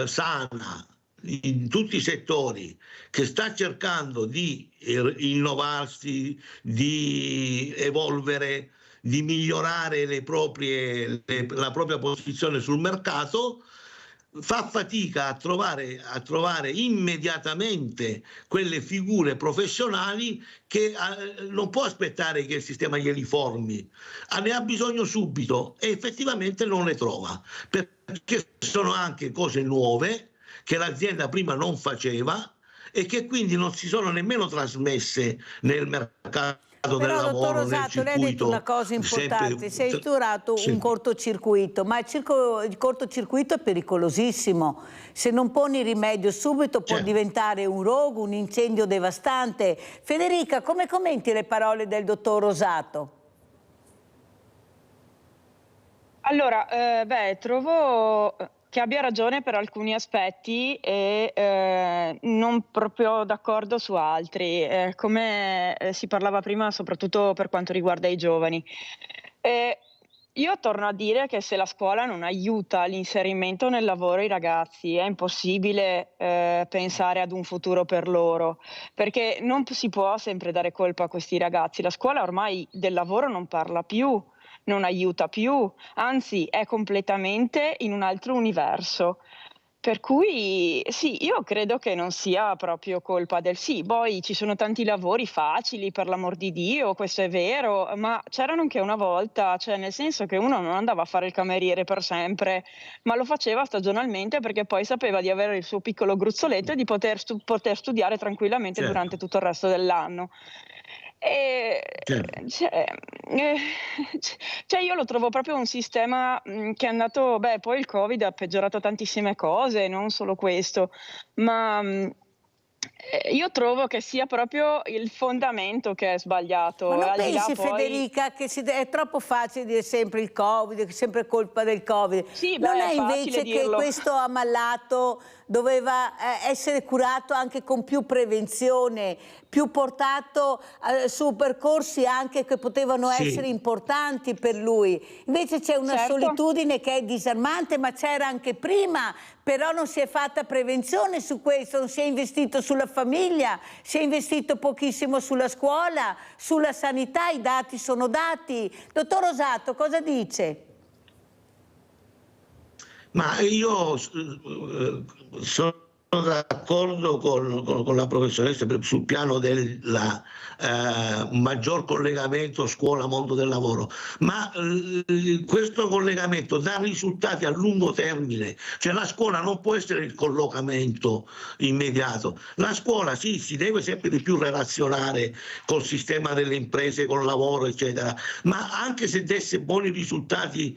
sana in tutti i settori che sta cercando di innovarsi, di evolvere, di migliorare la propria posizione sul mercato, fa fatica a trovare immediatamente quelle figure professionali che non può aspettare che il sistema glieli formi, ne ha bisogno subito e effettivamente non le trova, perché sono anche cose nuove che l'azienda prima non faceva e che quindi non si sono nemmeno trasmesse nel mercato del lavoro. Dottor Rosato, lei ha detto una cosa importante, si è instaurato un cortocircuito, ma il cortocircuito è pericolosissimo, se non poni rimedio subito può diventare un rogo, un incendio devastante. Federica, come commenti le parole del dottor Rosato? Allora, trovo che abbia ragione per alcuni aspetti e non proprio d'accordo su altri, come si parlava prima soprattutto per quanto riguarda i giovani. Io torno a dire che se la scuola non aiuta l'inserimento nel lavoro i ragazzi è impossibile pensare ad un futuro per loro, perché non si può sempre dare colpa a questi ragazzi. La scuola ormai del lavoro non parla più, non aiuta più, anzi è completamente in un altro universo. Per cui sì, io credo che non sia proprio colpa del sì, poi ci sono tanti lavori facili, per l'amor di Dio, questo è vero, ma c'erano anche una volta, cioè nel senso che uno non andava a fare il cameriere per sempre, ma lo faceva stagionalmente perché poi sapeva di avere il suo piccolo gruzzoletto e di poter studiare tranquillamente durante tutto il resto dell'anno. Cioè io lo trovo proprio un sistema che è andato, poi il Covid ha peggiorato tantissime cose, non solo questo, ma io trovo che sia proprio il fondamento che è sbagliato. Ma non pensi, Federica, che è troppo facile dire sempre il Covid, che è sempre colpa del Covid? Sì, non è invece che dirlo. questo ammalato doveva essere curato anche con più prevenzione, più portato su percorsi anche che potevano essere importanti per lui. Invece c'è una solitudine che è disarmante, ma c'era anche prima, però non si è fatta prevenzione su questo, non si è investito sulla famiglia, si è investito pochissimo sulla scuola, sulla sanità, i dati sono dati. Dottor Rosato, cosa dice? Ma io sono d'accordo con la professoressa sul piano del maggior collegamento scuola-mondo del lavoro, ma questo collegamento dà risultati a lungo termine, cioè la scuola non può essere il collocamento immediato, la scuola si deve sempre di più relazionare col sistema delle imprese, col lavoro eccetera, ma anche se desse buoni risultati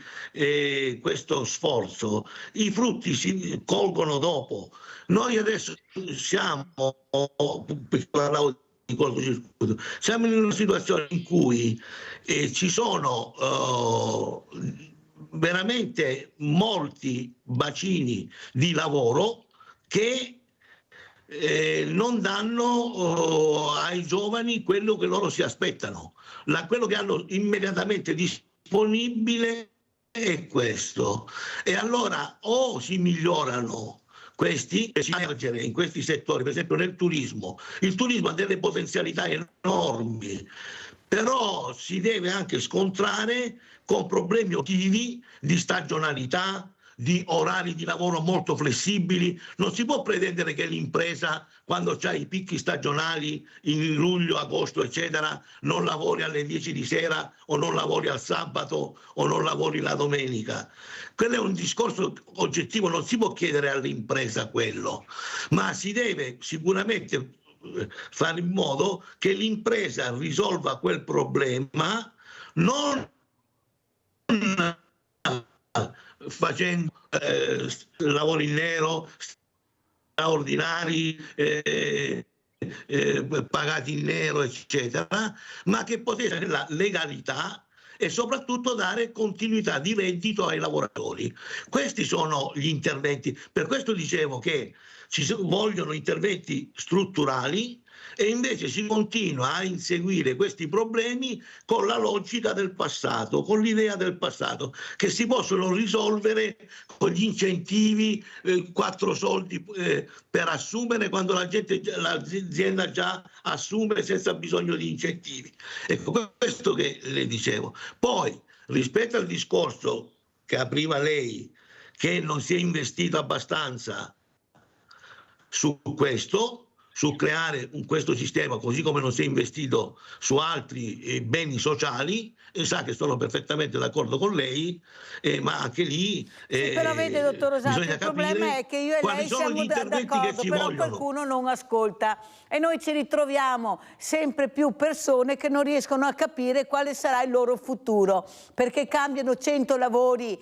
questo sforzo, i frutti si colgono dopo. Noi adesso siamo in una situazione in cui ci sono veramente molti bacini di lavoro che non danno ai giovani quello che loro si aspettano. Quello che hanno immediatamente disponibile è questo. E allora o si migliorano questi e si emergere in questi settori, per esempio nel turismo. Il turismo ha delle potenzialità enormi, però si deve anche scontrare con problemi oggettivi di stagionalità, di orari di lavoro molto flessibili. Non si può pretendere che l'impresa, quando c'ha i picchi stagionali in luglio, agosto eccetera, non lavori alle 10 di sera o non lavori al sabato o non lavori la domenica. Quello è un discorso oggettivo, non si può chiedere all'impresa quello, ma si deve sicuramente fare in modo che l'impresa risolva quel problema non facendo lavori in nero, straordinari, pagati in nero, eccetera, ma che potesse avere la legalità e soprattutto dare continuità di reddito ai lavoratori. Questi sono gli interventi. Per questo dicevo che ci vogliono interventi strutturali e invece si continua a inseguire questi problemi con la logica del passato, con l'idea del passato, che si possono risolvere con gli incentivi, 4 soldi per assumere quando l'azienda già assume senza bisogno di incentivi. Ecco, questo che le dicevo. Poi, rispetto al discorso che apriva lei, che non si è investito abbastanza su questo, su creare questo sistema, così come non si è investito su altri beni sociali, e sa che sono perfettamente d'accordo con lei, ma anche lì però vede, dottor Rosato, il problema è che io e lei siamo d'accordo, però qualcuno non ascolta e noi ci ritroviamo sempre più persone che non riescono a capire quale sarà il loro futuro, perché cambiano 100 lavori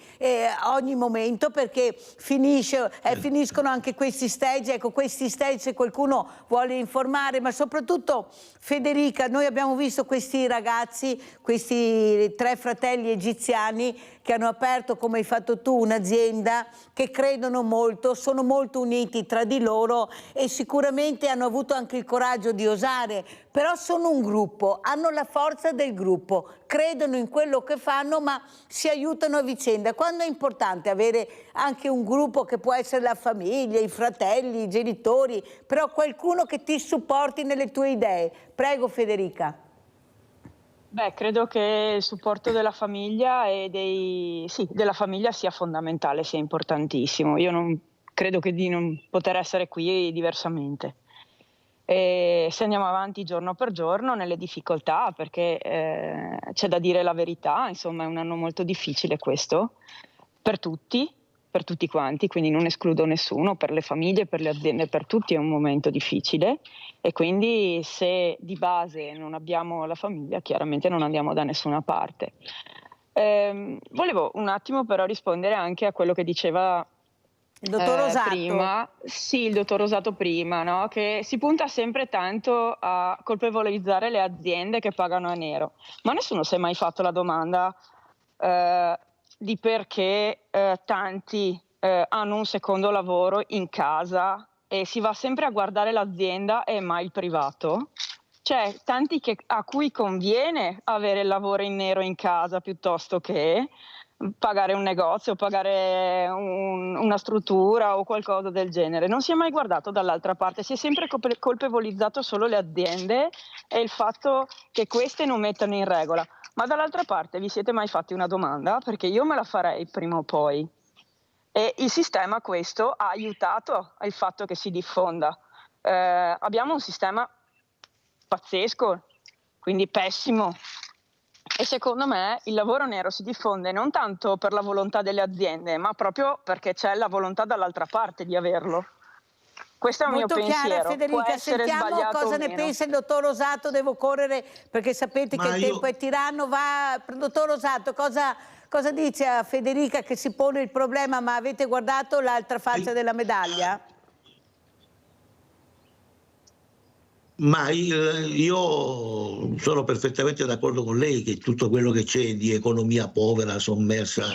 ogni momento, perché finiscono anche questi stage. Ecco, questi stage, se qualcuno vuole informare, ma soprattutto Federica, noi abbiamo visto questi ragazzi, questi 3 fratelli egiziani che hanno aperto, come hai fatto tu, un'azienda, che credono molto, sono molto uniti tra di loro e sicuramente hanno avuto anche il coraggio di osare, però sono un gruppo, hanno la forza del gruppo, credono in quello che fanno, ma si aiutano a vicenda. Quando è importante avere anche un gruppo che può essere la famiglia, i fratelli, i genitori, però qualcuno che ti supporti nelle tue idee. Prego Federica. Beh, credo che il supporto della famiglia della famiglia sia fondamentale, sia importantissimo. Io non credo di non poter essere qui diversamente. E se andiamo avanti giorno per giorno nelle difficoltà, perché c'è da dire la verità, insomma è un anno molto difficile questo, per tutti quanti, quindi non escludo nessuno, per le famiglie, per le aziende, per tutti è un momento difficile e quindi se di base non abbiamo la famiglia chiaramente non andiamo da nessuna parte. Volevo un attimo però rispondere anche a quello che diceva il dottor Rosato. Prima. Sì, il dottor Rosato prima, no? Che si punta sempre tanto a colpevolizzare le aziende che pagano a nero, ma nessuno si è mai fatto la domanda di perché tanti hanno un secondo lavoro in casa e si va sempre a guardare l'azienda e mai il privato. C'è tanti a cui conviene avere il lavoro in nero in casa piuttosto che pagare un negozio, pagare una struttura o qualcosa del genere. Non si è mai guardato dall'altra parte, si è sempre colpevolizzato solo le aziende e il fatto che queste non mettano in regola. Ma dall'altra parte vi siete mai fatti una domanda? Perché io me la farei prima o poi. E il sistema questo ha aiutato il fatto che si diffonda. Abbiamo un sistema pazzesco, quindi pessimo. E secondo me il lavoro nero si diffonde non tanto per la volontà delle aziende, ma proprio perché c'è la volontà dall'altra parte di averlo. Questo è il mio pensiero. Molto chiara, Federica. Sentiamo cosa ne pensa il dottor Rosato. Devo correre perché sapete che il tempo è tiranno. Dottor Rosato, cosa dice a Federica che si pone il problema? Ma avete guardato l'altra faccia della medaglia? Ma io sono perfettamente d'accordo con lei che tutto quello che c'è di economia povera, sommersa,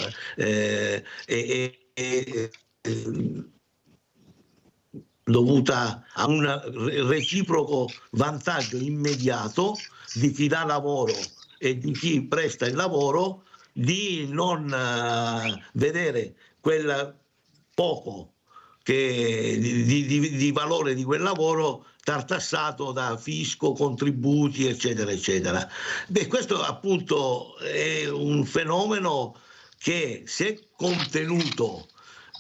dovuta a un reciproco vantaggio immediato di chi dà lavoro e di chi presta il lavoro, di non vedere quel poco di valore di quel lavoro tartassato da fisco, contributi, eccetera, eccetera. Beh, questo appunto è un fenomeno che, se contenuto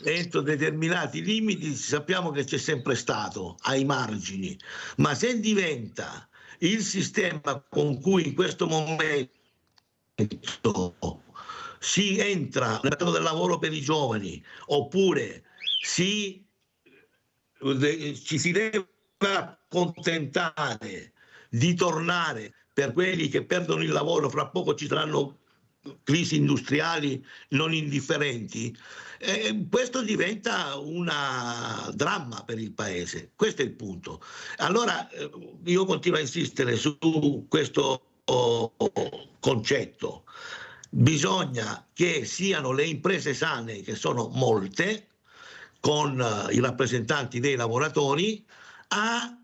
entro determinati limiti, sappiamo che c'è sempre stato ai margini, ma se diventa il sistema con cui in questo momento si entra nel mercato del lavoro per i giovani, oppure ci si deve accontentare di tornare per quelli che perdono il lavoro, fra poco ci saranno crisi industriali non indifferenti, questo diventa un dramma per il Paese. Questo è il punto. Allora io continuo a insistere su questo concetto. Bisogna che siano le imprese sane, che sono molte, con i rappresentanti dei lavoratori, a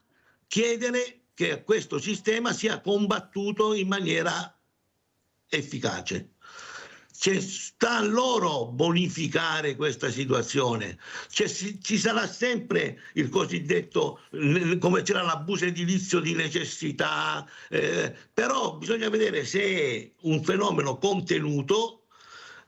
chiedere che questo sistema sia combattuto in maniera efficace. Sta a loro bonificare questa situazione. Ci sarà sempre il cosiddetto, come c'era l'abuso edilizio di necessità, però bisogna vedere se è un fenomeno contenuto,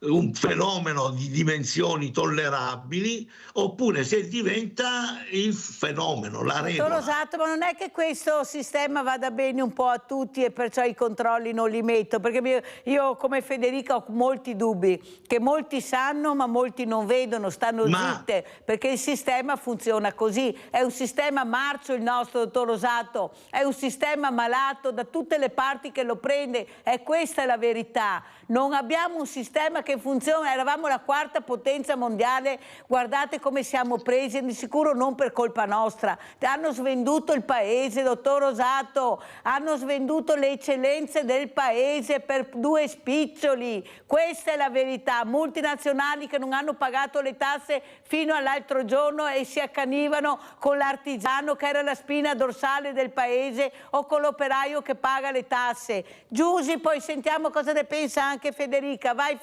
un fenomeno di dimensioni tollerabili, oppure se diventa il fenomeno, la regola. Esatto, ma non è che questo sistema vada bene un po' a tutti e perciò i controlli non li metto, perché io come Federica ho molti dubbi, che molti sanno ma molti non vedono, stanno zitte, perché il sistema funziona così, è un sistema marcio il nostro, dottor Rosato, è un sistema malato da tutte le parti che lo prende, questa è la verità. Non abbiamo un sistema che funziona, eravamo la quarta potenza mondiale, guardate come siamo presi, di sicuro non per colpa nostra, hanno svenduto il paese, dottor Rosato, hanno svenduto le eccellenze del paese per 2 spiccioli, questa è la verità, multinazionali che non hanno pagato le tasse fino all'altro giorno e si accanivano con l'artigiano che era la spina dorsale del paese o con l'operaio che paga le tasse. Giusy, poi sentiamo cosa ne pensa anche Federica, vai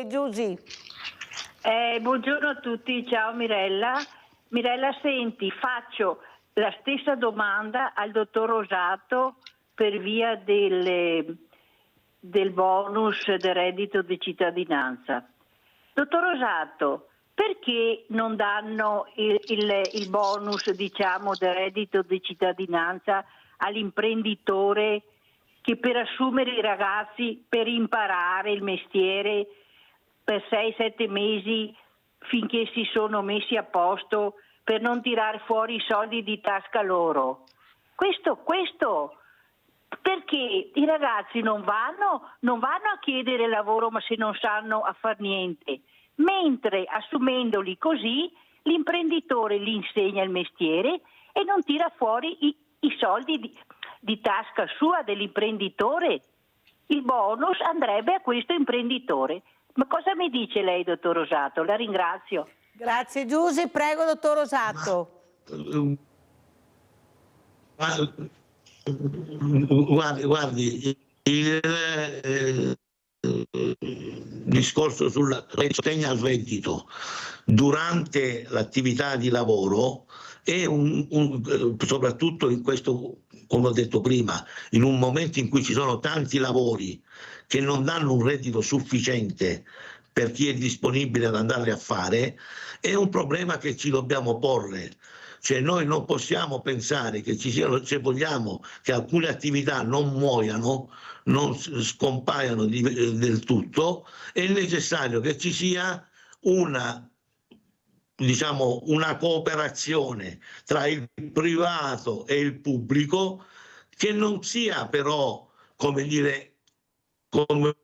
Giusy. Buongiorno a tutti, ciao Mirella. Mirella, senti, faccio la stessa domanda al dottor Rosato per via del bonus del reddito di cittadinanza. Dottor Rosato, perché non danno il bonus, diciamo, del reddito di cittadinanza all'imprenditore che per assumere i ragazzi per imparare il mestiere per 6-7 mesi finché si sono messi a posto, per non tirare fuori i soldi di tasca loro? Questo perché i ragazzi non vanno a chiedere lavoro ma se non sanno a far niente, mentre assumendoli così l'imprenditore gli insegna il mestiere e non tira fuori i soldi di tasca sua dell'imprenditore. Il bonus andrebbe a questo imprenditore. Ma cosa mi dice lei, dottor Rosato? La ringrazio. Grazie Giusy, prego dottor Rosato. Guardi, il discorso sul sostegno al reddito durante l'attività di lavoro è soprattutto in questo, come ho detto prima, in un momento in cui ci sono tanti lavori che non danno un reddito sufficiente per chi è disponibile ad andarli a fare, è un problema che ci dobbiamo porre. Cioè noi non possiamo pensare che ci siano, se vogliamo che alcune attività non muoiano, non scompaiano del tutto, è necessario che ci sia una cooperazione tra il privato e il pubblico, che non sia però, come dire, come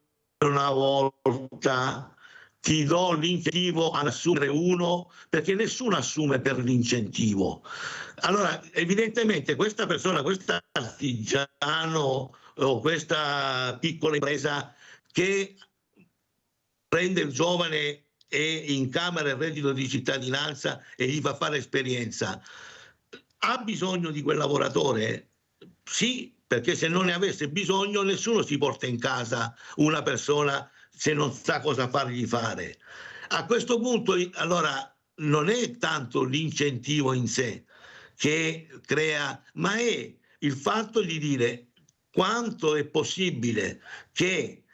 una volta ti do l'incentivo ad assumere uno, perché nessuno assume per l'incentivo. Allora evidentemente questa persona, questo artigiano o questa piccola impresa che prende il giovane e incamera il reddito di cittadinanza e gli fa fare esperienza, ha bisogno di quel lavoratore? Sì, perché se non ne avesse bisogno nessuno si porta in casa una persona se non sa cosa fargli fare. A questo punto allora non è tanto l'incentivo in sé che crea, ma è il fatto di dire quanto è possibile che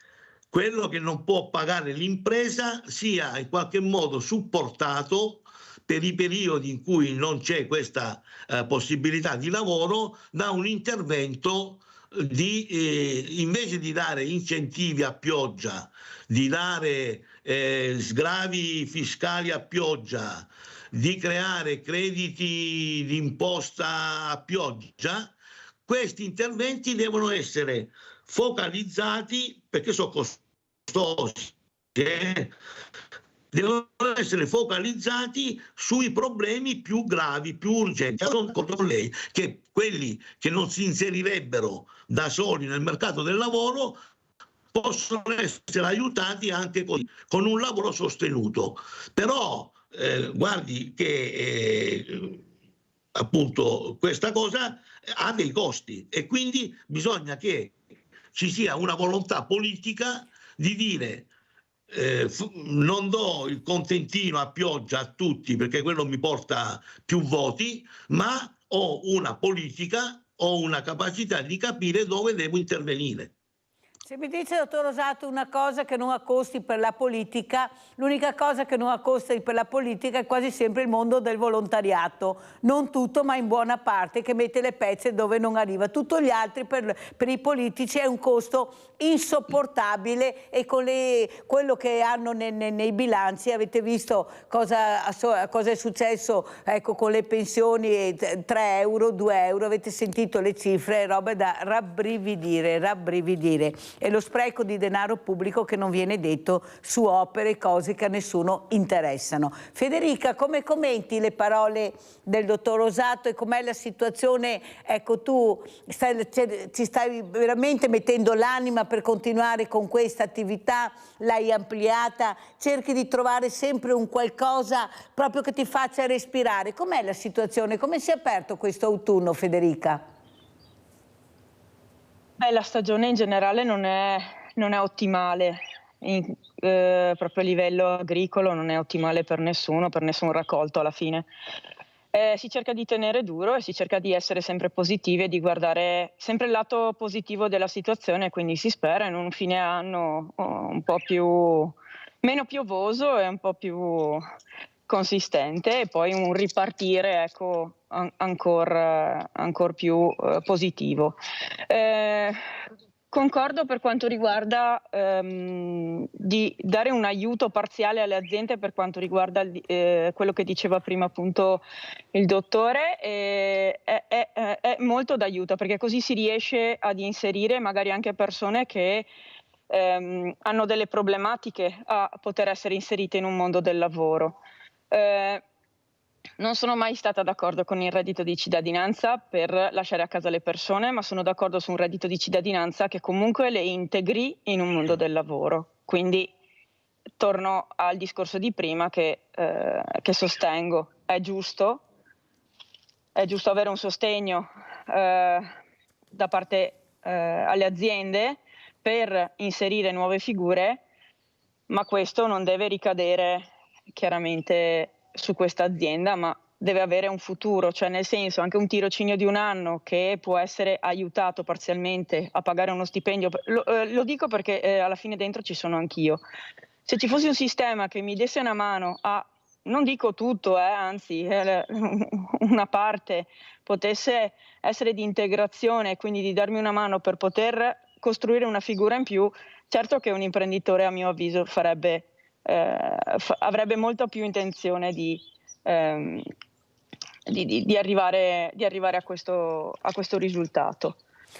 quello che non può pagare l'impresa sia in qualche modo supportato per i periodi in cui non c'è questa possibilità di lavoro da un intervento invece di dare incentivi a pioggia, di dare sgravi fiscali a pioggia, di creare crediti d'imposta a pioggia, questi interventi devono essere focalizzati, perché sono costosi, devono essere focalizzati sui problemi più gravi, più urgenti. Sono con lei che quelli che non si inserirebbero da soli nel mercato del lavoro possono essere aiutati anche con un lavoro sostenuto. Però guardi che appunto questa cosa ha dei costi e quindi bisogna che ci sia una volontà politica di dire non do il contentino a pioggia a tutti perché quello mi porta più voti, ma ho una politica, ho una capacità di capire dove devo intervenire. Se mi dice, dottor Rosato, una cosa che non ha costi per la politica, l'unica cosa che non ha costi per la politica è quasi sempre il mondo del volontariato, non tutto ma in buona parte, che mette le pezze dove non arriva. Tutto gli altri per i politici è un costo insopportabile e con quello che hanno nei bilanci, avete visto cosa è successo, ecco, con le pensioni, 3 euro, 2 euro, avete sentito le cifre, robe da rabbrividire. E lo spreco di denaro pubblico che non viene detto su opere e cose che a nessuno interessano. Federica, come commenti le parole del dottor Rosato e com'è la situazione? Ecco, tu ci stai veramente mettendo l'anima per continuare con questa attività, l'hai ampliata, cerchi di trovare sempre un qualcosa proprio che ti faccia respirare. Com'è la situazione? Come si è aperto questo autunno, Federica? La stagione in generale non è ottimale, proprio a livello agricolo non è ottimale per nessun raccolto alla fine. Si cerca di tenere duro e si cerca di essere sempre positivi e di guardare sempre il lato positivo della situazione, quindi si spera in un fine anno un po' meno piovoso e un po' più consistente e poi un ripartire, ecco, ancora più positivo. Concordo per quanto riguarda di dare un aiuto parziale alle aziende per quanto riguarda quello che diceva prima appunto il dottore, è molto d'aiuto perché così si riesce ad inserire magari anche persone che hanno delle problematiche a poter essere inserite in un mondo del lavoro. Non sono mai stata d'accordo con il reddito di cittadinanza per lasciare a casa le persone, ma sono d'accordo su un reddito di cittadinanza che comunque le integri in un mondo del lavoro. Quindi torno al discorso di prima che sostengo. È giusto avere un sostegno da parte alle aziende per inserire nuove figure, ma questo non deve ricadere chiaramente su questa azienda, ma deve avere un futuro, cioè nel senso anche un tirocinio di 1 anno che può essere aiutato parzialmente a pagare uno stipendio. Lo dico perché alla fine dentro ci sono anch'io. Se ci fosse un sistema che mi desse una mano a, non dico tutto, anzi una parte potesse essere di integrazione, quindi di darmi una mano per poter costruire una figura in più, certo che un imprenditore a mio avviso avrebbe molta più intenzione di arrivare a questo risultato.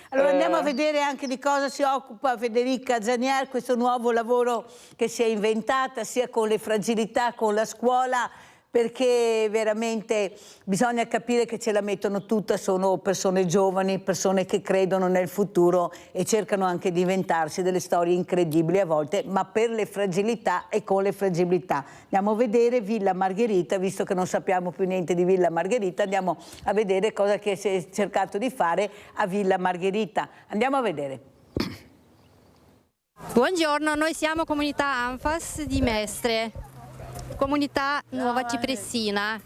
Allora andiamo a vedere anche di cosa si occupa Federica Zanier, questo nuovo lavoro che si è inventata sia con le fragilità, con la scuola, perché veramente bisogna capire che ce la mettono tutta, sono persone giovani, persone che credono nel futuro e cercano anche di inventarsi delle storie incredibili a volte, ma per le fragilità e con le fragilità. Andiamo a vedere Villa Margherita, visto che non sappiamo più niente di Villa Margherita, andiamo a vedere cosa che si è cercato di fare a Villa Margherita. Andiamo a vedere. Buongiorno, noi siamo comunità ANFAS di Mestre, comunità Nuova Cipressina.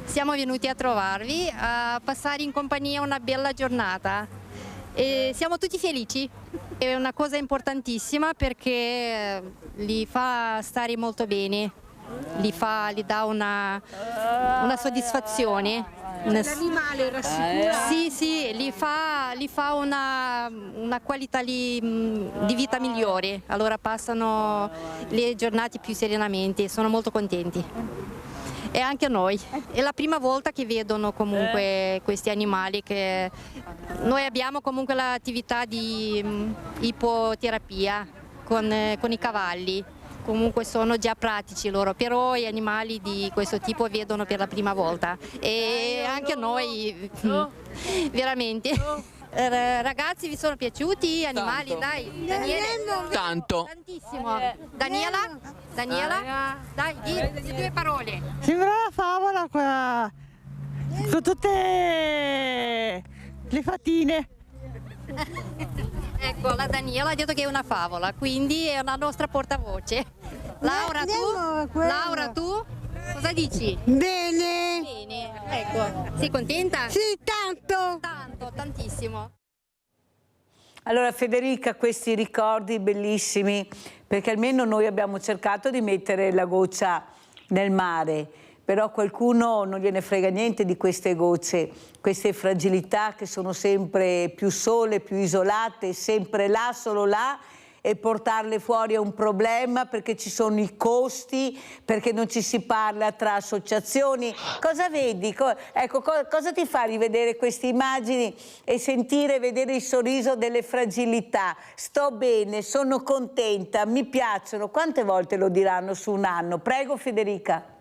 Siamo venuti a trovarvi, a passare in compagnia una bella giornata e siamo tutti felici. È una cosa importantissima perché li fa stare molto bene, li dà una soddisfazione. L'animale rassicura? Sì, li fa una qualità di vita migliore, allora passano le giornate più serenamente, sono molto contenti. E anche noi. È la prima volta che vedono comunque questi animali, che noi abbiamo comunque l'attività di ipoterapia con i cavalli. Comunque sono già pratici loro, però gli animali di questo tipo vedono per la prima volta e anche noi veramente. Ragazzi, vi sono piaciuti gli animali? Tanto. Dai, Daniele. Tanto. Tantissimo. Daniela, dai, di 2 parole. Sembra una favola qua, con tutte le fatine. Ecco, la Daniela ha detto che è una favola, quindi è la nostra portavoce. Laura, tu? Cosa dici? Bene. Bene, ecco. Sei contenta? Sì, tanto. Tanto, tantissimo. Allora Federica, questi ricordi bellissimi, perché almeno noi abbiamo cercato di mettere la goccia nel mare, però qualcuno non gliene frega niente di queste gocce, queste fragilità che sono sempre più sole, più isolate, sempre là, solo là, e portarle fuori è un problema perché ci sono i costi, perché non ci si parla tra associazioni. Cosa vedi? Ecco, cosa ti fa rivedere queste immagini e sentire, vedere il sorriso delle fragilità? Sto bene, sono contenta, mi piacciono. Quante volte lo diranno su un anno? Prego Federica.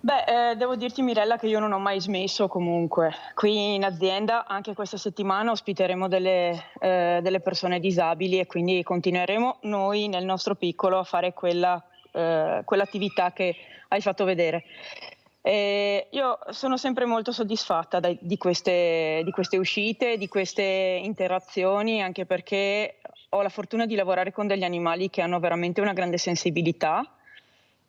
Beh, devo dirti Mirella che io non ho mai smesso comunque. Qui in azienda anche questa settimana ospiteremo delle persone disabili e quindi continueremo noi nel nostro piccolo a fare quell'attività che hai fatto vedere. Io sono sempre molto soddisfatta di queste uscite, di queste interazioni, anche perché ho la fortuna di lavorare con degli animali che hanno veramente una grande sensibilità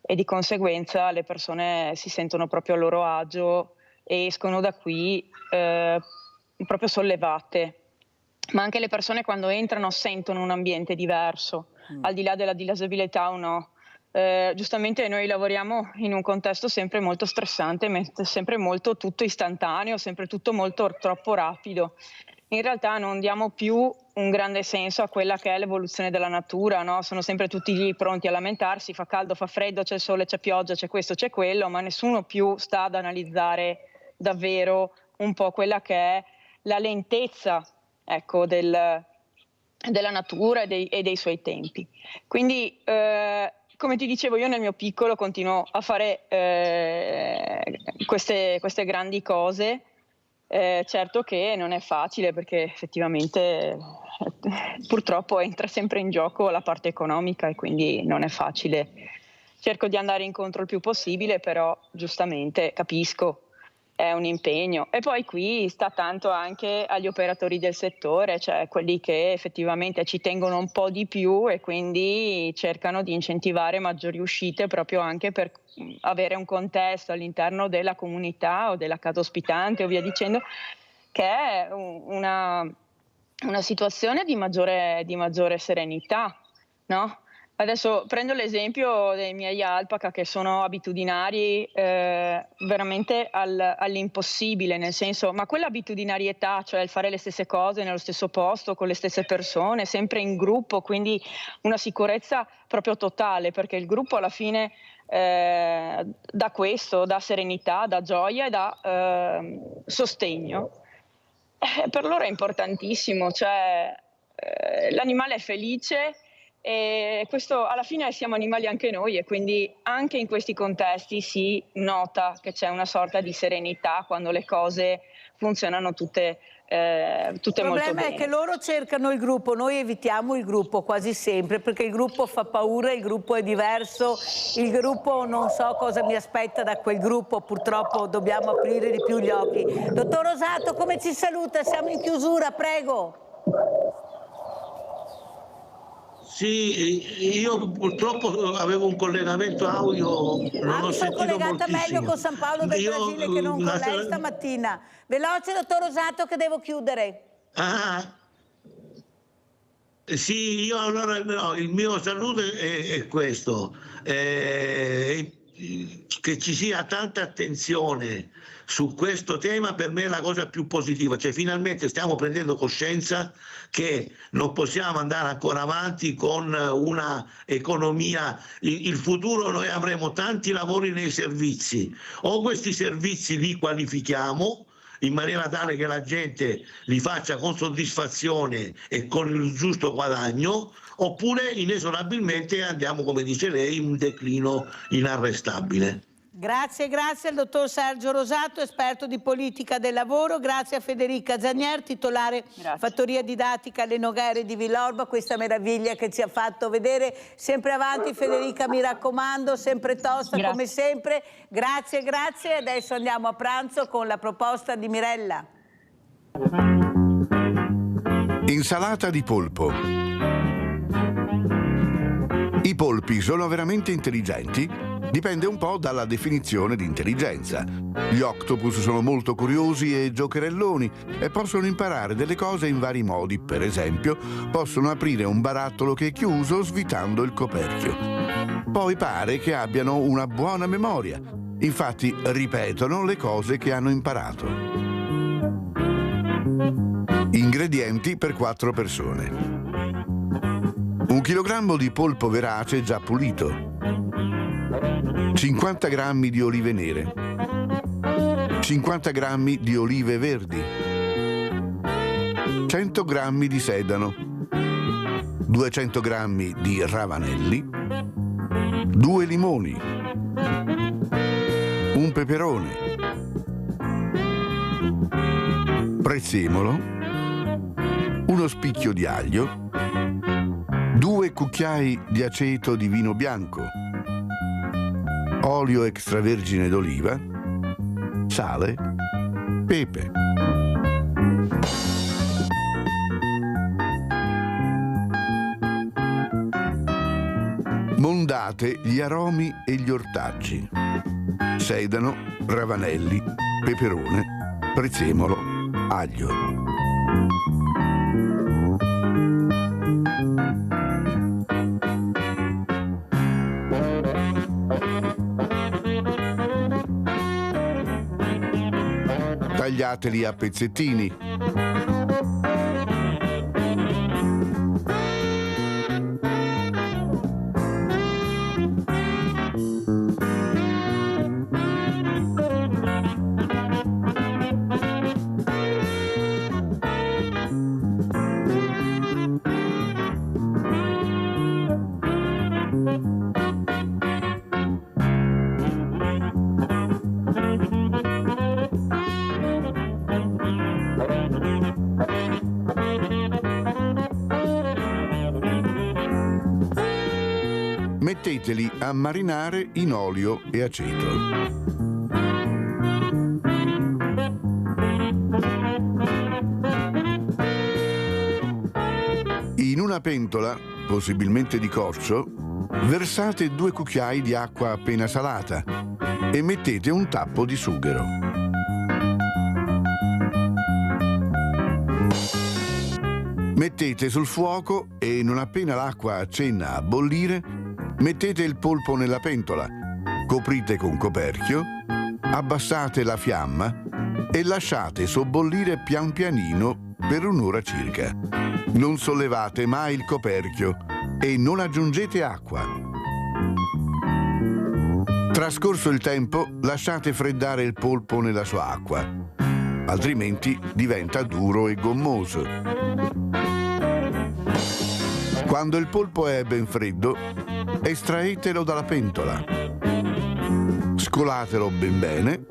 e di conseguenza le persone si sentono proprio a loro agio e escono da qui proprio sollevate. Ma anche le persone quando entrano sentono un ambiente diverso, al di là della disabilità o no. Giustamente noi lavoriamo in un contesto sempre molto stressante, sempre molto tutto istantaneo, sempre tutto molto troppo rapido. In realtà non diamo più un grande senso a quella che è l'evoluzione della natura, no? Sono sempre tutti lì pronti a lamentarsi, fa caldo, fa freddo, c'è il sole, c'è pioggia, c'è questo, c'è quello, ma nessuno più sta ad analizzare davvero un po' quella che è la lentezza, ecco, della natura e dei suoi tempi. Quindi, come ti dicevo, io nel mio piccolo continuo a fare queste grandi cose. Certo che non è facile perché effettivamente purtroppo entra sempre in gioco la parte economica e quindi non è facile. Cerco di andare incontro il più possibile, però giustamente capisco, è un impegno. E poi qui sta tanto anche agli operatori del settore, cioè quelli che effettivamente ci tengono un po' di più e quindi cercano di incentivare maggiori uscite proprio anche per avere un contesto all'interno della comunità o della casa ospitante o via dicendo, che è una situazione di maggiore serenità, no? Adesso prendo l'esempio dei miei alpaca che sono abitudinari veramente all'impossibile, nel senso, ma quell'abitudinarietà, cioè il fare le stesse cose nello stesso posto, con le stesse persone, sempre in gruppo, quindi una sicurezza proprio totale, perché il gruppo alla fine dà questo, dà serenità, dà gioia e dà sostegno. Per loro è importantissimo, cioè l'animale è felice. E questo alla fine siamo animali anche noi e quindi anche in questi contesti si nota che c'è una sorta di serenità quando le cose funzionano tutte molto bene. Il problema è che loro cercano il gruppo, noi evitiamo il gruppo quasi sempre perché il gruppo fa paura, il gruppo è diverso, il gruppo non so cosa mi aspetta da quel gruppo, purtroppo dobbiamo aprire di più gli occhi. Dottor Rosato, come ci saluta? Siamo in chiusura, prego. Sì, io purtroppo avevo un collegamento audio, non ho sentito moltissimo. Sono collegata meglio con San Paolo del Brasile che non con lei stamattina. Veloce, dottor Rosato, che devo chiudere. Sì, io allora no, il mio saluto è questo, che ci sia tanta attenzione su questo tema per me è la cosa più positiva, cioè finalmente stiamo prendendo coscienza che non possiamo andare ancora avanti con una economia, il futuro noi avremo tanti lavori nei servizi, o questi servizi li qualifichiamo in maniera tale che la gente li faccia con soddisfazione e con il giusto guadagno, oppure inesorabilmente andiamo, come dice lei, in un declino inarrestabile. Grazie al dottor Sergio Rosato, esperto di politica del lavoro, grazie a Federica Zanier, titolare Fattoria Didattica Le Noghere di Villorba, questa meraviglia che ci ha fatto vedere. Sempre avanti Federica, mi raccomando, sempre tosta come sempre. Grazie. Adesso andiamo a pranzo con la proposta di Mirella. Insalata di polpo. I polpi sono veramente intelligenti? Dipende un po' dalla definizione di intelligenza. Gli octopus sono molto curiosi e giocherelloni e possono imparare delle cose in vari modi. Per esempio, possono aprire un barattolo che è chiuso svitando il coperchio. Poi pare che abbiano una buona memoria. Infatti ripetono le cose che hanno imparato. Ingredienti per 4 persone. 1 chilogrammo di polpo verace già pulito. 50 grammi di olive nere, 50 grammi di olive verdi, 100 grammi di sedano, 200 grammi di ravanelli, 2 limoni, un peperone, prezzemolo, uno spicchio di aglio, 2 cucchiai di aceto di vino bianco, olio extravergine d'oliva, sale, pepe. Mondate gli aromi e gli ortaggi. Sedano, ravanelli, peperone, prezzemolo, aglio. Tagliateli a pezzettini. Metteteli a marinare in olio e aceto. In una pentola, possibilmente di corso, versate 2 cucchiai di acqua appena salata e mettete un tappo di sughero. Mettete sul fuoco e non appena l'acqua accenna a bollire, mettete il polpo nella pentola, coprite con coperchio, abbassate la fiamma e lasciate sobbollire pian pianino per un'ora circa. Non sollevate mai il coperchio e non aggiungete acqua. Trascorso il tempo, lasciate freddare il polpo nella sua acqua, altrimenti diventa duro e gommoso. Quando il polpo è ben freddo, estraetelo dalla pentola, scolatelo ben bene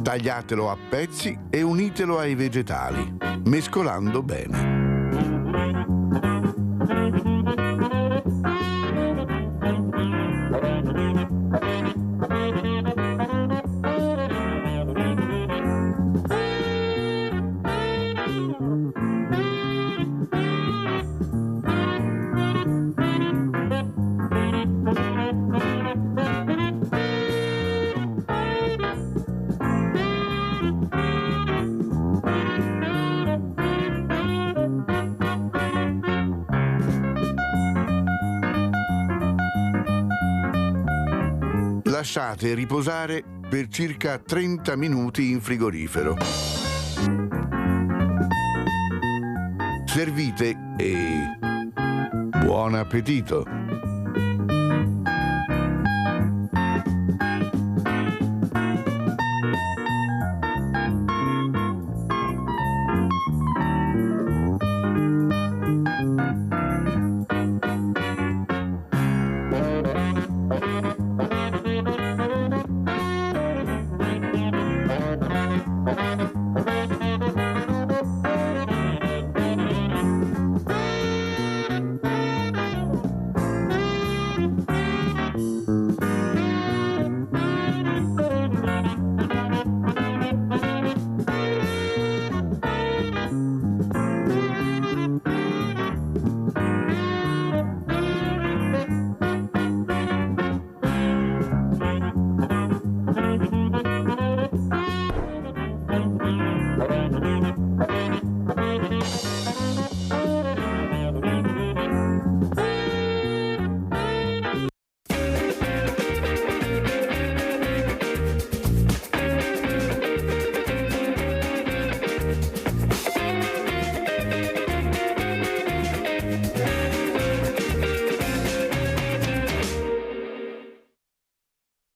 tagliatelo a pezzi e unitelo ai vegetali, mescolando bene. lasciate riposare per circa 30 minuti in frigorifero. Servite e buon appetito!